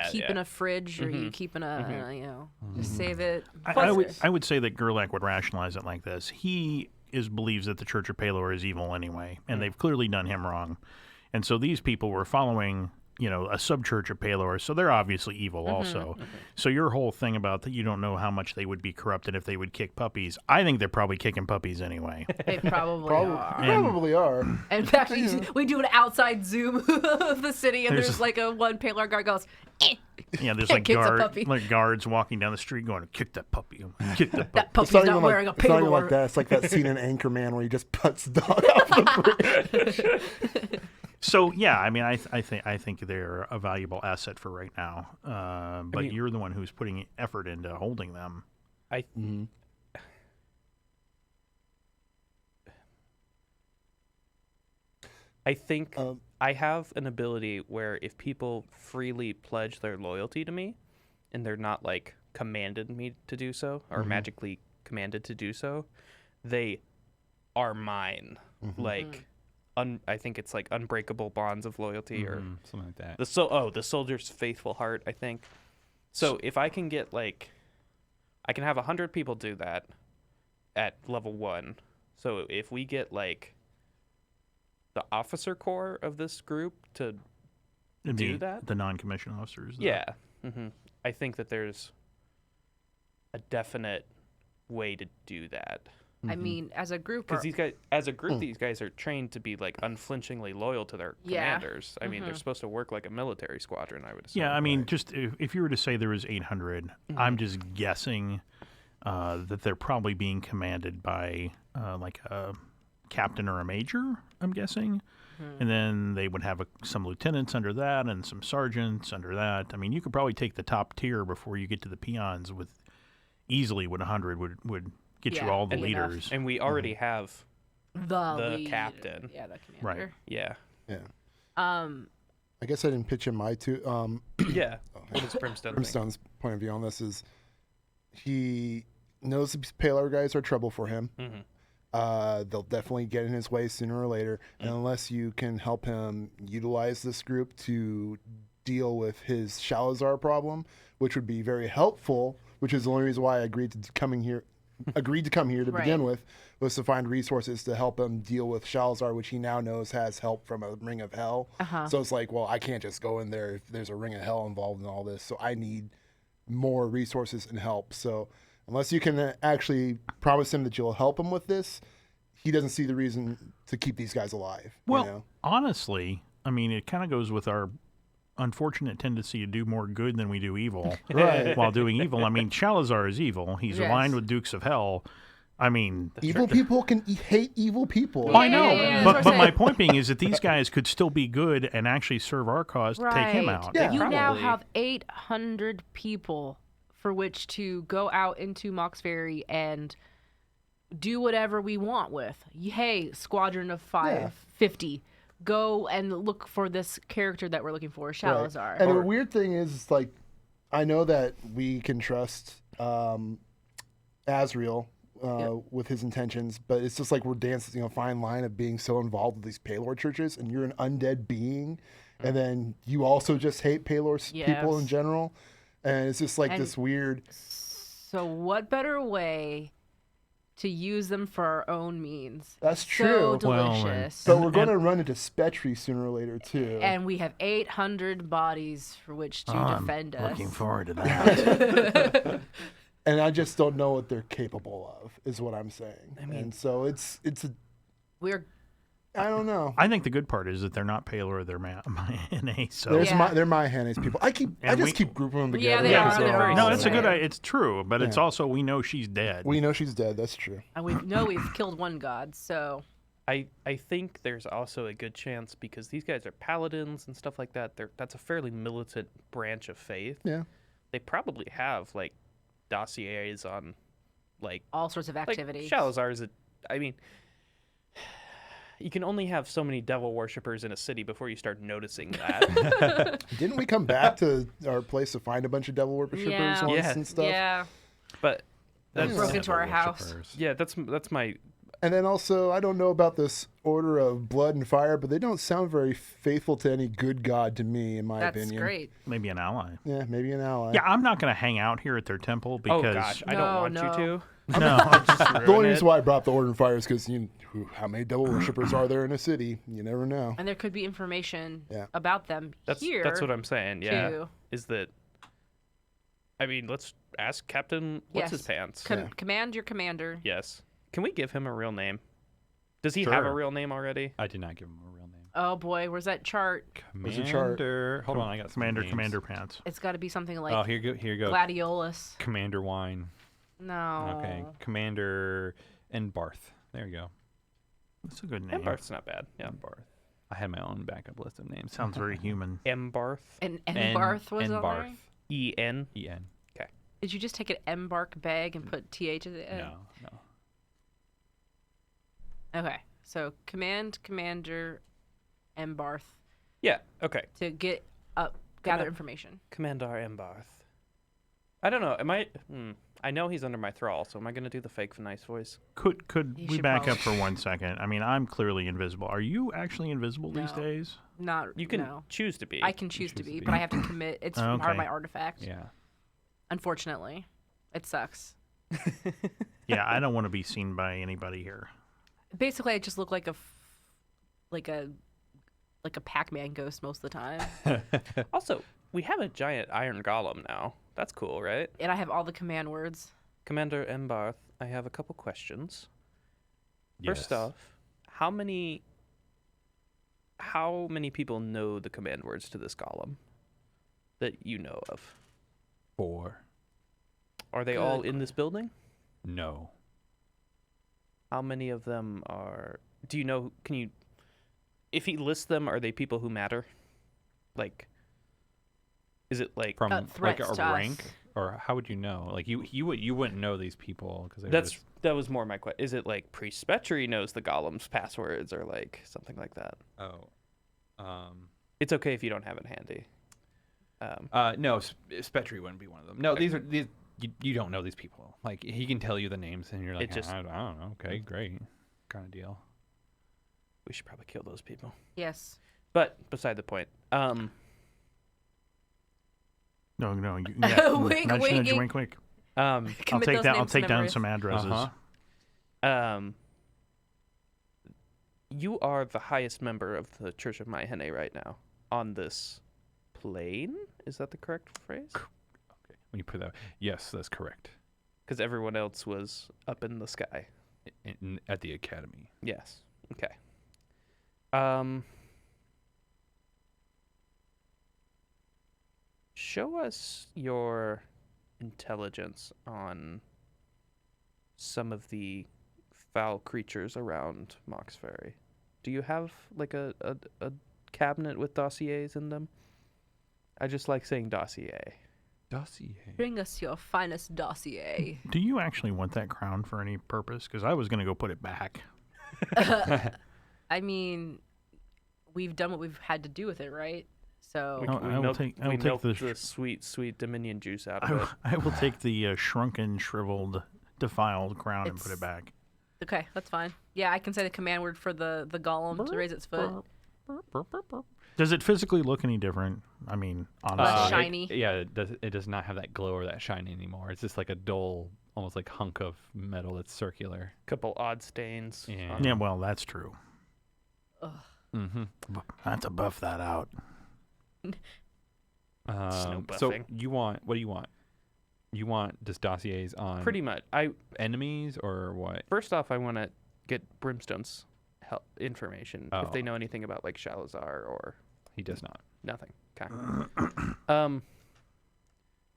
keep in yeah. a fridge or you keep in a just save it. I would say that Gerlach would rationalize it like this. He believes that the Church of Palor is evil anyway, and they've clearly done him wrong. And so these people were following a sub-church of Palor, so they're obviously evil also. So your whole thing about that you don't know how much they would be corrupted if they would kick puppies, I think they're probably kicking puppies anyway. They probably are. Probably are. In fact, we do an outside zoom of the city, and there's like a one Palor guard goes, yeah, there's kicks a puppy. like guards walking down the street going, kick that puppy, kick that puppy. That puppy's It's not wearing a It's not even Palor. like that. It's like that scene in Anchorman where he just puts the dog off the bridge. So yeah, I mean, I think they're a valuable asset for right now. But you're the one who's putting effort into holding them. I think I have an ability where if people freely pledge their loyalty to me, and they're not like commanded me to do so, or magically commanded to do so, they are mine. Like, I think it's like unbreakable bonds of loyalty or something like that. the soldier's faithful heart, I think. So if I can get like, I can have 100 people do that at level 1. So if we get like the officer corps of this group to do that, the non-commissioned officers. yeah, I think that there's a definite way to do that. I mean, as a group, Because these guys are trained to be like unflinchingly loyal to their commanders. I mean, they're supposed to work like a military squadron, I would assume. Yeah, I mean, just if you were to say there was 800, I'm just guessing that they're probably being commanded by like a captain or a major, I'm guessing. And then they would have some lieutenants under that and some sergeants under that. I mean, you could probably take the top tier before you get to the peons with 100 would get you all the leaders. And we already have the captain. Yeah, the commander. Right. Yeah. Yeah. I guess I didn't pitch in my two. Yeah. What does Brimstone think? Brimstone's point of view on this is he knows the Palar guys are trouble for him. They'll definitely get in his way sooner or later. And unless you can help him utilize this group to deal with his Shalazar problem, which would be very helpful, which is the only reason why I agreed to come here to begin with, was to find resources to help him deal with Shalazar, which he now knows has help from a Ring of Hell. So it's like, well, I can't just go in there if there's a Ring of Hell involved in all this. So I need more resources and help. So unless you can actually promise him that you'll help him with this, he doesn't see the reason to keep these guys alive. Well, honestly, I mean, it kind of goes with our unfortunate tendency to do more good than we do evil. Right. While doing evil. I mean, Shalazar is evil. He's aligned with Dukes of Hell. I mean, evil people can hate evil people. I know, but my point being is that these guys could still be good and actually serve our cause to take him out. Yeah. You now have 800 people for which to go out into Mauxferry and do whatever we want with. Hey, squadron of 50, go and look for this character that we're looking for, Shalazar. Right. And the weird thing is, like, I know that we can trust Azrael with his intentions, but it's just like we're dancing a fine line of being so involved with these Palor churches, and you're an undead being, and then you also just hate Palor people in general, and it's just like this weird. So what better way to use them for our own means? That's true. So delicious. But we're going to run into Spetri sooner or later too. And we have 800 bodies for which to defend us. Looking forward to that. And I just don't know what they're capable of, is what I'm saying. I mean, and so it's I don't know. I think the good part is that they're not Palor, they're my NA. So they're my Hanes people. I just keep grouping them together. Yeah, they are. No, it's it's true, but it's also we know she's dead. We know she's dead. That's true. And we know we've killed one god, so. I think there's also a good chance, because these guys are paladins and stuff like that. That's a fairly militant branch of faith. Yeah. They probably have like dossiers on like all sorts of activities. Like Shalazar's I mean, you can only have so many devil worshippers in a city before you start noticing that. Didn't we come back to our place to find a bunch of devil worshippers once and stuff? Yeah. But that's broke into our house. Yeah, that's my. And then also, I don't know about this order of blood and fire, but they don't sound very faithful to any good god to me, in my opinion. That's great. Maybe an ally. Yeah, maybe an ally. Yeah, I'm not going to hang out here at their temple because. Oh gosh, I don't want you to. No, the only reason why I brought the Order and Fire is because how many devil worshippers are there in a city? You never know. And there could be information about them here. That's what I'm saying. Yeah, is that? I mean, let's ask Captain. What's his pants? Command your commander. Yes. Can we give him a real name? Does he have a real name already? I did not give him a real name. Oh boy, where's that chart? Commander. Hold on, I got Commander Pants. It's got to be something like. Oh, here you go. Gladiolus. Commander Wine. No. Okay, Commander Enbarth. There you go. That's a good name. Embarth's not bad. Yeah, Enbarth. I had my own backup list of names. Sounds very human. Embarth. And Embarth was on there? E-N? E-N. Okay. Did you just take an Embark bag and put TH at the end? No. Okay, so Commander Embarth. Yeah, okay. To gather information. Commander Embarth. I don't know. Am I? I know he's under my thrall, so am I gonna do the fake nice voice? Could You we should back probably. up for 1 second? I mean, I'm clearly invisible. Are you actually invisible these No. days? Not You can no. choose to be. I can choose to be, but I have to commit. It's Oh, part of okay. my artifact. Yeah. Unfortunately, it sucks. Yeah, I don't want to be seen by anybody here. Basically, I just look like a Pac-Man ghost most of the time, Also, we have a giant iron golem now. That's cool, right? and I have all the command words. Commander Embarth, I have a couple questions. First Yes. off, how many people know the command words to this golem that you know of? 4. Are they all in this building? No. How many of them are? Do you know? Can you? If he lists them, are they people who matter? Like, is it like? From like threats a to us. rank, or how would you know? Like you wouldn't know these people because That was more my question. Is it like Priest Spetchery knows the golem's passwords or like something like that? It's okay if you don't have it handy. No, Spetri wouldn't be one of them. No, these you don't know these people. Like he can tell you the names, and you're like, It just- I don't know. Okay, great, kind of deal. We should probably kill those people. Yes. But beside the point. No, you, yeah, Wink, nudge, wink, nudge, wink. wink, wink. Um, I'll Commit take those down. I'll names to take down memory. some addresses. Uh-huh. You are the highest member of the Church of Maihene right now on this plane. Is that the correct phrase? Okay, when you put that, yes, that's correct. Because everyone else was up in the sky. At the academy. Yes. Okay. Show us your intelligence on some of the foul creatures around Mauxferry. Do you have like a cabinet with dossiers in them? I just like saying dossier. Dossier. Bring us your finest dossier. Do you actually want that crown for any purpose? Because I was going to go put it back. I mean, we've done what we've had to do with it, right? So I will take the the sweet Dominion juice out of it. I will take the shrunken, shriveled, defiled crown and put it back. okay, that's fine. Yeah, I can say the command word for the golem to raise its foot. Does it physically look any different? I mean, honestly. Less shiny. It does not have that glow or that shine anymore. It's just like a dull, almost like hunk of metal that's circular. Couple odd stains. Yeah. on Yeah, it. well, that's true. Mm-hmm. I have to buff that out. Snow So buffing. what do you want? You want just dossiers on Pretty much. enemies or what? First off, I want to get Brimstone's information if they Oh. know anything about like Shalazar or He does not. nothing. Okay.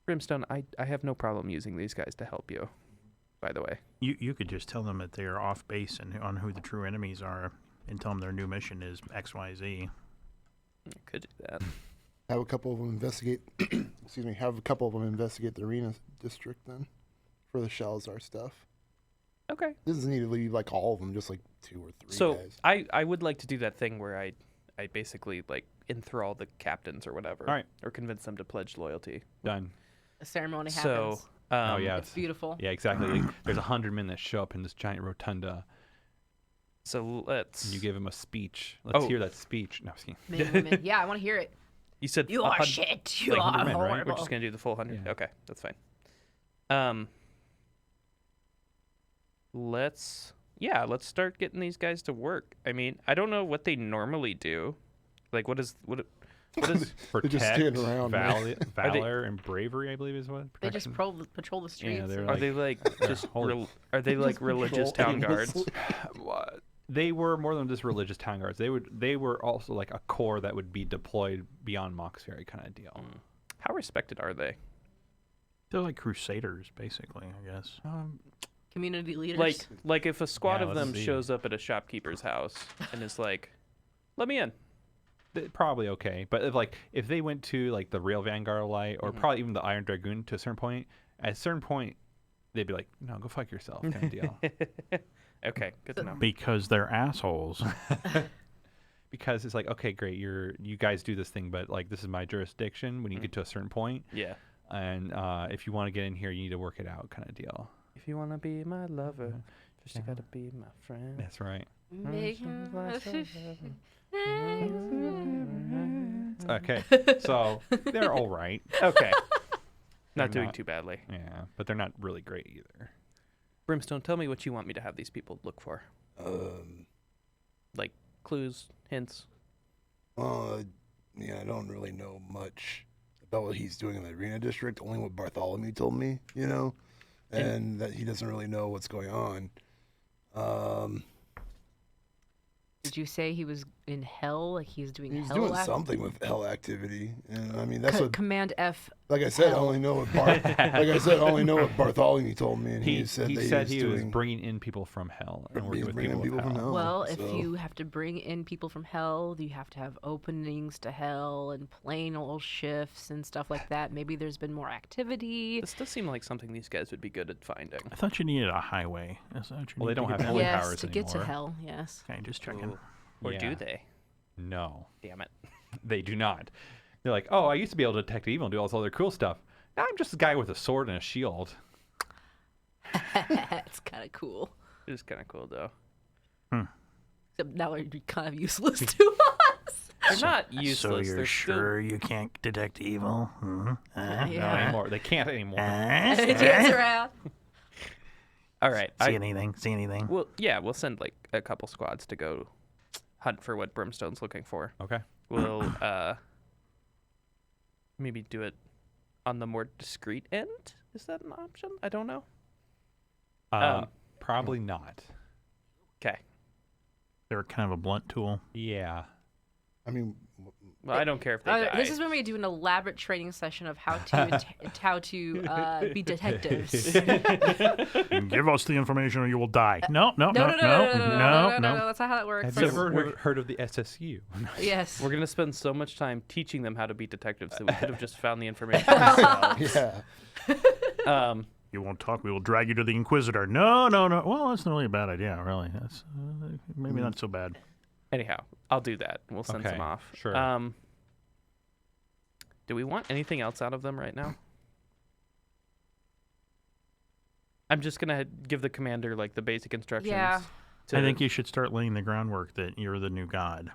Brimstone, I have no problem using these guys to help you. By the way, You could just tell them that they are off base and on who the true enemies are, and tell them their new mission is XYZ. I could do that. Have a couple of them investigate. Excuse me. Have a couple of them investigate the arena district then, for the Shalazar stuff. Okay. Doesn't need to leave like all of them, just like 2 or 3 So guys. I would like to do that thing where I basically like enthrall the captains or whatever, All right. or convince them to pledge loyalty. Done. A ceremony So, happens. Oh yeah. It's beautiful. Yeah, exactly. Like, there's 100 men that show up in this giant rotunda, So let's. and you give them a speech. Let's Oh. hear that speech. No, I'm just kidding. Men and women. Yeah, I want to hear it. You said You a are hun- shit. You like are 100 men, right? horrible. We're just gonna do the full 100. Yeah. Okay, that's fine. Let's start getting these guys to work. I mean, I don't know what they normally do. Like, what is Protect, just stand around, man. valor, and bravery, I believe is what. They just Protection? patrol the streets. they're are like- they like just holy- are they like religious patrol town animals. guards? What? They were more than just religious town guards. They were also like a corps that would be deployed beyond Mauxferry kind of deal. How respected are they? They're like crusaders, basically, I guess. Community leaders. Like if a squad Yeah, of let's them see. shows up at a shopkeeper's house and is like, "Let me in." Probably okay, but if they went to like the real Vanguard Light or probably even the Iron Dragoon to a certain point, at a certain point they'd be like, "No, go fuck yourself," kind of deal. Okay, good to know. Because they're assholes. Because it's like, okay, great, you guys do this thing, but like this is my jurisdiction. When you get to a certain point, Yeah. And if you want to get in here, you need to work it out, kind of deal. If you wanna be my lover, first you gotta be my friend. That's right. Okay, so they're all right. Okay. They're Not doing not- too badly. Yeah, but they're not really great either. Brimstone, tell me what you want me to have these people look for. Like clues, hints. Yeah, I don't really know much about what he's doing in the arena district. Only what Bartholomew told me, and that he doesn't really know what's going on. Did you say he was in hell? Like he's doing He's hell? doing something with hell activity, and I mean that's what. Command F. Like I said, I hell. only know what Bartholomew told me, and he said that he was doing. bringing in people from hell and working He's with bringing people, people from hell. hell. Well, if so- you have to bring in people from hell, you have to have openings to hell and plane little shifts and stuff like that. Maybe there's been more activity. This does seem like something these guys would be good at finding. I thought you needed a highway. Is that what you Well, they need to don't get have there? holy Yes, powers to get to anymore. hell. Yes. Okay, just checking. Ooh. Or do Yeah. they? No, Damn it. they do not. They're like, oh, I used to be able to detect evil and do all this other cool stuff. Now I'm just a guy with a sword and a shield. It's kind of cool. It is kind of cool, though. Except now they're kind of useless to us. They're not useless. So you're They're sure you can't detect evil? No Yeah. anymore. They can't anymore. It turns around. All right. See anything? See anything? Well, yeah, we'll send like a couple squads to go hunt for what Brimstone's looking for. Okay. We'll maybe do it on the more discreet end. Is that an option? I don't know. Probably not. Okay. They're kind of a blunt tool. Yeah. I mean, Well, I don't care if they die. This is when we do an elaborate training session of how to be detectives. Give us the information or you will die. No. No. That's not how that works. Have you ever heard of the SSU? Yes. We're gonna spend so much time teaching them how to be detectives that we could have just found the information ourselves. yeah. You won't talk. We will drag you to the Inquisitor. No. Well, that's not really a bad idea, really. That's maybe not so bad. Anyhow, I'll do that. We'll send Okay, some off. sure. Do we want anything else out of them right now? I'm just gonna give the commander like the basic instructions. Yeah. To, I think you should start laying the groundwork that you're the new god.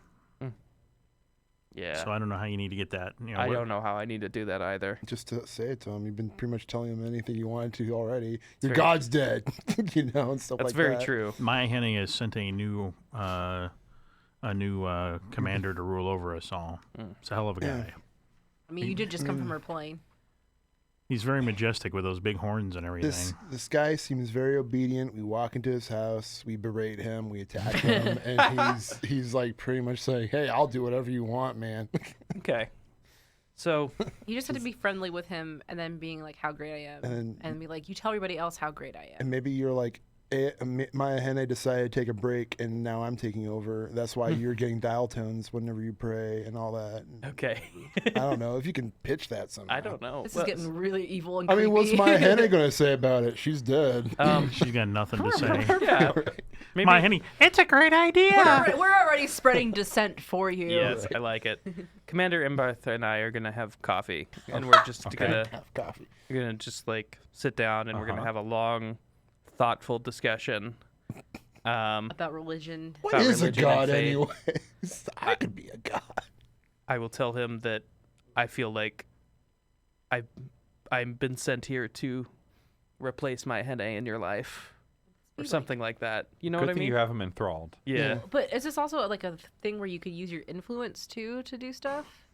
Yeah. So I don't know how you need to get that. I don't know how I need to do that either. Just to say it to him, you've been pretty much telling him anything you wanted to already. Your very god's dead, and stuff That's like that. very true. Maya Henne has sent a new commander to rule over us all. It's a hell of a guy. I mean, you did just come from her plane. He's very majestic with those big horns and everything. This guy seems very obedient. We walk into his house, we berate him, we attack him, and he's like pretty much saying, "Hey, I'll do whatever you want, man." Okay. So You just have to be friendly with him and then being like, how great I am. And be like, you tell everybody else how great I am. And maybe you're like, Maya Henne decided to take a break, and now I'm taking over. That's why you're getting dial tones whenever you pray and all that. okay. I don't know if you can pitch that somehow. I don't know. This Well, is getting really evil and I creepy. mean, what's Maya Henne gonna say about it? She's dead. She's got nothing to say. Yeah. Maybe. Maya Henne, it's a great idea. We're already spreading dissent for you. Yes, I like it. Commander Imbarth and I are gonna have coffee, and we're just gonna Have coffee. just like sit down, and we're gonna have a long, thoughtful discussion. About religion. What About is a religion god and faith. anyways? I could be a god. I will tell him that I feel like I've been sent here to replace my Henne in your life, or something like that. You know Good what I thing mean? you have him enthralled. Yeah. But is this also like a thing where you could use your influence too to do stuff?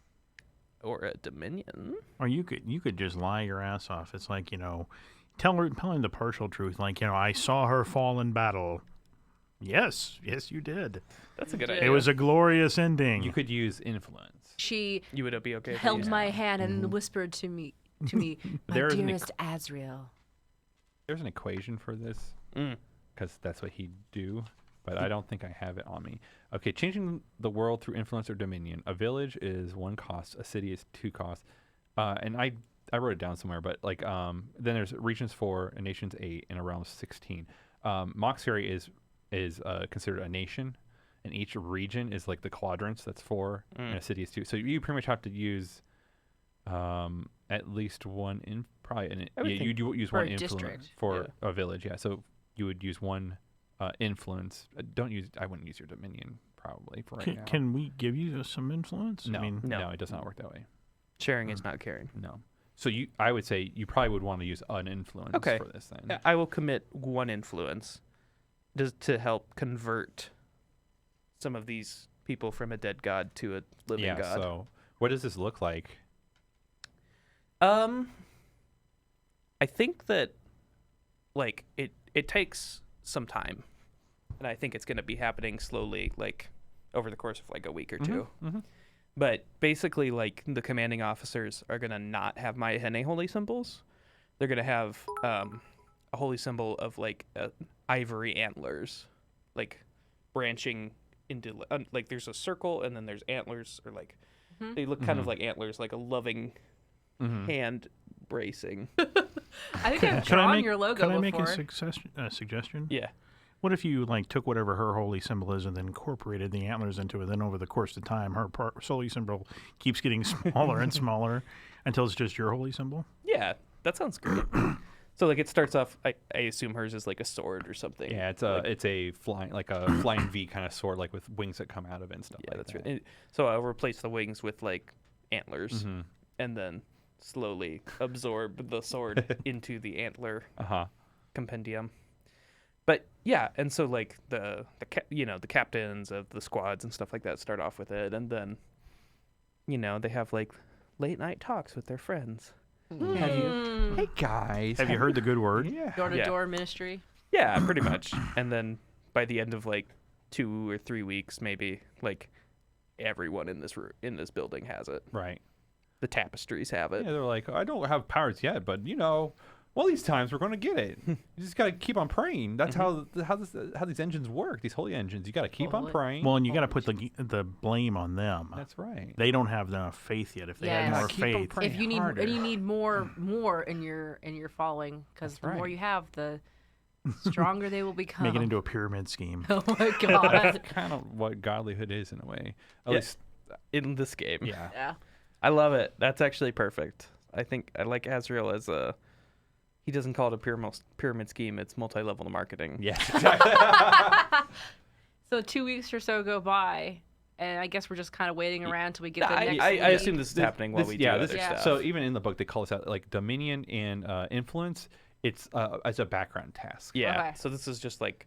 Or a dominion. Or you could just lie your ass off. It's like, tell him the partial truth. Like, I saw her fall in battle. Yes, you did. That's a good It idea. It was a glorious ending. You could use influence. She You would be okay. with held that? my hand and whispered to me, my There is an dearest Azrael. There's an equation for this Mm. because that's what he'd do, but I don't think I have it on me. Okay, changing the world through influence or dominion. A village is 1 cost. A city is 2 costs. And I wrote it down somewhere, but like then there's regions 4, a nation's 8, and a realm's 16. Mauxferry is considered a nation, and each region is like the quadrants. That's 4, and a city is 2. So you pretty much have to use at least one probably I would you do use For one a influence district. for a village. Yeah, so you would use one influence. I wouldn't use your dominion probably for right now. Can we give you some influence? No, I mean, no, it does not work that way. Sharing is not caring. No. So I would say you probably would want to use an influence Okay. for this then. Yeah, I will commit one influence just to help convert some of these people from a dead god to a living Yeah. god. So what does this look like? I think that like it takes some time, and I think it's going to be happening slowly, like over the course of like a week or two. Mm-hmm. But basically, like the commanding officers are going to not have my Hene holy symbols. They're going to have a holy symbol of like ivory antlers, like branching into like there's a circle and then there's antlers, or like they look kind of like antlers, like a loving hand bracing. I think I've Can I drawn make, your logo can I before. make a suggestion? Yeah. What if you like took whatever her holy symbol is and then incorporated the antlers into it? Then over the course of time, her holy symbol keeps getting smaller and smaller until it's just your holy symbol. Yeah, that sounds great. So like it starts off, I assume hers is like a sword or something. Yeah, it's a flying flying V kind of sword, like with wings that come out of it and stuff. Yeah, like that's that. right. So I'll replace the wings with like antlers, and then slowly absorb the sword into the antler compendium. But yeah, and so like the captains of the squads and stuff like that start off with it, and then they have like late night talks with their friends. Hey guys, Have you heard the good word? Yeah. Door-to-door ministry. Yeah, pretty much. And then by the end of like 2 or 3 weeks, maybe like everyone in this building has it. Right. The tapestries have it. Yeah, they're like, I don't have powers yet, but one of these times we're going to get it. You just got to keep on praying. That's how these engines work. These holy engines. You got to keep on Holy- praying. Well, and you got to put the blame on them. That's right. They don't have enough faith yet. If they had Yes. more Keep 'em faith, praying. If you need harder. and you need more in your following, because That's the more right. you have, the stronger they will become. make it into a pyramid scheme. Oh my god. That's kind of what godlyhood is in a way. At Yeah. least, In this game. yeah. Yeah. I love it. That's actually perfect. I think I like Azrael as he doesn't call it a pyramid scheme. It's multi-level marketing. Yes, exactly. So 2 weeks or so go by, and I guess we're just kind of waiting around till we get the next. I lead. assume this is happening while we do other stuff. So even in the book, they call this out like dominion and influence. It's as a background task. yeah. Okay. So this is just like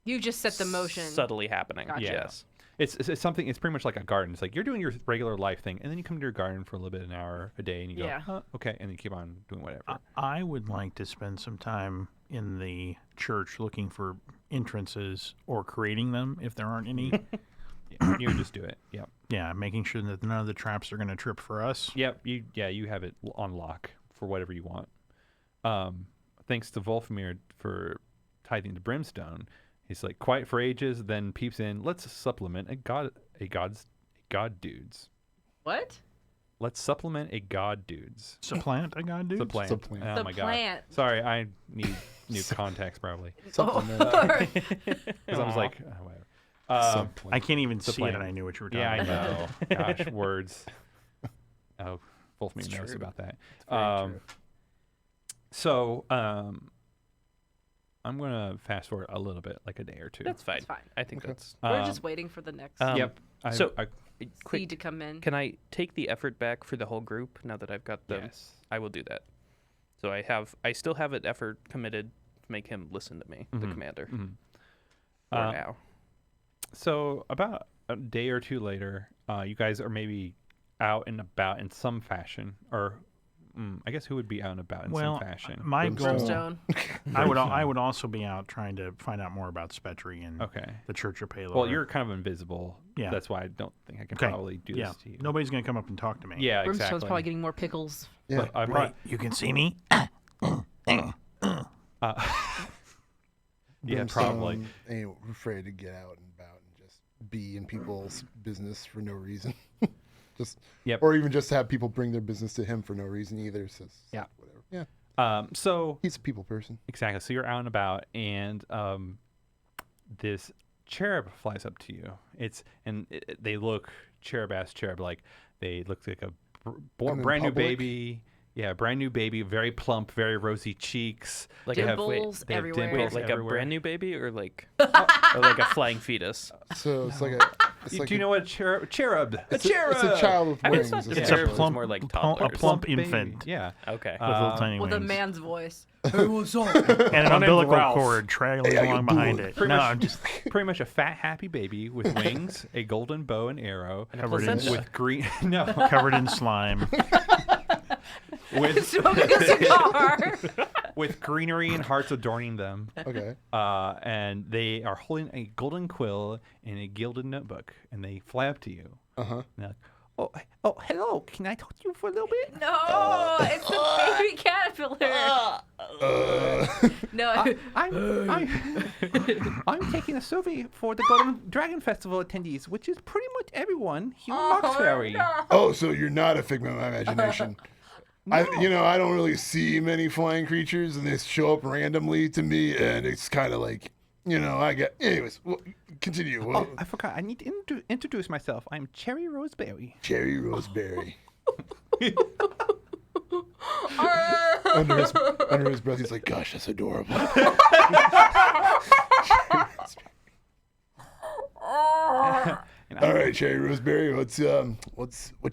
You just set the motion. subtly happening. Gotcha. Yes. It's something. It's pretty much like a garden. It's like you're doing your regular life thing, and then you come to your garden for a little bit, an hour a day, and you go, Yeah. huh, okay, and then you keep on doing whatever. I would like to spend some time in the church looking for entrances or creating them if there aren't any. Yeah, you just do it. Yep. Yeah, making sure that none of the traps are going to trip for us. Yep. You have it on lock for whatever you want. Thanks to Wolfmir for tithing to Brimstone. He's like quiet for ages, then peeps in. Let's supplement a god dudes. What? Let's supplement a god dudes. Supplant a god, dude? Supplant. Supplant. Oh The my plant. god. Sorry, I need new context probably. Supplement. Because I was like, whatever. Supplement. I can't even see it, Supplant. and I knew what you were talking Yeah, I about. know. Gosh, words. Oh, Wolfmir knows true. about that. Very true. So, I'm gonna fast forward a little bit, like a day or two. That's fine. It's fine. I think that's We're just waiting for the next Yep. so- I quick. seed to come in. Can I take the effort back for the whole group now that I've got the? yes. I will do that. So I still have an effort committed to make him listen to me, the commander. Mhm. For Uh, now. So about a day or two later, you guys are maybe out and about in some fashion, or I guess who would be out and about in Well, some fashion? my goal, Brimstone. I would also be out trying to find out more about Spetri and Okay. the Church of Palor. Well, you're kind of invisible. Yeah. That's why I don't think I can Okay. probably do yeah. this to you. Nobody's going to come up and talk to me. Yeah, Brimstone's exactly. probably getting more pickles. Yeah. But I Right. You can see me. Yeah, probably. Brimstone ain't afraid to get out and about and just be in people's business for no reason. Just Yep. or even just have people bring their business to him for no reason either. So it's Yeah. like, whatever. Yeah. So He's a people person. exactly. So you're out and about, and this cherub flies up to you. They look cherub like they look like a brand new public? baby. Yeah, brand new baby, very plump, very rosy cheeks. Like They have- Dimples they have everywhere. dimples Wait, like everywhere. a brand new baby, or like or like a flying fetus? So it's like a. It's Do like you know what cherub? It's a child with I wings. thought It's it's a a child. plump- more like toddlers. a plump baby. infant Yeah. Okay. with little tiny With a wings. man's voice. And an name's umbilical Ralph. cord trailing Hey, how you along behind doing? it. Pretty No, much- I'm just Pretty much a fat, happy baby with wings, a golden bow and arrow, covered in, placenta. with green. No, covered in slime. with Smoking a cigar. with greenery and hearts adorning them. Okay. And they are holding a golden quill and a gilded notebook, and they fly up to you. Uh-huh. And they're like, oh, hello. Can I talk to you for a little bit? No, it's the baby caterpillar. No. I'm taking a survey for the Golden Dragon Festival attendees, which is pretty much everyone here in Mauxferry. Oh, so you're not a figment of my imagination. I don't really see many flying creatures, and they show up randomly to me, and it's kind of like, anyways, continue. Oh, I forgot. I need to introduce myself. I'm Cherry Roseberry. Cherry Roseberry. under his breath, he's like, "Gosh, that's adorable." And All right, Cherry Roseberry, what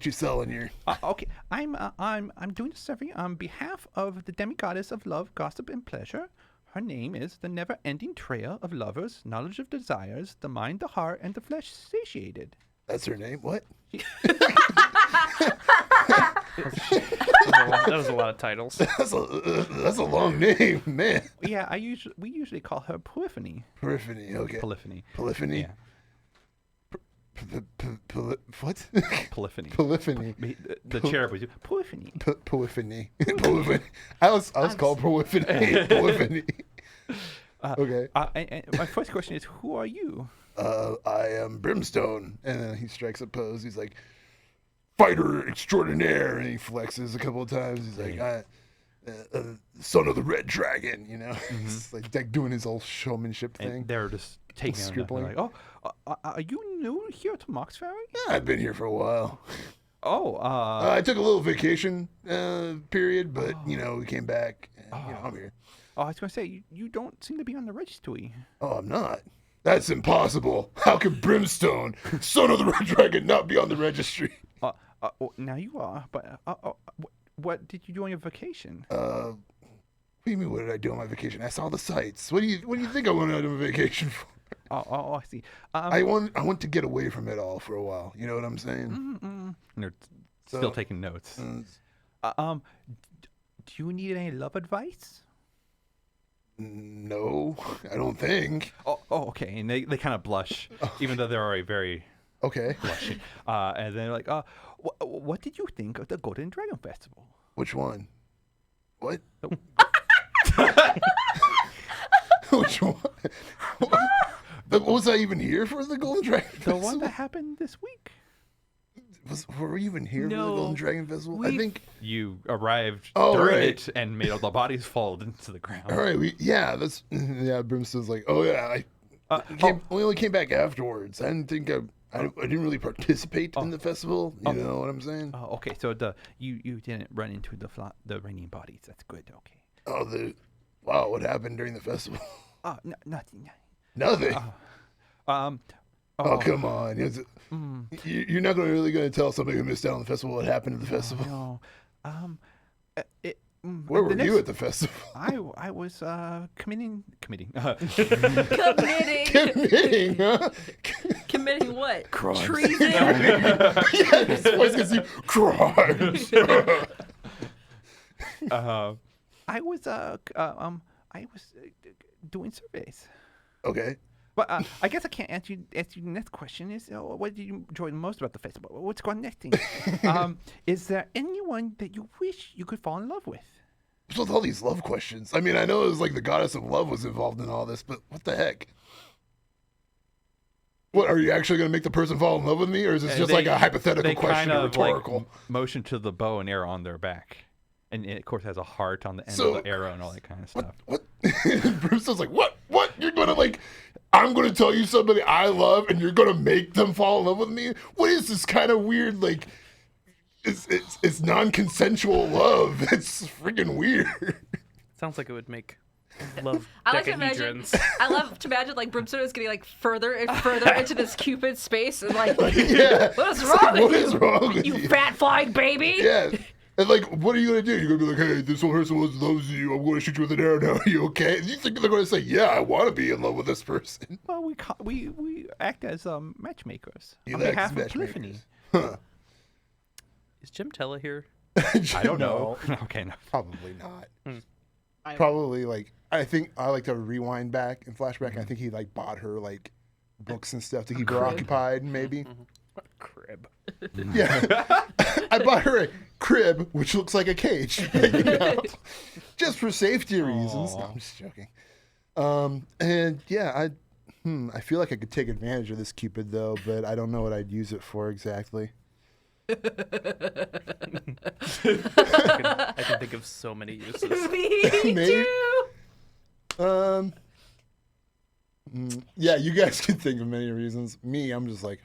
you selling here? okay, I'm doing a survey on behalf of the demigoddess of love, gossip, and pleasure. Her name is the never-ending trail of lovers, knowledge of desires, the mind, the heart, and the flesh satiated. That's her name. What? That was a lot of titles. That's a long name, man. Yeah, we usually call her Polyphony. Polyphony. Okay. Polyphony. Polyphony. Yeah, What? Polyphony. Polyphony. The cherub was Polyphony. Polyphony. Polyphony. I was called Polyphony. Polyphony. Okay. And my first question is, who are you? I am Brimstone. And then he strikes a pose. He's like, fighter extraordinaire. And he flexes a couple of times. He's like, son of the red dragon, It's like doing his old showmanship thing. And they're just taking on Scribbling. They're like, are you new here to Mauxferry? I've been here for a while. Oh, I took a little vacation period, but, we came back. And, I'm here. I was going to say, you don't seem to be on the registry. Oh, I'm not. That's impossible. How could Brimstone, son of the red dragon, not be on the registry? Now you are, but what did you do on your vacation? What do you mean? What did I do on my vacation? I saw the sights. What do you think I went on a vacation for? Oh, I see. I want to get away from it all for a while. You know what I'm saying? And they're So- still taking notes. Do you need any love advice? No, I don't think. Oh, okay. And they kind of blush, even though they're already very Okay. blushy. And they're like, what did you think of the Golden Dragon Festival? Which one? What? Which one? Was I even here for the Golden Dragon The Festival? one that happened this week. Were we even here for the No. Golden Dragon Festival? I think. You arrived Oh, during right. it and made all the bodies fall into the ground. All right. Brimstone's like, oh yeah, we only came back afterwards. I didn't think I didn't really participate in the festival. You know what I'm saying? Oh, okay. So you didn't run into the raining bodies. That's good. Okay. Wow, what happened during the festival? Nothing. Nothing. Oh, come on. You're not really going to tell somebody who missed out on the festival what happened at the festival. No. Where were you at the festival? I was committing. Committing. Committing, huh? Committing what? Crimes. Treason. Yeah, his voice gets you. Crimes. I was doing surveys. Okay. But I guess I can't answer you. The next question is, what did you enjoy the most about the festival? What's going next thing? Is there anyone that you wish you could fall in love with? What's with all these love questions? I mean, I know it was like the goddess of love was involved in all this, but what the heck? What, are you actually going to make the person fall in love with me, or is this just like a hypothetical question or rhetorical? Like motion to the bow and arrow on their back. And it, of course, has a heart on the end So- of the arrow and all that kind of stuff. What? Bruce's like, what? You're going to I'm going to tell you somebody I love and you're going to make them fall in love with me? What is this kind of weird, it's non-consensual love. It's freaking weird. Sounds like it would make love I like to imagine. decahedrons. I love to imagine like Brimstone is getting like further and further into this Cupid space, and like, Yeah. what is It's wrong like, with what you? is wrong with You you? fat flying baby. Yeah. And like, what are you gonna do? You're gonna be like, hey, this one person loves you. I'm gonna shoot you with an arrow now. Are you okay? You think they're gonna say, yeah, I want to be in love with this person? Well, we act as matchmakers You on like behalf of matchmakers. Polyphony. Huh. Is Jim Tella here? I don't know. No, Okay, no. probably not. I- Probably like, I think I like to rewind back and flashback. I think he like bought her like books and stuff to keep her crib. occupied, maybe. Crib. Yeah. I bought her a crib, which looks like a cage, you know, just for safety reasons. No, I'm just joking. And yeah, I feel like I could take advantage of this Cupid though, but I don't know what I'd use it for exactly. I can think of so many uses. Me Maybe. too. Yeah, you guys can think of many reasons. Me, I'm just like,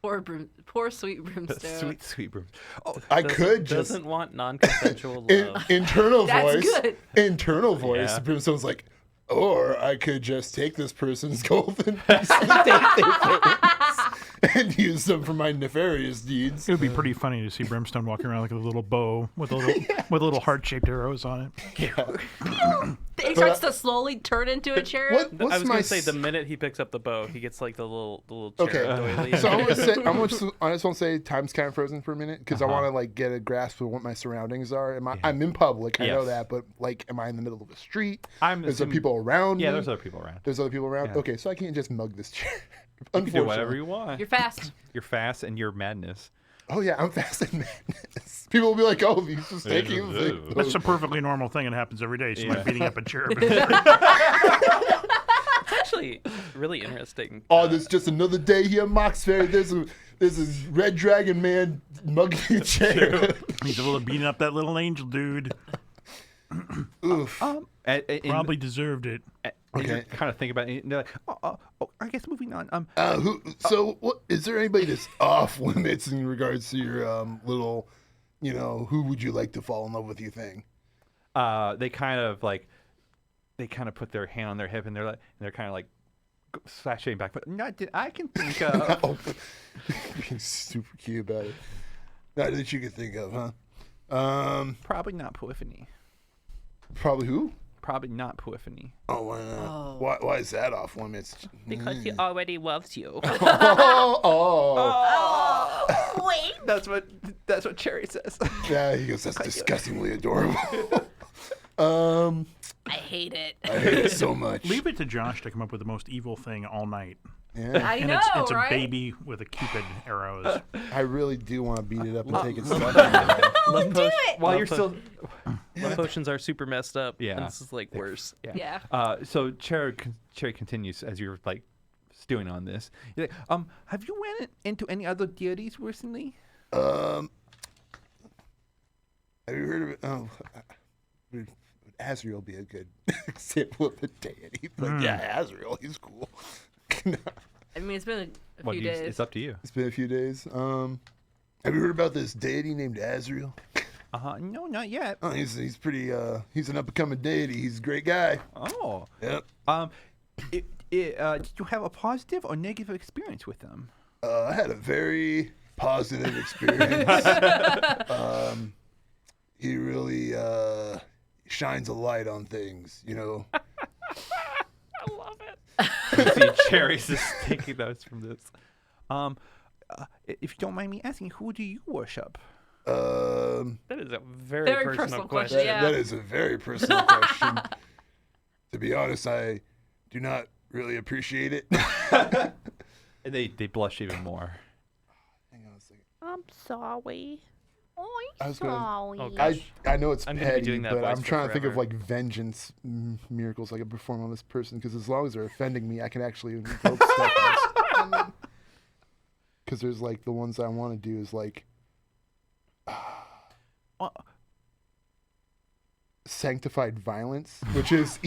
Poor sweet Brimstone. Sweet Brim. Oh, I could just doesn't want non-consensual love. internal That's voice. good. Internal voice. Yeah. Brimstone's like, or I could just take this person's golden piece that they face and use them for my nefarious deeds. It would be pretty funny to see Brimstone walking around like a little bow with little heart-shaped arrows on it. It starts to slowly turn into a cherub. What's I was my gonna say the minute he picks up the bow, he gets like the little cherub doily. So I just want to say time's kind of frozen for a minute because I want to like get a grasp of what my surroundings are. I'm in public, I know Yes. that, but like, am I in the middle of a street? I'm There's there assuming- people around Yeah, me? there's other people around. There's other people around. Yeah. Okay, so I can't just mug this chair. You can do whatever you want. You're fast. You're fast and you're madness. Oh yeah, I'm fast and madness. People will be like, "Oh, he's just taking." Like, That's a perfectly normal thing. It happens every day. Somebody Yeah. beating up a cherub. It's actually really interesting. oh, there's just another day here, in Mauxferry. There's a red dragon man mugging a chair. He's a little beating up that little angel dude. Oof. Probably deserved it. Okay. Kind of think about it. And they're like, oh, I guess moving on. So, what is there anybody that's off limits in regards to your little, who would you like to fall in love with? You thing? They kind of put their hand on their hip and they're kind of like sashaying back. But not that I can think of. Oh, being super cute about it. Not that you could think of, huh? Probably not Polyphony. Probably who? Probably not Polyphony. Oh, why not? Oh. Why is that off limits? Because he already loves you. Oh. Wait. That's what Cherry says. Yeah, he goes, that's disgustingly adorable. I hate it. I hate it so much. Leave it to Josh to come up with the most evil thing all night. Yeah, I And know, it's right? a baby with a cupid arrows. I really do want to beat it up and take its stuff. Love potion. While you're still, Love potions are super messed up. Yeah. And this is like worse. Yeah. So Cherry continues as you're like stewing on this. You're like, have you went into any other deities recently? Have you heard of it? Azrael would be a good example of a deity. But yeah, Azrael, he's cool. I mean, it's been a few days. It's up to you. It's been a few days. Have you heard about this deity named Azrael? No, not yet. Oh, he's pretty. He's an up and coming deity. He's a great guy. Oh. Yep. Did you have a positive or negative experience with them? I had a very positive experience. He really shines a light on things, I love it. You see Cherry's just taking notes from this. If you don't mind me asking, who do you worship? That is a very, Very personal personal question. question. Yeah. That is a very personal question. To be honest, I do not really appreciate it. And they blush even more. Hang on a second. I'm sorry. I was gonna- Sorry. Oh, gosh. I know it's I'm gonna be petty, doing that but voice I'm for trying to think of forever. like vengeance miracles I can perform on this person because as long as they're offending me, I can actually invoke stuff. Because there's like the ones I want to do is like sanctified violence, which is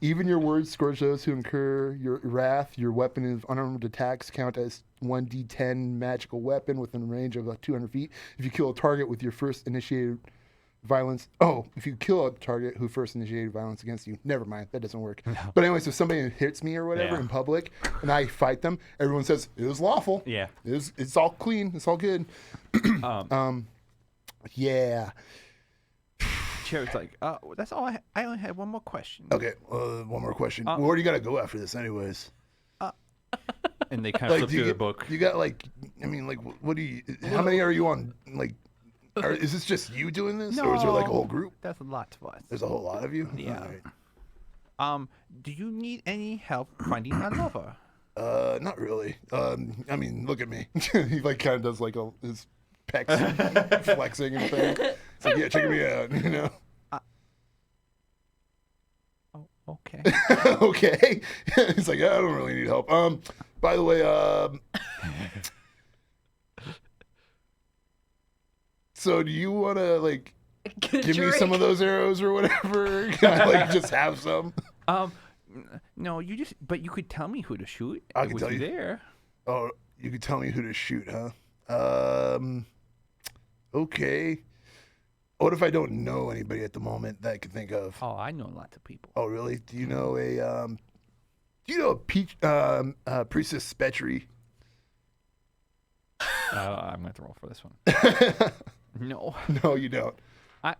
even your words scourge those who incur your wrath. Your weapon of unarmed attacks count as 1d10 magical weapon within range of 200 feet. If you kill a target with your first initiated violence. Oh, if you kill a target who first initiated violence against you, never mind, that doesn't work. No. But anyways, if somebody hits me or whatever in public and I fight them, everyone says it was lawful. Yeah, it's all clean. It's all good. Yeah. Cherry's like, that's all. I only had one more question. Okay, one more question. Where do you gotta go after this, anyways? And they kind of flip through the book. You got what do you? How many are you on? Is this just you doing this, or is there like a whole group? That's a lot of us. There's a whole lot of you. Yeah. Right. Do you need any help finding a lover? Not really. I mean, look at me. He kind of does his pecs flexing and thing. It's like, yeah, check me out. You know. Okay. Okay. He's like, I don't really need help. By the way, so do you want to give me some of those arrows or whatever? Can I just have some? No, but you could tell me who to shoot. I can tell you there. Oh, you could tell me who to shoot, huh? Okay. What if I don't know anybody at the moment that I could think of? Oh, I know lots of people. Oh, really? Do you know a Priestess Spetry? I'm gonna throw for this one. No. No, you don't. I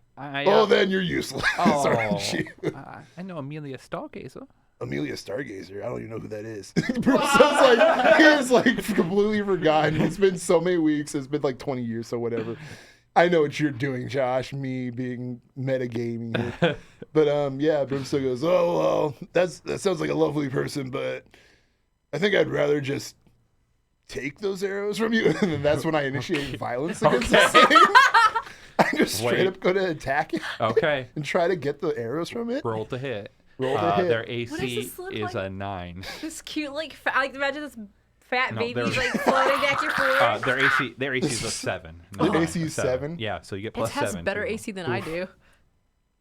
then you're useless. Aren't you? I know Amelia Stargazer. Amelia Stargazer. I don't even know who that is. Bruce is completely forgotten. It's been so many weeks. It's been 20 years, so whatever. I know what you're doing, Josh. Me being metagaming here. But yeah, Brimstone goes, oh well, that sounds like a lovely person, but I think I'd rather just take those arrows from you, and then that's when I initiate violence against this thing. I just straight up go to attack it. Okay. And try to get the arrows from it. Roll to hit. Their AC is a 9. This cute, imagine this fat baby floating back and forth. Their AC is a 7. Their AC is 7? Yeah, so you get plus it has 7. better AC than I do.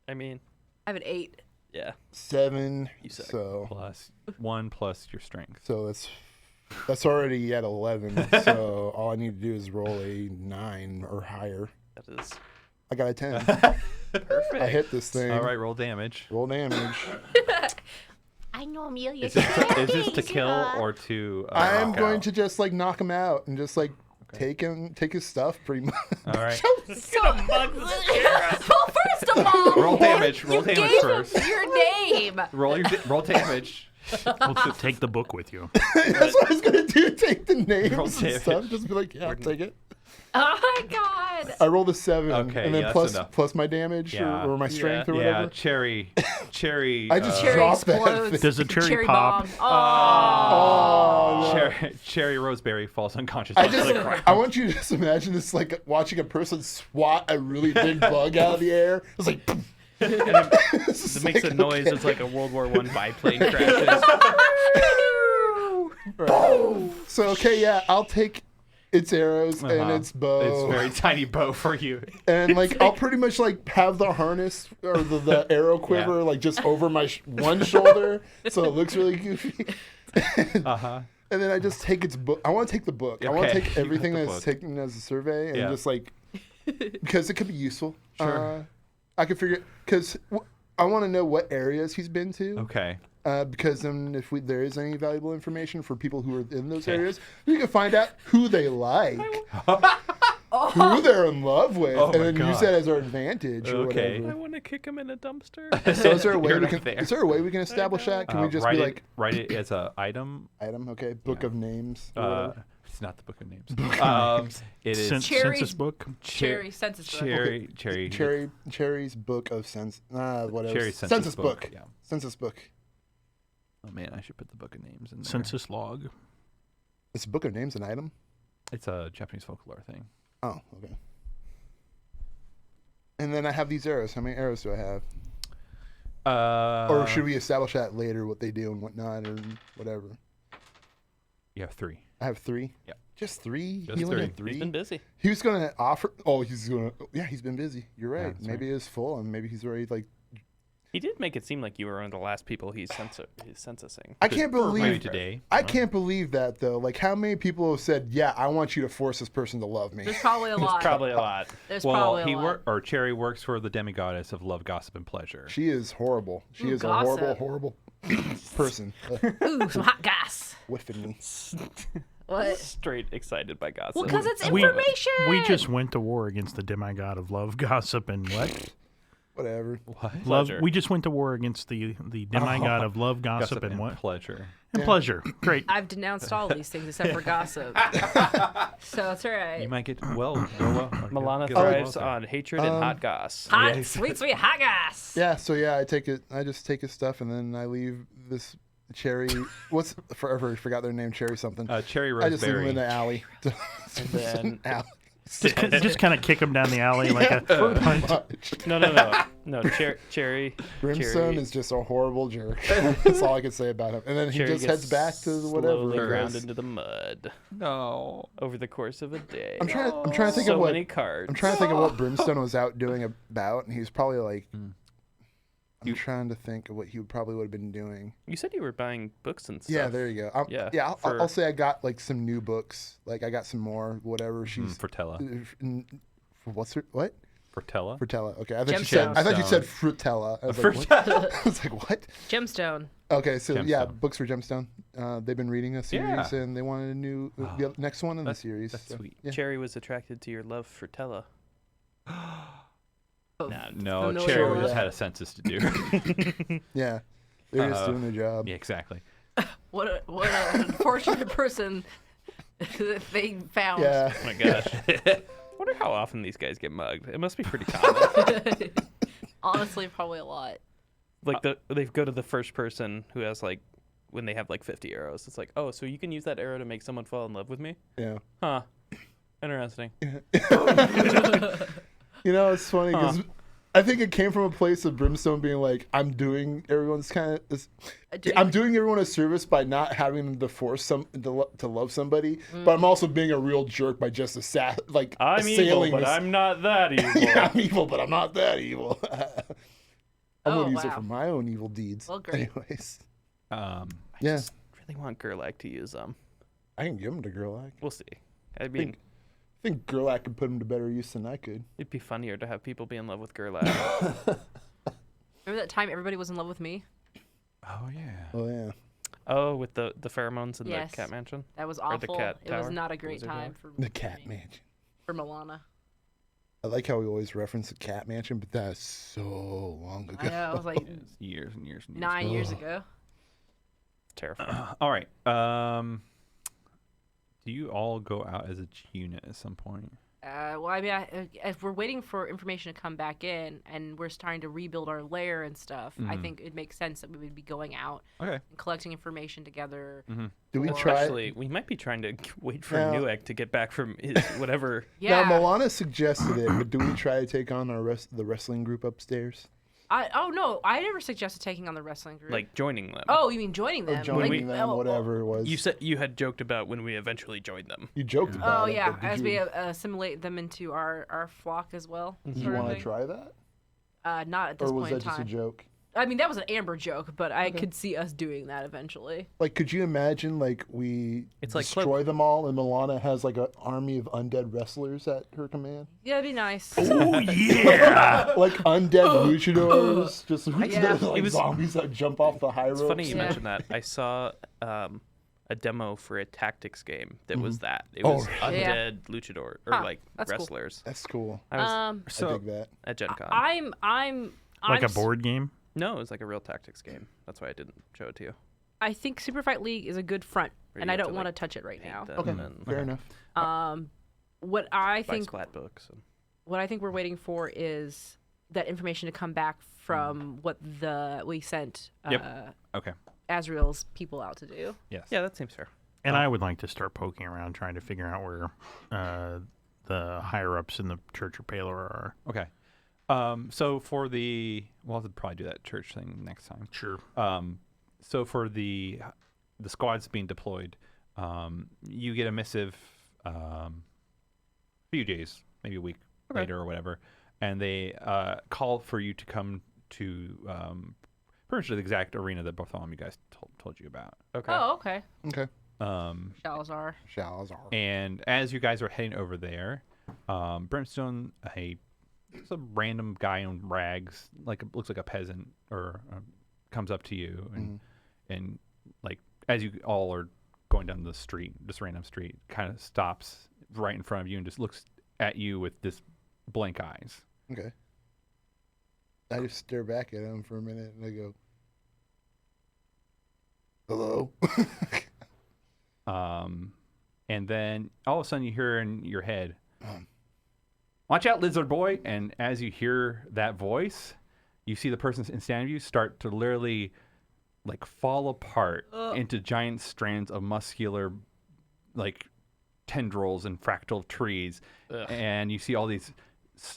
I mean, I have an 8. Yeah. 7. You suck. So plus 1 plus your strength. So that's already at 11. So all I need to do is roll a 9 or higher. That is. I got a 10. Perfect. I hit this thing. All right, roll damage. Roll damage. I know Amelia. Is this to kill or to? I am going to just knock him out and just take his stuff pretty much. All right. Well, first of all, roll damage. Roll you damage gave first. him your name. Roll damage. Well, take the book with you. That's what I was gonna do. Take the names Roll and damage. stuff. Just be like, yeah, I'll take it. Oh my god. I rolled a 7. Okay, and then yeah, plus my damage or my strength or whatever. Yeah, cherry. I just Cherry dropped that explodes. thing. Does a cherry pop? Bomb. Oh, no. Cherry Roseberry falls unconscious. I want you to just imagine this watching a person swat a really big bug out of the air. It's like. It makes a noise. It's like a World War I biplane crashes. Right. So okay, yeah, I'll take its arrows and its bow. It's a very tiny bow for you. And I'll pretty much have the harness or the arrow quiver just over my one shoulder, so it looks really goofy. And then I just take its book. I want to take the book. Okay. I want to take everything that's book. taken as a survey and just because it could be useful. Sure. I could figure because I want to know what areas he's been to. Okay. Because then if there is any valuable information for people who are in those areas, we can find out who they like, who they're in love with, and then use that as our advantage or whatever. I want to kick him in a dumpster. So is there a way You're we not can? there. Is there a way we can establish that? Can we just write be it, write it as an item? item? Okay, book of names. or whatever. It's not the book of names. It is Census book. Cherry census book. Cherry's book of whatever. Cherry's census book. Yeah. Census book. Oh man, I should put the book of names in there. Census log. Is book of names an item? It's a Japanese folklore thing. Oh, okay. And then I have these arrows. How many arrows do I have? Or should we establish that later, what they do and whatnot, or whatever? You have 3. I have 3. Yeah. Just 3. Just He only 3. had 3. He's been busy. He was gonna offer. Oh, he's gonna. Yeah, he's been busy. You're right. that's Maybe it's full, and maybe he's already He did make it seem like you were one of the last people he's censusing. I can't Maybe believe today. I can't believe that though. Like, how many people have said, "Yeah, I want you to force this person to love me"? There's probably a lot. Probably a lot. There's Well, probably a lot. or Cherry works for the demigoddess of love, gossip, and pleasure. She is horrible. She Ooh, is gossip. a horrible person. Ooh, some hot gas. Whiffing me. What? Straight excited by gossip. Well, because it's We- information. We just went to war against the demigod of love, gossip, and what? Whatever. What? Love. Pleasure. We just went to war against the demigod of love, gossip, and what? pleasure. And pleasure. Great. I've denounced all these things except for gossip. So it's all right. You might get well. Milana get well thrives there. on hatred and hot goss. Hot, Yeah. sweet hot gas. Yeah. So yeah, I take it. I just take his stuff and then I leave this Cherry. What's forever? Forgot their name. Cherry something. Cherry I just leave him in roseberry. the alley. And then Just kind of kick him down the alley like a punch. no. Cherry. Brimstone Cherry is just a horrible jerk. That's all I can say about him. And then he Cherry just heads gets back to whatever. slowly it ground is. into the mud No. over the course of a day. I'm trying to think so of what many cards. I'm trying to think of what Brimstone was out doing about, and he was probably like. I'm trying to think of what he probably would have been doing. You said you were buying books and stuff. Yeah, there you go. I'll say I got like some new books. Like I got some more, whatever. She's Frutella. What's her what? Frutella. Frutella. Okay, I Gemstone. thought you said Frutella. I was like, what? I was like, what? Gemstone. Okay, so yeah, Gemstone. books for Gemstone. They've been reading a series, Yeah. and they wanted a new the next one in the series. That's so, sweet. Yeah. Cherry was attracted to your love for Tella. No, Familiar Cherry with just that. had a census to do. Yeah, they're just doing their job. Yeah, exactly. What an unfortunate person that they found. Yeah. Oh my gosh. Wonder how often these guys get mugged. It must be pretty common. Honestly, probably a lot. Like they go to the first person who has like when they have like 50 arrows. It's like, oh, so you can use that arrow to make someone fall in love with me? Yeah. Huh. Interesting. You know, it's funny because I think it came from a place of Brimstone being like, I'm doing everyone's I'm doing everyone a service by not having them to force to love somebody, but I'm also being a real jerk by just I'm evil, assailing but this. I'm not that evil. Yeah, I'm evil, but I'm not that evil. I'm Oh, gonna use it wow. for my own evil deeds. Well, great. Anyways, Um, yeah, Really want Gerlach to use them. I can give him to Gerlach. We'll see. I mean, I think Gerlach could put him to better use than I could. it'd be funnier to have people be in love with Gerlach. Remember that time everybody was in love with me? oh yeah. Oh yeah. Oh, with the pheromones in Yes. the cat mansion? That was Or the awful. cat It was tower? not a great Lizard time tower? for The cat me, mansion. for Milana. I like how we always reference the cat mansion, but that's so long ago. I know. It was like It's years and years and years. 9 years ago. It's terrifying. All right. Do you all go out as a unit at some point? Well, I mean, if we're waiting for information to come back in and we're starting to rebuild our lair and stuff, I think it makes sense that we would be going out Okay. and collecting information together. Do we Or- try? Actually, we might be trying to wait for Now- Newegg to get back from his whatever. Yeah. Now, Milana suggested it, but do we try to take on the wrestling group upstairs? Oh no, I never suggested taking on the wrestling group. Like joining them. Oh, you mean joining them? Or joining Like, them, oh, whatever it was. You said you had joked about when we eventually joined them. You joked about Oh it. yeah, but did as you, we assimilate them into our flock as well. you sort of want to thing. try that, Not at this or was point in that just a time. joke? I mean, that was an Amber joke, but I could see us doing that eventually. Like, could you imagine, like, we It's like destroy them all, and Milana has like an army of undead wrestlers at her command, Yeah, it'd be nice. Oh, yeah. like undead luchadors, just Yeah. like It was- zombies that jump off the high It's ropes. funny you Yeah. mentioned that. I saw a demo for a tactics game that was that. It Oh, was really? Yeah. undead luchador or Huh, like that's cool. wrestlers. That's cool. I was I So dig that. at Gen Con. I'm Like a s- board game? No, it was like a real tactics game. That's why I didn't show it to you. I think Super Fight League is a good front, Where and you I have to, don't want to like, touch it right paint now. them Okay, and fair enough. What I buy think splat books. And what I think we're waiting for is that information to come back from what we sent Yep. Okay. Azrael's people out to do. Yes. yeah, that seems fair. And I would like to start poking around trying to figure out where the higher ups in the Church of Palor are. Okay. So for we'll have to probably do that church thing next time. Sure. So for the squads being deployed, you get a missive a few days, maybe a week later or whatever, and they call for you to come to pretty much the exact arena that Bartholomew guys told you about. Okay. Oh, okay. Okay. Shalazar. Shalazar. And as you guys are heading over there, Brimstone, just a random guy in rags, looks like a peasant, or comes up to you and like as you all are going down the street, this random street, kind of stops right in front of you and just looks at you with this blank eyes. Okay. I just stare back at him for a minute and I go, hello? And then all of a sudden you hear in your head, watch out, lizard boy. And as you hear that voice, you see the person in front of you start to literally like fall apart into giant strands of muscular like tendrils and fractal trees. And you see all these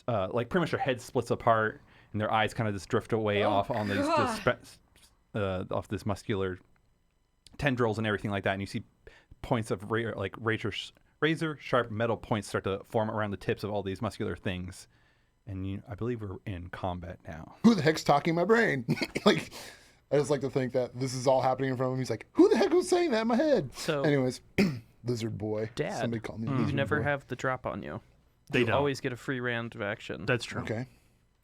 like pretty much their head splits apart and their eyes kind of just drift away off on these off this muscular tendrils and everything like that. And you see points of razor sharp metal points start to form around the tips of all these muscular things. And I believe we're in combat now. Who the heck's talking my brain? Like, I just like to think that this is all happening in front of him. He's like, who the heck was saying that in my head? So, anyways, lizard boy. Dad, Somebody called me you lizard never boy. have the drop on you. They You don't. always get a free round of action. That's true. Okay.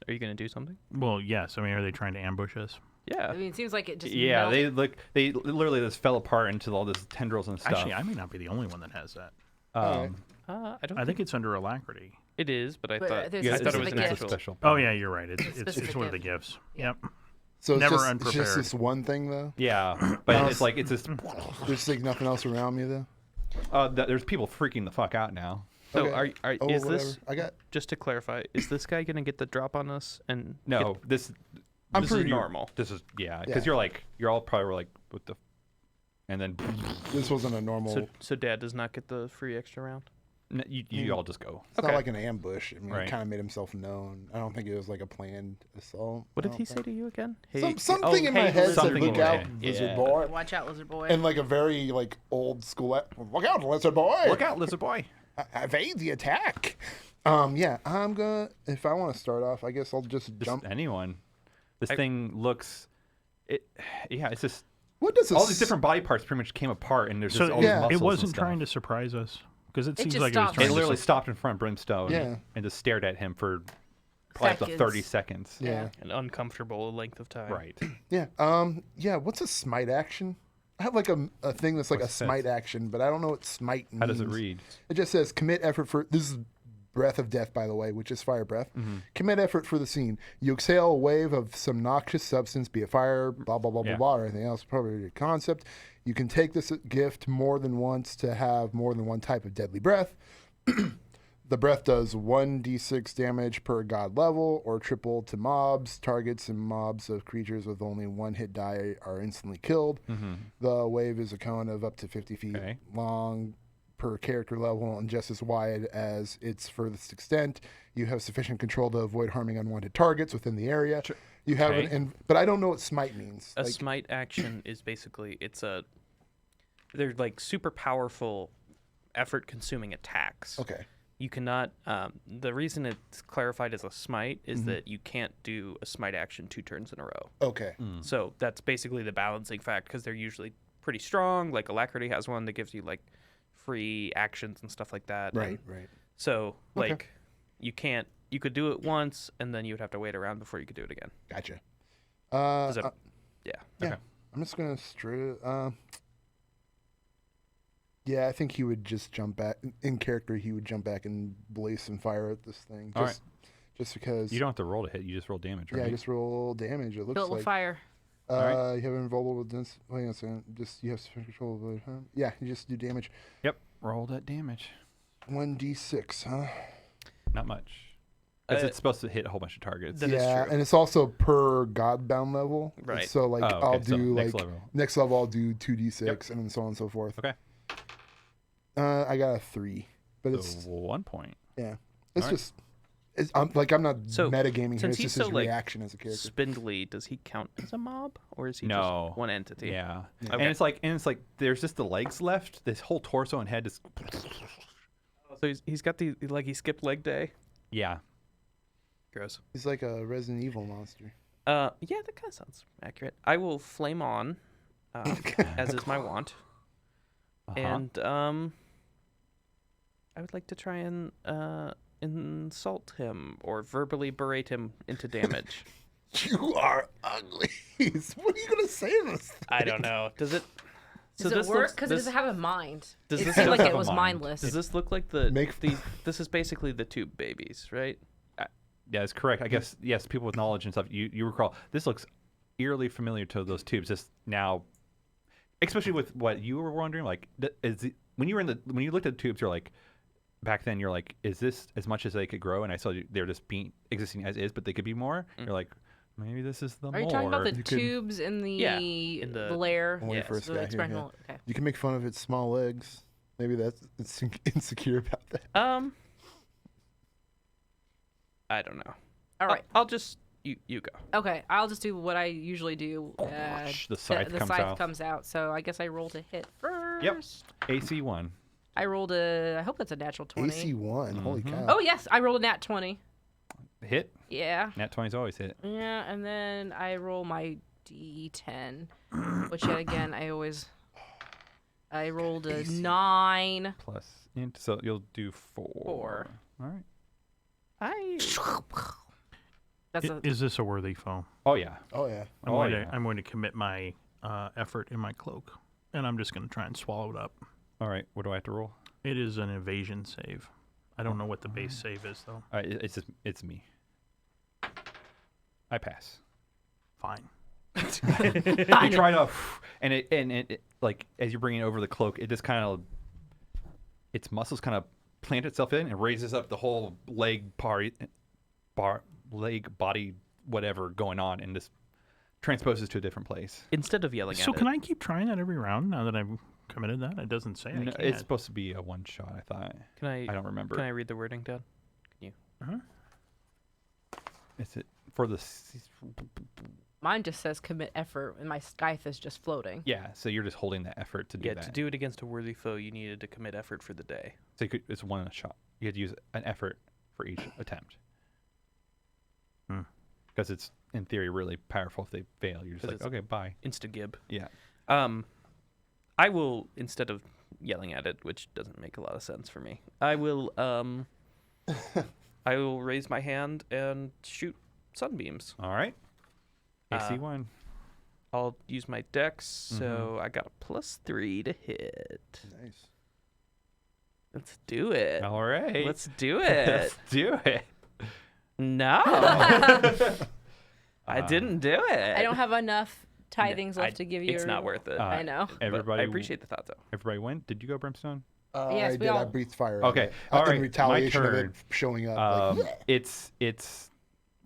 Are you going to do something? Well, yes. I mean, are they trying to ambush us? Yeah. I mean, it seems like it just. Yeah, melted. they literally just fell apart into all this tendrils and stuff. Actually, I may not be the only one that has that. Alright. I don't I think it's under alacrity. it is, but I But thought there's I a thought it was specific an gift. actual. special. Oh yeah, you're right. It's specific one of the gift. gifts. Yep. So it's Never just, unprepared. It's just this one thing, though? Yeah, but it's like it's just There's like nothing else around me, though? there's people freaking the fuck out now. So Okay. Oh, is whatever. this I got... just to clarify? Is this guy going to get the drop on us? And No, this I'm this pretty is normal. this is because Yeah. you're all probably were like with the, and then This wasn't a normal... So Dad does not get the free extra round. you all just go. It's not Okay. like an ambush. I mean, Right. he kind of made himself known. I don't think it was like a planned assault. What I did he don't say think. to you again? Something in my head said, Something look in out, your head. lizard Yeah. boy. Watch out, lizard boy. And like a very like old school, look out, lizard boy. Look out, lizard boy. Evade the attack. Yeah, I'm gonna. If I want to start off, I guess I'll just Just jump. anyone. This thing looks. It's just What does this? all these different body parts pretty much came apart, and there's just So all yeah. these muscles it and wasn't stuff. trying to surprise us because it seems just like it was stopped. trying It to. literally stopped in front of Brimstone Yeah. and just stared at him for probably up to Seconds. 30 seconds. Yeah. An uncomfortable length of time. Right. Yeah. Yeah. What's a smite action? I have like a thing that's like What's a it smite says? action, but I don't know what smite means. How does it read? It just says commit effort for this is breath of death, by the way, which is fire breath. Mm-hmm. Commit effort for the scene. You exhale a wave of some noxious substance, be it fire, blah blah blah Yeah. blah, or anything else. Probably a concept. You can take this gift more than once to have more than one type of deadly breath. The breath does 1d6 damage per god level, or triple to mobs. Targets and mobs of creatures with only one hit die are instantly killed. The wave is a cone of up to 50 feet Okay. long per character level and just as wide as its furthest extent. You have sufficient control to avoid harming unwanted targets within the area. You have Okay. but I don't know what smite means. A Like, smite action is basically they're like super powerful, effort-consuming attacks. okay. You cannot. The reason it's clarified as a smite is that you can't do a smite action 2 turns in a row. Okay. So that's basically the balancing fact because they're usually pretty strong. Like Alacrity has one that gives you like free actions and stuff like that. Right, And right. so Okay. like you can't. You could do it once and then you would have to wait around before you could do it again. Gotcha. Does that- yeah. Yeah. Okay. I'm just going to yeah, I think he would just jump back in character. He would jump back and blaze some fire at this thing. All Just because. You don't have to roll to hit. You just roll damage, right? Yeah, just roll damage. It looks Built like. with fire. Alright. You have invulnerable with this. Wait a second. Just you have sufficient control of it. Huh? Yeah, you just do damage. Yep. Roll that damage. 1d6, huh? Not much. Because Uh, it's supposed to hit a whole bunch of targets. That is yeah, true. and it's also per Godbound level. Right. So like Oh, okay, I'll so do next like level. next level I'll do 2d6 Yep. and then so on and so forth. Okay. I got a 3, but it's So 1 point. yeah, it's Alright. just I'm not So, metagaming here. since It's he's just so, his like, reaction as a character. Spindly, does he count as a mob or is he No. just one entity? Yeah. Yeah. And it's like there's just the legs left. This whole torso and head is. So he's got he skipped leg day. Yeah. Gross. He's like a Resident Evil monster. Yeah, that kind of sounds accurate. I will flame on, as is my wont, and I would like to try and insult him or verbally berate him into damage. You are ugly. What are you gonna say to this? I don't know. Does it? Does it work? Because it doesn't have a mind. Does It this seemed look like have it a was mind? mindless. Does this look like this is basically the tube babies, right? Yeah, that's correct. I guess, yes, people with knowledge and stuff, you recall, this looks eerily familiar to those tubes. Just now, especially with what you were wondering, like, when you looked at the tubes, you're like, back then, you're like, is this as much as they could grow? And I saw they're just existing as is, but they could be more. You're like, maybe this is the more. Are you talking about the You could- tubes in the in the- lair? When we Yes, first The got here, experimental. yeah. Okay. You can make fun of its small legs. Maybe it's insecure about that. I don't know. All right. I'll just you go. Okay. I'll just do what I usually do. The scythe the comes scythe out. comes out. So I guess I roll to hit first. Yep. AC 1. I rolled a. I hope that's a natural 20. AC1. Holy cow. Oh yes, I rolled a nat 20. Hit. Yeah. Nat 20's always hit. Yeah, and then I roll my D10, which yet again I rolled a 9. Plus int, so you'll do 4. 4. All right. That's a, Is this a worthy foe? Oh, yeah. Oh yeah. I'm going to commit my effort in my cloak, and I'm just going to try and swallow it up. All right. What do I have to roll? It is an evasion save. I don't know what the base save is, though. It's me. I pass. Fine. You try to, and it like as you're bringing over the cloak, it just kind of, its muscles kind of plant itself in and raises up the whole leg body, whatever going on, and just transposes to a different place. Instead of yelling So at can it, I keep trying that every round now that I've committed that? It doesn't say I No, can't. it's supposed to be a one shot. I thought. can I I don't remember. can I read the wording, Dad? Is it for the? mine just says commit effort, and my scythe is just floating. Yeah. So you're just holding that effort to do Yeah, that. to do it against a worthy foe, you needed to commit effort for the day. So it's one shot. You have to use an effort for each attempt. Because it's in theory really powerful. If they fail, you're just 'Cause like, it's- okay, bye. Insta-gib. Yeah. I will, instead of yelling at it, which doesn't make a lot of sense for me, I will raise my hand and shoot sunbeams. All right. AC 1. I'll use my dex, so I got a +3 to hit. Nice. Let's do it. All right. Let's do it. Let's do it. No. I didn't do it. I don't have enough tithings left I- to give you. It's not worth it. I know. But Everybody. I appreciate the thought, though. Everybody went. Did you go, Brimstone? Yes, I we did. all- I breathed fire. at Okay, it. all right, In my retaliation of turn. it showing up. Like, It's It's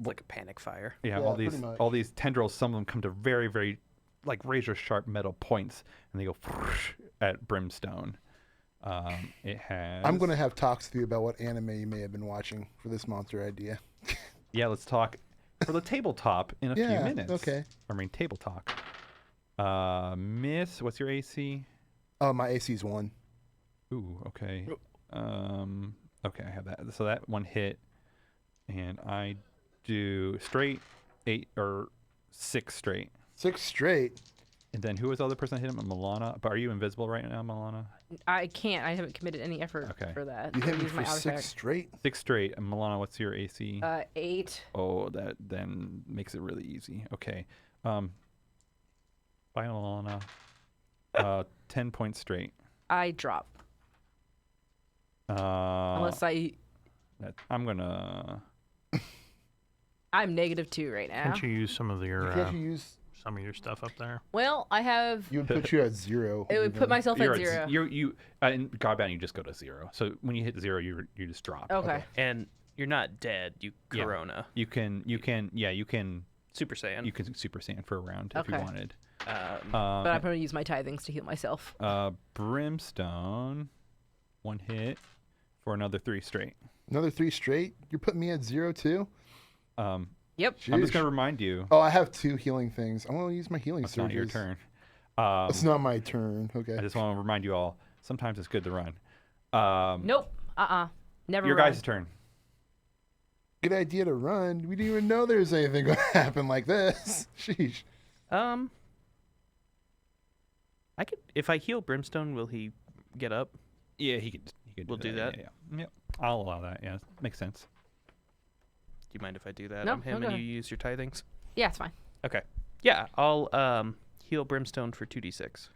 like a panic fire. yeah. Yeah, all pretty these much. tendrils. Some of them come to very very like razor sharp metal points, and they go at Brimstone. It has. I'm going to have talks with you about what anime you may have been watching for this monster idea. Yeah, let's talk for the tabletop in a few Yeah, minutes. okay. I mean table talk. Miss, what's your AC? Oh, my AC's 1. Ooh, okay. Okay, I have that. So that one hit, and I do straight 8 or 6 straight. 6 straight. And then who was the other person that hit him? Milana. But are you invisible right now, Milana? I can't. I haven't committed any effort Okay. for that. You hit I me use my for 6 artifact. straight. 6 straight. And Milana, what's your AC? 8. Oh, that then makes it really easy. Okay. Bye, Milana. 10 points straight. I drop. Unless I'm gonna. I'm -2 right now. Can't you use some of your Can't you use? some of your stuff up there? Well, I have. You would put you at 0. It would put myself You're at 0. in Godbound, you just go to 0. So when you hit 0, you just drop. Okay. And you're not dead. You Yeah. Corona. You can Super Saiyan. You can Super Saiyan for a round if you Okay. wanted. But I'm going to use my tithings to heal myself. Brimstone, 1 hit for another 3 straight. Another 3 straight? You're putting me at 0 too? Yep. I'm just Sheesh. gonna remind you. Oh, I have 2 healing things. I want to use my healing It's surges. not your turn. It's not my turn. Okay. I just want to remind you all. Sometimes it's good to run. Nope. Never Your run. guys' turn. good idea to run. We didn't even know there was anything going to happen like this. Sheesh. I could if I heal Brimstone, will he get up? Yeah, he could. We'll do that. Yeah. Yep. I'll allow that. Yeah, makes sense. Do you mind if I do that? No, I'm him no, go and you ahead. use your tithings. Yeah, it's fine. Okay. Yeah, I'll heal Brimstone for 2d6.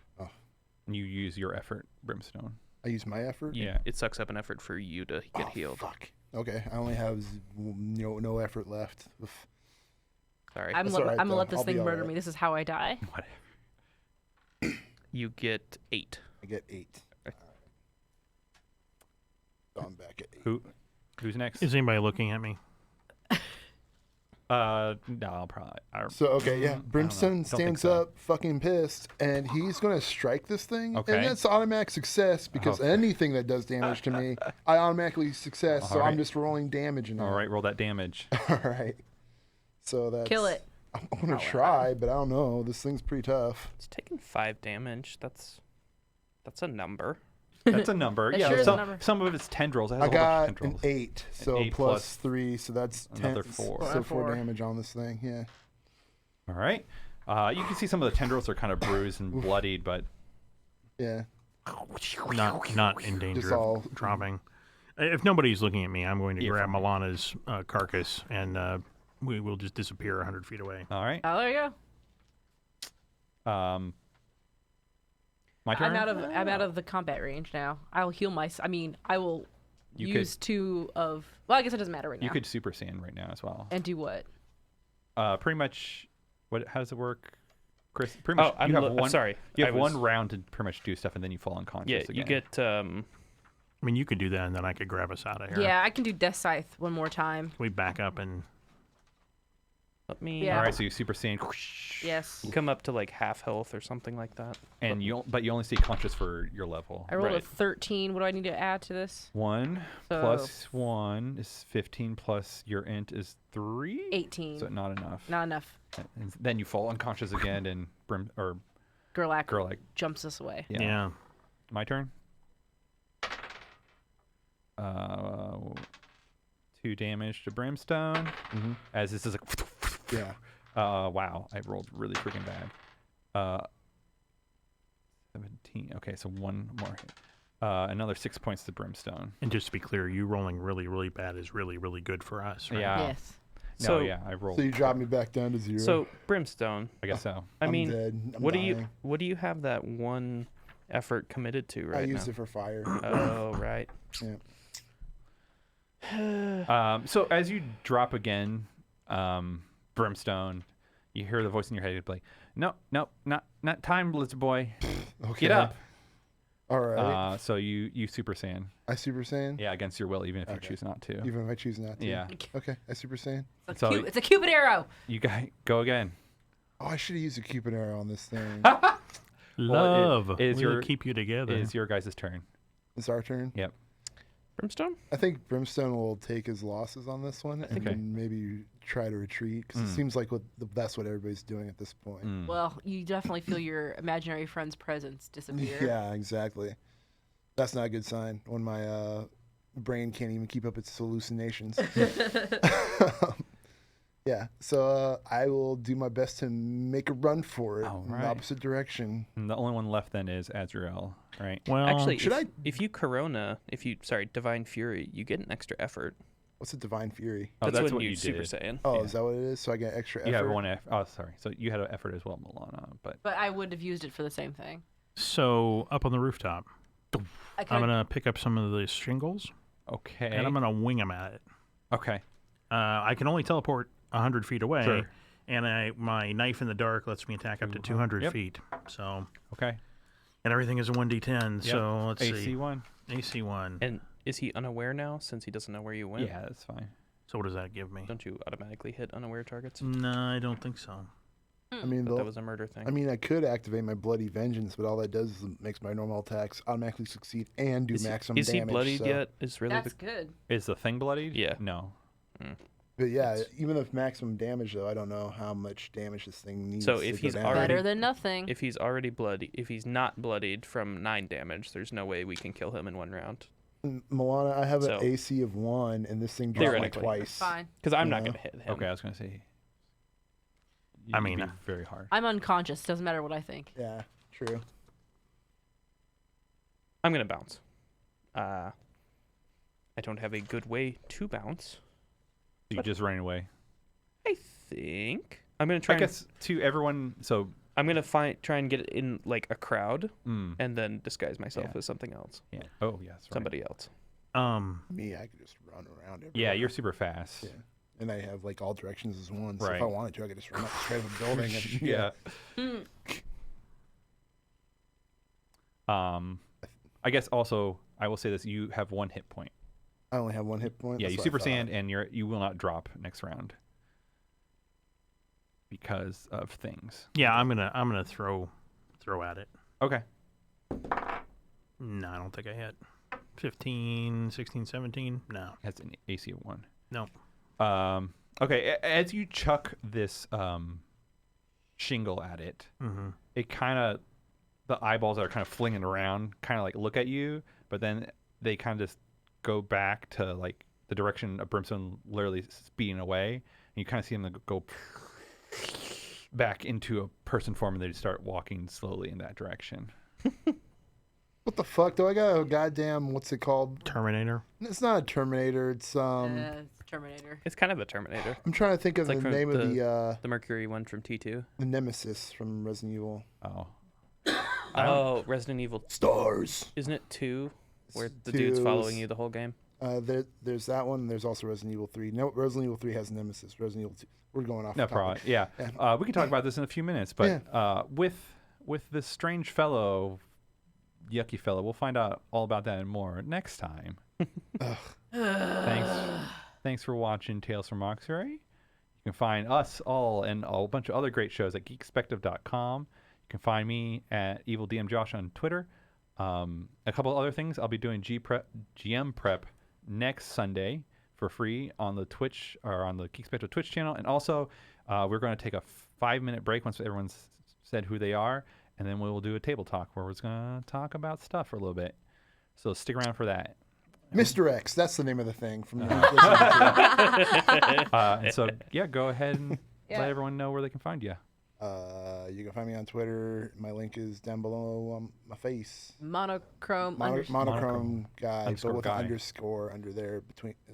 And you use your effort, Brimstone. I use my effort. You, Yeah. It sucks up an effort for you to get healed. Fuck. Okay, I only have no effort left. Oof. Sorry. I'm That's all right, gonna though. let this I'll be thing all murder right. me. This is how I die. Whatever. You get 8. I get 8. So I'm back at 8. Who's next? Is anybody looking at me? No, I'll probably. So okay, yeah, I don't know. Brimstone Don't think stands so. up, fucking pissed, and he's gonna strike this thing. Okay. And that's automatic success because Okay. anything that does damage to me, I automatically success. So All right. I'm just rolling damage now. All right, roll that damage. All right. So that's Kill it. I'm gonna try, but I don't know. This thing's pretty tough. It's taking 5 damage. That's a number. That's a number. That Yeah, sure is a some, number. some of it's tendrils. It has I a whole bunch got of an tendrils. 8, so 8 plus plus 3, so that's 10. another 4. So 4 4. damage on this thing. Yeah. All right. You can see some of the tendrils are kind of bruised and bloodied, but Yeah. Not in danger all- of dropping. If nobody's looking at me, I'm going to Yeah, grab from me. Milana's carcass, and we will just disappear 100 feet away. all right. Oh, there you go. My turn. I'm out of the combat range now. I'll heal I mean, I will You use 2 of. Well, I guess it doesn't matter right now. You could super sand right now as well. And do what? Pretty much. How does it work, Chris? Pretty much. Oh, you have one. sorry. You have I was- one round to pretty much do stuff, and then you fall unconscious Yeah, again. you get I mean, you could do that, and then I could grab us out of here. Yeah, I can do Death Scythe one more time. We back up and let me Yeah. All right, so you super sand. Yes. come up to like half health or something like that. And you only stay conscious for your level. I rolled a Right. 13. What do I need to add to this? 1 So- plus 1 is 15 plus your int is 3. 18. So not enough. Not enough. And then you fall unconscious again, and Gerlach Gerlach. jumps us away. Yeah. My turn. 2 damage to Brimstone. As this is like. Yeah. Wow, I rolled really freaking bad. 17. Okay, so 1 more hit. Another 6 points to Brimstone. And just to be clear, you rolling really, really bad is really, really good for us, right? Yeah. Yes. No, So- yeah, I rolled. So you drop me back down to 0. So Brimstone, I guess so. I I'm mean, dead. I'm what dying. do you have that one effort committed to right I now? used it for fire. Oh, right. Yeah. So as you drop again, Brimstone, you hear the voice in your head like, "No, not time, Blitz boy. Okay. Get up." All right. So you Super Saiyan. I Super Saiyan? Yeah, against your will, even if you Okay. choose not to. Even if I choose not to? Yeah. Okay, I Super Saiyan. So It's a Cupid arrow. you guys go again. Oh, I should have used a Cupid arrow on this thing. Love it is will your- keep you together. It's your guys' turn. It's our turn. Yep. Brimstone? I think Brimstone will take his losses on this one and Okay. then maybe try to retreat because it seems like that's what everybody's doing at this point. Mm. Well, you definitely feel your imaginary friend's presence disappear. Yeah, exactly. That's not a good sign when my brain can't even keep up its hallucinations. Yeah, so I will do my best to make a run for it All in right. the opposite direction. And the only one left then is Azrael, right? well, Actually, should if you Divine Fury, you get an extra effort. What's a Divine Fury? Oh, That's when what you you Super did. Saiyan. Oh, Yeah. is that what it is? So I get extra You effort? have one effort. Oh, sorry. So you had an effort as well, Milana. But But I would have used it for the same thing. so up on the rooftop, I I'm could going to pick up some of the shingles, okay. and I'm going to wing them at it. Okay. I can only teleport 100 feet away, Sure. and my knife in the dark lets me attack up to 200 Yep. feet. So, Okay. and everything is a 1d10. Yep. So let's AC see. 1. AC 1. And is he unaware now since he doesn't know where you went? Yeah, that's fine. So what does that give me? Don't you automatically hit unaware targets? No, I don't think so. I mean, But that was a murder thing. I could activate my Bloody Vengeance, but all that does is makes my normal attacks automatically succeed and do maximum is damage. he bloodied so. yet? Is really That's good. Is the thing bloodied? Yeah. No. But yeah, even with maximum damage, though, I don't know how much damage this thing needs. So to if go he's down. already- Better than nothing. if he's not bloodied from 9 damage, there's no way we can kill him in 1 round. Milana, I have So- an AC of 1, and this thing dropped like Theoretically. twice. Fine. Because I'm not Yeah. going to hit him. Okay, I was gonna say. I you'd mean, be very hard. I'm unconscious. Doesn't matter what I think. Yeah, true. I'm going to bounce. I don't have a good way to bounce. You just running away. I think I'm going to try. I guess to everyone. So. I'm going to try and get in like a crowd Mm, and then disguise myself Yeah. as something else, yeah. Oh yes. Right. somebody else. Me, I could just run around everywhere. Yeah, you're super fast. Yeah. And I have like all directions as one. So Right. if I wanted to, I could just run up straight of a building. And, Yeah. I guess also I will say this: you have 1 hit point. I only have 1 hit point. Yeah, That's you what I super thought. sand, and you will not drop next round because of things. Yeah, I'm gonna throw at it. Okay. No, I don't think I hit. 15, 16, 17. No. Has an AC of 1. No. Okay. As you chuck this shingle at it, Mm-hmm. it kind of the eyeballs that are kind of flinging around kind of like look at you, but then they kind of just go back to like the direction of Brimstone literally speeding away, and you kind of see them go back into a person form, and they start walking slowly in that direction. What the fuck? Do I got a goddamn, what's it called? Terminator. It's not a Terminator. It's, It's Terminator. It's kind of a Terminator. I'm trying to think of It's like the from name of The Mercury one from T2. the Nemesis from Resident Evil. Oh. Oh, Resident Evil. Stars. Isn't it 2 where It's the dude's 2's following you the whole game? There's that one. There's also Resident Evil 3. No, Resident Evil 3 has Nemesis. Resident Evil 2. We're going off. No topic. problem. Yeah. Yeah. We can talk about this in a few minutes, but with this strange fellow, yucky fellow, we'll find out all about that and more next time. Thanks for watching Tales from Mauxferry. You can find us all and a bunch of other great shows at Geekspective.com. You can find me at EvilDMJosh on Twitter. A couple other things. I'll be doing GM prep next Sunday for free on the Twitch or on the Geekspective Twitch channel. And also, we're going to take a 5-minute break once everyone's said who they are, and then we will do a table talk where we're just going to talk about stuff for a little bit. So stick around for that. Mr. X. That's the name of the thing from And so, yeah, go ahead and let everyone know where they can find you. You can find me on Twitter. My link is down below my face. Monochrome. Monochrome guy, Underscore but with guy. an underscore under there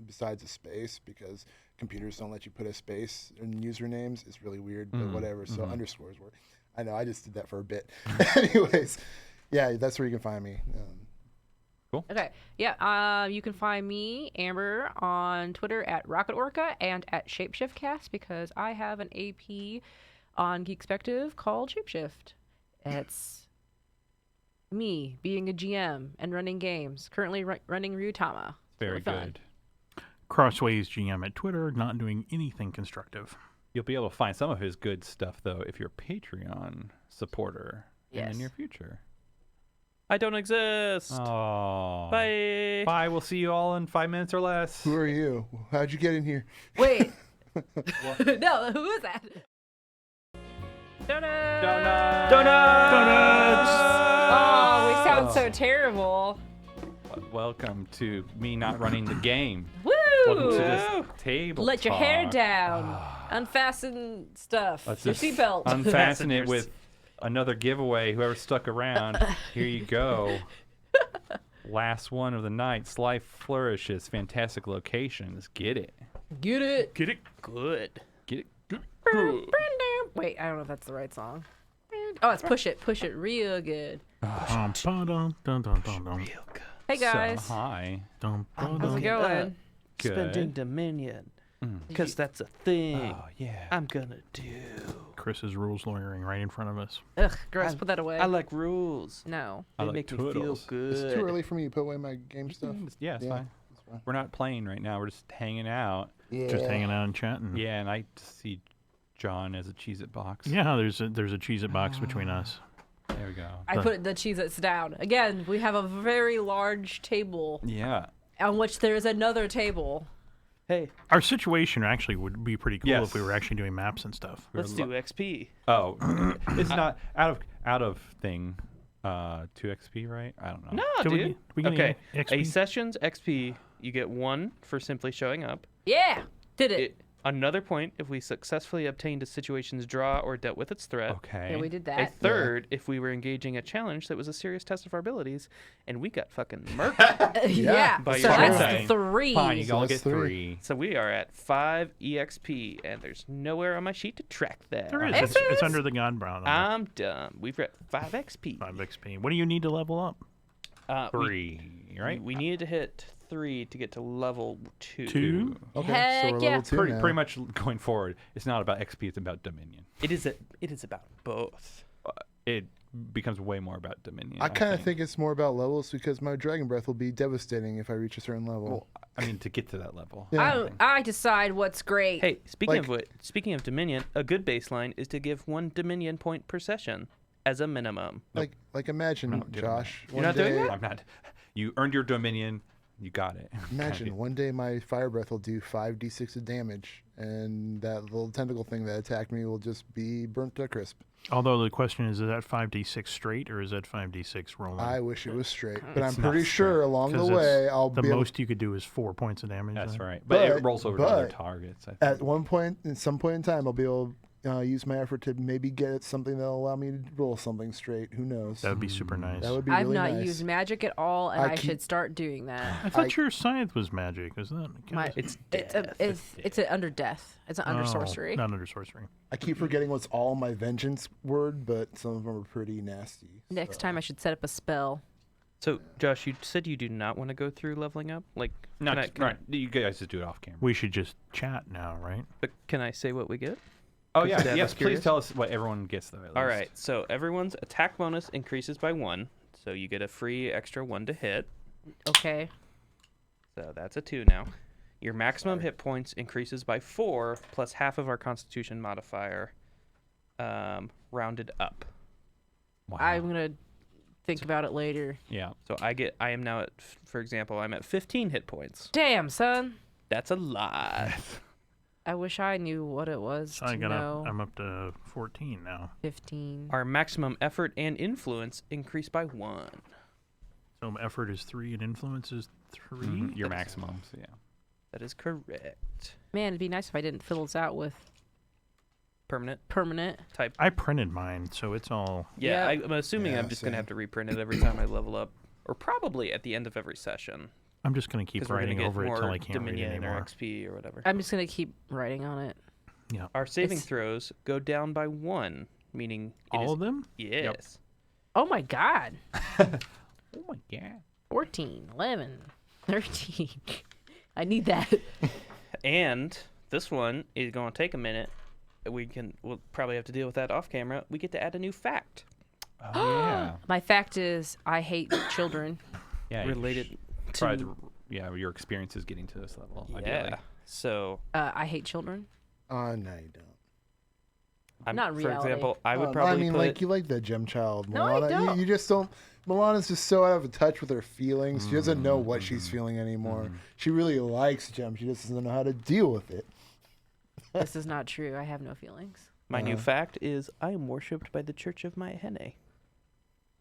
besides a space, because computers don't let you put a space in usernames. It's really weird, but whatever. So underscores work. I know. I just did that for a bit. Anyways, yeah, that's where you can find me. Okay. Yeah. You can find me, Amber, on Twitter at Rocket Orca and at ShapeshiftCast, because I have an AP on Geekspective called Shapeshift. It's me being a GM and running games. Currently running Ryutama. Very Really fun. good. Crossways GM at Twitter, not doing anything constructive. You'll be able to find some of his good stuff, though, if you're a Patreon supporter in Yes. the near future. I don't exist. Oh. Bye. Bye. We'll see you all in 5 minutes or less. Who are you? How'd you get in here? Wait. No, who is that? Donuts! Donuts. Oh, we sound so terrible. Welcome to me not running the game. Woo! Welcome to this table. Let your hair talk. down. Unfasten stuff. Let's Your just seatbelt. unfasten it Passengers. with another giveaway. Whoever stuck around, here you go. Last one of the night. Sly Flourishes. Fantastic location. Let's get it. Get it. Get it good. Get it. Wait, I don't know if that's the right song. Oh, it's Push It. Push It real good. Dun, dun, dun, dun, dun, dun. Hey, guys. So, hi. Dun, dun, How's it dun. going? Good. Spending Dominion. Because that's a thing Oh, yeah. I'm going to do. Chris is rules lawyering right in front of us. Ugh, gross. Put that away. I like rules. No. I They like make me feel toodles. good. It's too early for me to put away my game stuff. Yeah, it's Yeah, fine. it's fine. We're not playing right now. We're just hanging out. Yeah. Just hanging out and chatting. Yeah, and I see John as a Cheez-It box. Yeah, there's a Cheez-It box between us. There we go. I put the Cheez-Its down. Again, we have a very large table Yeah. on which there is another table. Hey, Our situation actually would be pretty cool Yes. if we were actually doing maps and stuff. let's do XP. Oh, it's not out of thing. 2 XP, right? I don't know. No, Do dude. we get Okay, any a XP? session's XP, you get 1 for simply showing up. Yeah, did it. Another point if we successfully obtained a situation's draw or dealt with its threat. Okay. Yeah, we did A that. third if we were engaging a challenge that was a serious test of our abilities, and we got fucking murked. Yeah, By so your that's saying. 3. Fine, you So all that's get 3. 3. So we are at 5 EXP, and there's nowhere on my sheet to track that. There is. Yes, It's, there it's is. under the Godbound. I'm done. We've got 5 XP. 5 XP. What do you need to level up? 3, right? We needed to hit 3 to get to level 2. 2? Okay, Heck so we're yeah. level 2 Pretty, now. pretty much going forward, it's not about XP, it's about Dominion. It is about both. It becomes way more about Dominion. I kind of think it's more about levels because my Dragon Breath will be devastating if I reach a certain level. Well, I mean, to get to that level. Yeah. I decide what's great. Hey, Like- speaking of Dominion, a good baseline is to give 1 Dominion point per session as a minimum. Like imagine, not doing Josh. You're not doing that? I'm not. You earned your Dominion. You got it. Imagine one day my Fire Breath will do 5d6 of damage, and that little tentacle thing that attacked me will just be burnt to a crisp. Although the question is that 5d6 straight or is that 5d6 rolling? I wish it was straight, but It's I'm not pretty sure along the 'Cause way I'll the be able, most you could do is 4 points of damage. That's then. right. But it But- rolls over to other but targets. I think. at one point, in some point in time, I'll be able to use my effort to maybe get something that'll allow me to roll something straight. Who knows? That would be super nice. That would be I've really not nice. used magic at all, and I I, keep- should start doing that. I thought your scythe was magic, isn't that? My, It's it's a under death. It's an under Oh, sorcery. Not under sorcery. I keep forgetting what's all my vengeance word, but some of them are pretty nasty. Next so. time I should set up a spell. So, Josh, you said you do not want to go through leveling up? Like, Not can I- just, can I- right. You guys just do it off camera. We should just chat now, right? but can I say what we get? Oh Because yeah. Dad Yes. was Please curious. tell us what everyone gets though. All right, so everyone's attack bonus increases by 1, so you get a free extra 1 to hit. Okay. So that's a 2 now. Your maximum hit points increases by 4, plus half of our Constitution modifier, rounded up. Wow. I'm gonna think about it later. Yeah. So I am now at, for example, I'm at 15 hit points. Damn, son. That's a lot. I wish I knew what it was So to I got know. up. I'm up to 14 now. 15. Our maximum effort and influence increase by 1. So my effort is 3 and influence is 3. Your maximum. So yeah. That is correct. Man, it'd be nice if I didn't fill this out with Permanent permanent. type. I printed mine, so it's all. Yeah, Yeah. I'm assuming Yeah, I'm just going to same. have to reprint it every time I level up, or probably at the end of every session. I'm just going to keep Because we're going writing to get over it more till I can't read Dominion or anymore. XP or whatever. I'm just gonna keep writing on it. Our saving It's- throws go down by 1, meaning it All is- of them? Yes. Oh my god. Oh my god. 14, 11, 13. I need that. And this one is going to take a minute. We'll probably have to deal with that off camera. We get to add a new fact Oh yeah. My fact is I hate children. Yeah. you related sh- to probably yeah, your experiences getting to this level. yeah. Ideally. So I hate children. No, you don't. Not for reality. example, I would I probably mean, put like you like the gem child, No, I Milana. don't. You just don't. Milana's just so out of touch with her feelings. She doesn't know what she's feeling anymore. She really likes Gem. She just doesn't know how to deal with it. This is not true. I have no feelings. my new fact is I am worshipped by the Church of Mauxferry.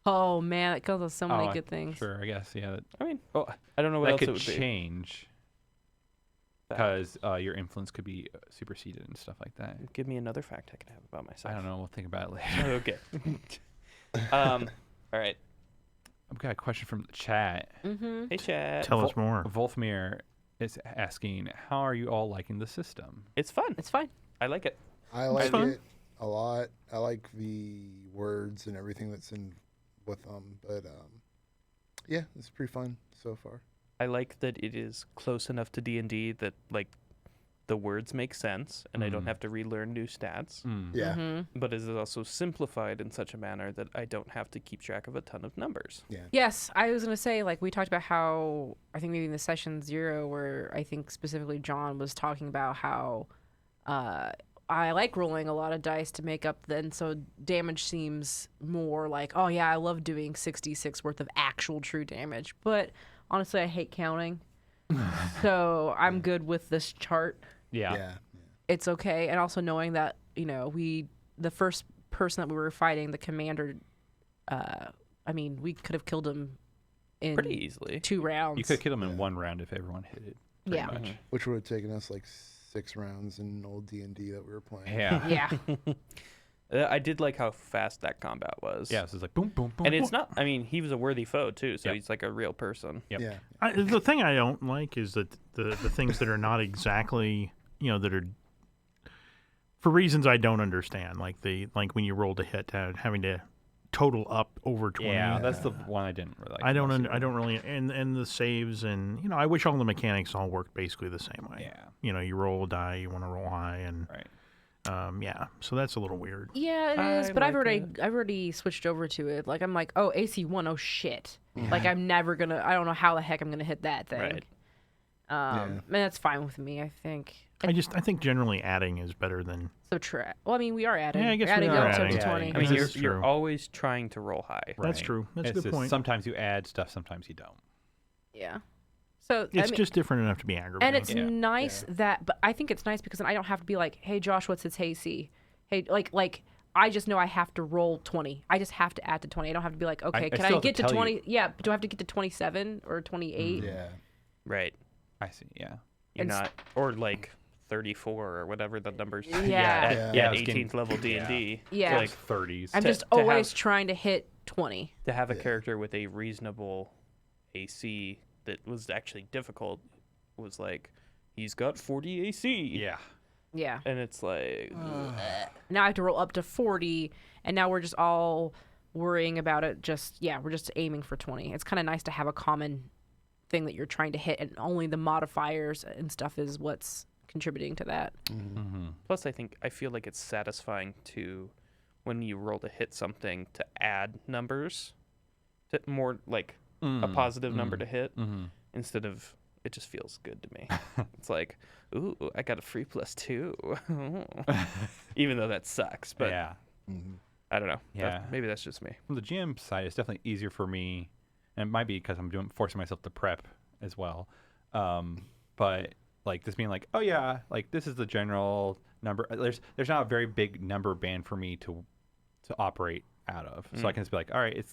Oh man, it comes with so many Oh, good things. Sure. I guess. Yeah. I mean, I don't know what That else it could would be. change because your influence could be superseded and stuff like that. Give me another fact I can have about myself. I don't know. We'll think about it later. Okay. All right. I've got a question from the chat. Mm-hmm. Hey, Chad. Tell us more. Wolfmere is asking, "How are you all liking the system?" It's fun. It's fine. I like it. I like fun. it a lot. I like the words and everything that's in with them. But yeah, it's pretty fun so far. I like that it is close enough to D&D that like the words make sense and I don't Mm. have to relearn new stats. Yeah, Mm-hmm. But it is also simplified in such a manner that I don't have to keep track of a ton of numbers. Yes, I was gonna say like we talked about how I think maybe in the session 0 where I think specifically John was talking about how I like rolling a lot of dice to make up then so damage seems more like oh yeah I love doing 66 worth of actual true damage but honestly I hate counting so I'm good with this chart. yeah. It's okay, and also knowing that the first person that we were fighting, the commander, I mean, we could have killed him in Pretty easily. 2 rounds. You could kill him in 1 round if everyone hit it. Pretty Yeah. much. Which would have taken us like 6 rounds in old D&D that we were playing. Yeah. Yeah. I did like how fast that combat was. Yeah, so it's like boom, boom, boom. And it's boom. not, I mean, he was a worthy foe too, so Yep. he's like a real person. Yep. Yeah. The thing I don't like is that the things that are not exactly, that are for reasons I don't understand, like when you rolled a hit, having to total up over 20. Yeah, that's the one I didn't really like. I don't really, and the saves, and I wish all the mechanics all worked basically the same way. Yeah. You roll a die, you want to roll high, and Right. yeah, so that's a little weird. Yeah, it is. I But I've like already switched over to it. Like I'm like, oh, AC 1, oh shit. Like I'm never gonna. I don't know how the heck I'm gonna hit that thing. Right. And that's fine with me. I think. I think generally adding is better than. So well, I mean, we are adding. Yeah, I guess adding we are up to adding. 20. I mean, This is you're true. always trying to roll high. That's Right. true. That's a It's good just point. Sometimes you add stuff, sometimes you don't. Yeah. So It's I mean, just different enough to be aggravating. and it's Yeah. nice that, but I think it's nice because then I don't have to be like, hey Josh, what's his AC? Hey, like I just know I have to roll 20. I just have to add to 20. I don't have to be like, okay, I can still I have to get to tell you. 20? Yeah, do I have to get to 27 or 28? Yeah. Right. I see. Yeah. You're And s- not, or like 34 or whatever the numbers. Yeah. At, Yeah. Yeah, I at was getting- 18th level D&D. Yeah. Like 30s. I'm To- just to always have- trying to hit 20. To have a Yeah. character with a reasonable AC that was actually difficult was like, he's got 40 AC. Yeah. Yeah. And it's like, Now I have to roll up to 40, and now we're just all worrying about it. We're just aiming for 20. It's kind of nice to have a common thing that you're trying to hit, and only the modifiers and stuff is what's contributing to that. Mm-hmm. plus I feel like it's satisfying to, when you roll to hit something, to add numbers, to more like a positive number to hit, Mm-hmm. instead of, it just feels good to me. It's like, ooh, I got a free +2. Even though that sucks, but yeah. I don't know. Yeah. Maybe that's just me. From the GM side, it's definitely easier for me, and it might be because I'm forcing myself to prep as well. But like this being like, oh yeah, like this is the general number. There's not a very big number band for me to operate out of, so I can just be like, all right,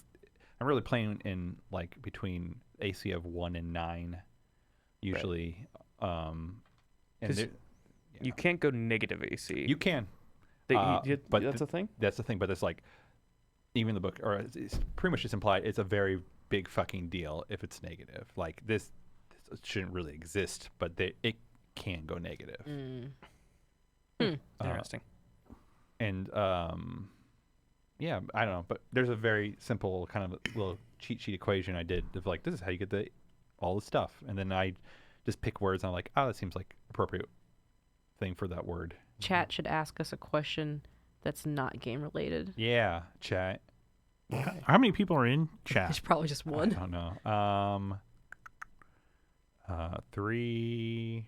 I'm really playing in like between AC of 1 and 9, usually. And 'Cause there- You can't go negative AC. you can. But but that's a thing. That's the thing, but it's like, even the book, or it's pretty much just implied, it's a very big fucking deal if it's negative. Like, this shouldn't really exist, but it can go negative. Interesting. And, yeah, I don't know, but there's a very simple kind of little cheat sheet equation I did of like, this is how you get all the stuff. And then I just pick words, and I'm like, oh, that seems like appropriate thing for that word. Chat should ask us a question that's not game related. Yeah, chat. How many people are in chat? There's probably just I one. don't know. 3,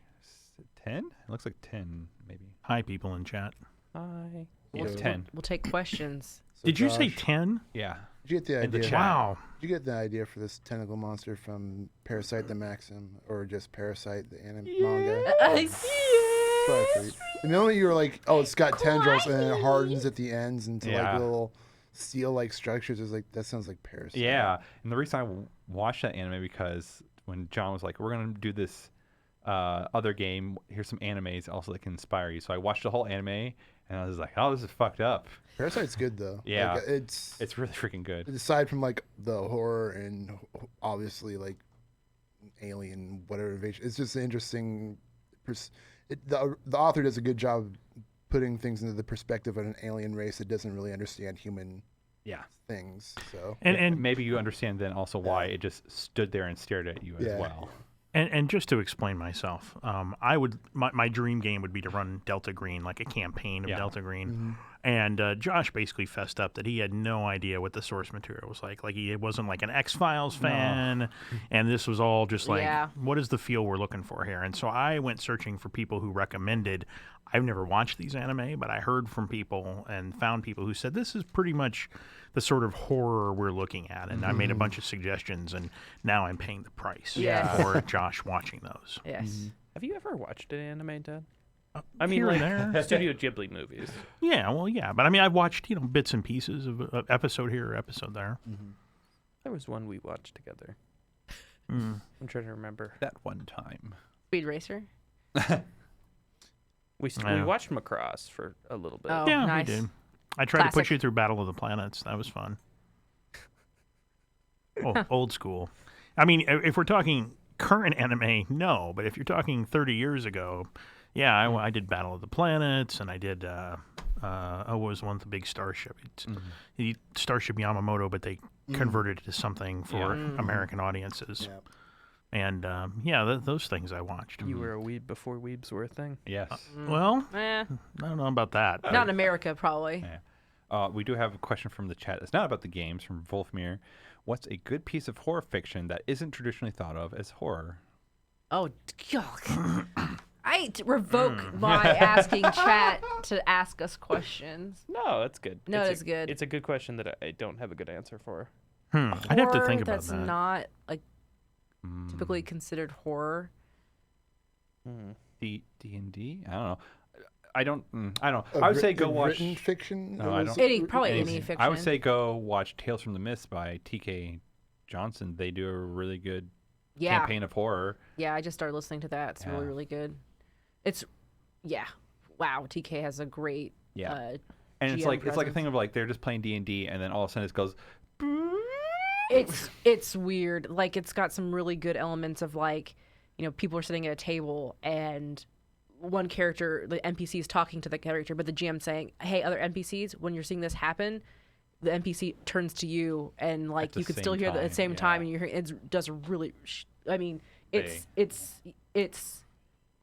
10? It looks like 10, maybe. Hi, people in chat. Hi. It's Yeah. 10. We'll take questions. So Did you say Josh, 10? Yeah. Did you get the in the idea? chat? Wow. Did you get the idea for this tentacle monster from Parasite the Maxim, or just Parasite the anime manga? Sorry for you. And the only you were like, oh, it's got tendrils and it hardens at the ends into Yeah. like little steel-like structures. Is like, that sounds like Parasite. Yeah. And the reason I watched that anime because when John was like, we're going to do this other game, here's some animes also that can inspire you. So I watched the whole anime, and I was like, oh, this is fucked up. Parasite's good though. Yeah. Like, it's Really freaking good. aside from like the horror and obviously like alien whatever invasion, it's just an interesting. The author does a good job putting things into the perspective of an alien race that doesn't really understand human Yeah. things. So And maybe you understand then also why it just stood there and stared at you as Yeah. well. And just to explain myself, my dream game would be to run Delta Green, like a campaign of Yeah. Delta Green. And Josh basically fessed up that he had no idea what the source material was like. Like he wasn't like an X-Files fan, and this was all just like, Yeah. what is the feel we're looking for here? And so I went searching for people who recommended. I've never watched these anime, but I heard from people and found people who said this is pretty much the sort of horror we're looking at. And I made a bunch of suggestions, and now I'm paying the price Yes. for Josh watching those. Yes. Have you ever watched an anime, Dad? I mean, Here like and there. Studio Ghibli movies. Yeah, well, yeah, but I mean, I've watched bits and pieces of episode here, episode there. There was one we watched together. Mm. I'm trying to remember. That one time. Speed Racer. We Yeah. watched Macross for a little bit. Oh, Yeah, nice. we did. I tried to Classic. push you through Battle of the Planets. That was fun. Old school. I mean, if we're talking current anime, no. But if you're talking 30 years ago, yeah, I did Battle of the Planets, and I did. What was one with the big starship? It's Starship Yamamoto, but they converted it to something for American audiences. Yeah. And those things I watched. You were a weeb before weebs were a thing. Yes. Well, Eh, I don't know about that. not in America, probably. Yeah. We do have a question from the chat. It's not about the games, from Wolfmere. What's a good piece of horror fiction that isn't traditionally thought of as horror? Oh, God. I revoke my asking chat to ask us questions. No, that's good. No, it's it's good. It's a good question that I don't have a good answer for. I'd have to think about that's that. not like typically considered horror. D&D? I don't know. I don't know. I would say go watch written fiction. No, I don't- Probably any anything. fiction. I would say go watch Tales from the Mist by T.K. Johnson. They do a really good campaign of horror. Yeah, I just started listening to that. It's really, Yeah. really good. Wow, TK has a great And it's GM like a presence. thing of like they're just playing D&D, and then all of a sudden it goes. It's weird. Like it's got some really good elements of like, people are sitting at a table and one character, the NPC is talking to the character, but the GM saying, "Hey, other NPCs, when you're seeing this happen, the NPC turns to you and like the you could same still hear at the time, same time, yeah. and you hear it does a really. I mean, it's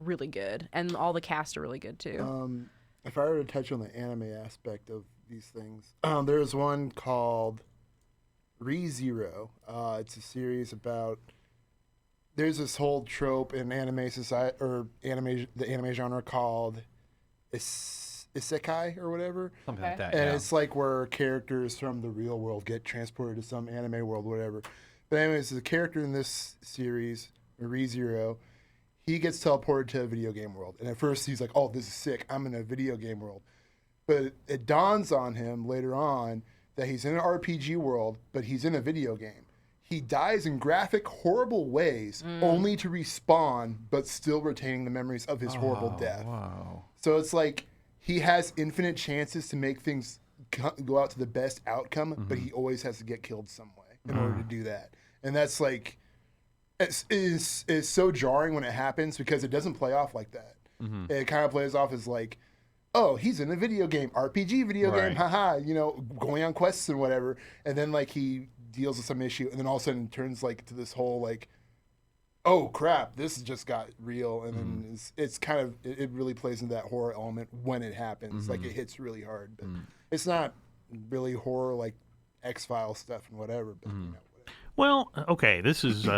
really good, and all the cast are really good too. If I were to touch on the anime aspect of these things, there's one called ReZero. It's a series about. There's this whole trope in anime society or the anime genre called isekai or whatever. Something like Okay. that. And Yeah. it's like where characters from the real world get transported to some anime world, whatever. But anyways, the character in this series, ReZero, he gets teleported to a video game world. And at first he's like, oh, this is sick. I'm in a video game world. But it dawns on him later on that he's in an RPG world, but he's in a video game. He dies in graphic, horrible ways, only to respawn, but still retaining the memories of his horrible death. Wow. So it's like he has infinite chances to make things go out to the best outcome, but he always has to get killed some way in order to do that. And that's like, it's so jarring when it happens because it doesn't play off like that. It kind of plays off as like, oh, he's in a video game, RPG video game, Right. haha, going on quests and whatever. And then like he deals with some issue and then all of a sudden turns like to this whole like, oh crap, this just got real. And then it's kind of, it really plays into that horror element when it happens. Like it hits really hard, but it's not really horror like X-Files stuff and whatever. But, whatever. Well, okay, this is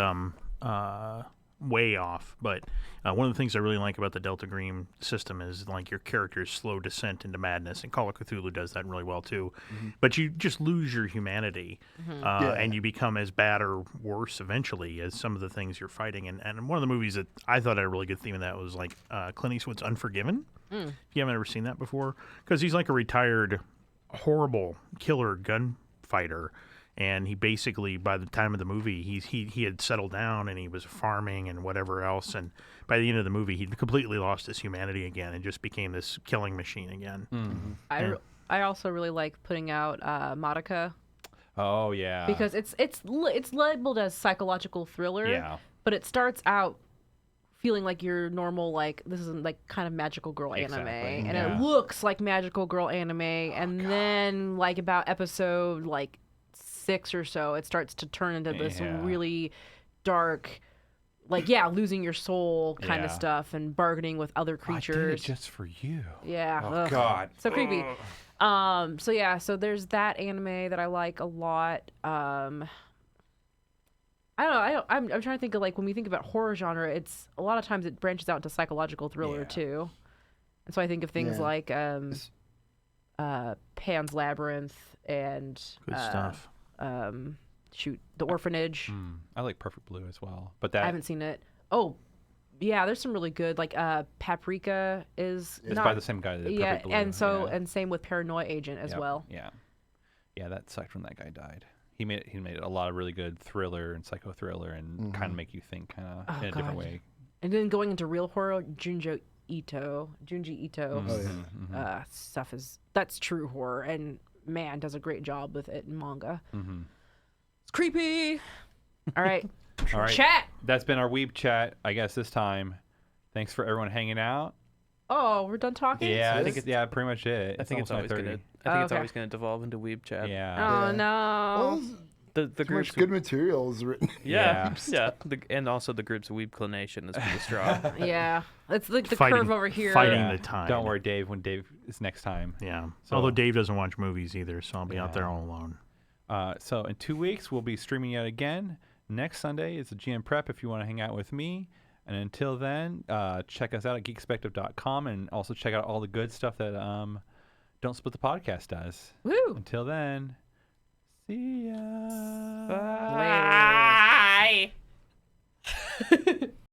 way off, but one of the things I really like about the Delta Green system is like your character's slow descent into madness, and Call of Cthulhu does that really well too. But you just lose your humanity, and you become as bad or worse eventually as some of the things you're fighting. And one of the movies that I thought had a really good theme of that was like Clint Eastwood's Unforgiven. If you haven't ever seen that before, because he's like a retired, horrible killer gunfighter. And he basically, by the time of the movie, he had settled down and he was farming and whatever else. And by the end of the movie, he'd completely lost his humanity again and just became this killing machine again. I also really like putting out Madoka Oh yeah. because it's labeled as psychological thriller. Yeah. But it starts out feeling like your normal, like this is like kind of magical girl anime, Exactly, and yeah. it looks like magical girl anime, and then like about episode like 6 or so, it starts to turn into this Yeah. really dark, like losing your soul kind of Yeah. stuff, and bargaining with other I did it creatures. just for you. Yeah. Oh ugh. God. So creepy. So there's that anime that I like a lot. I'm trying to think of like when we think about horror genre, it's a lot of times it branches out into psychological thriller Yeah. too. And so I think of things Yeah. like Pan's Labyrinth and Good stuff. The Orphanage. I like Perfect Blue as well, but I that haven't seen it. Oh, yeah, there's some really good like Paprika is it's not by the same guy that did Perfect Blue. and so yeah. and same with Paranoia Agent as Yep, well. Yeah. Yeah, that sucked when that guy died. he made a lot of really good thriller and psycho thriller and kind of make you think kind of in a different way. And then going into real horror, Junji Ito stuff that's true horror, and man does a great job with it in manga. It's creepy. All right. All right. Chat. That's been our Weeb chat, I guess, this time. Thanks for everyone hanging out. Oh, we're done talking? Yeah, I think it's pretty much it. I think it's always almost 9:30. it's always gonna devolve into Weeb chat. Yeah. Oh, Yeah. no. Well, The too group's much good material is written. Yeah. And also the group's Weebclination is pretty strong. Yeah. It's like the Fighting- curve over here. fighting the time. Don't worry, Dave, when Dave is next time. Yeah. So- Although Dave doesn't watch movies either, so I'll be out there Yeah. all alone. So in 2 weeks, we'll be streaming yet again. Next Sunday is the GM Prep if you want to hang out with me. And until then, check us out at geekspective.com and also check out all the good stuff that Don't Split the Podcast does. Woo. Until then, see ya. Bye.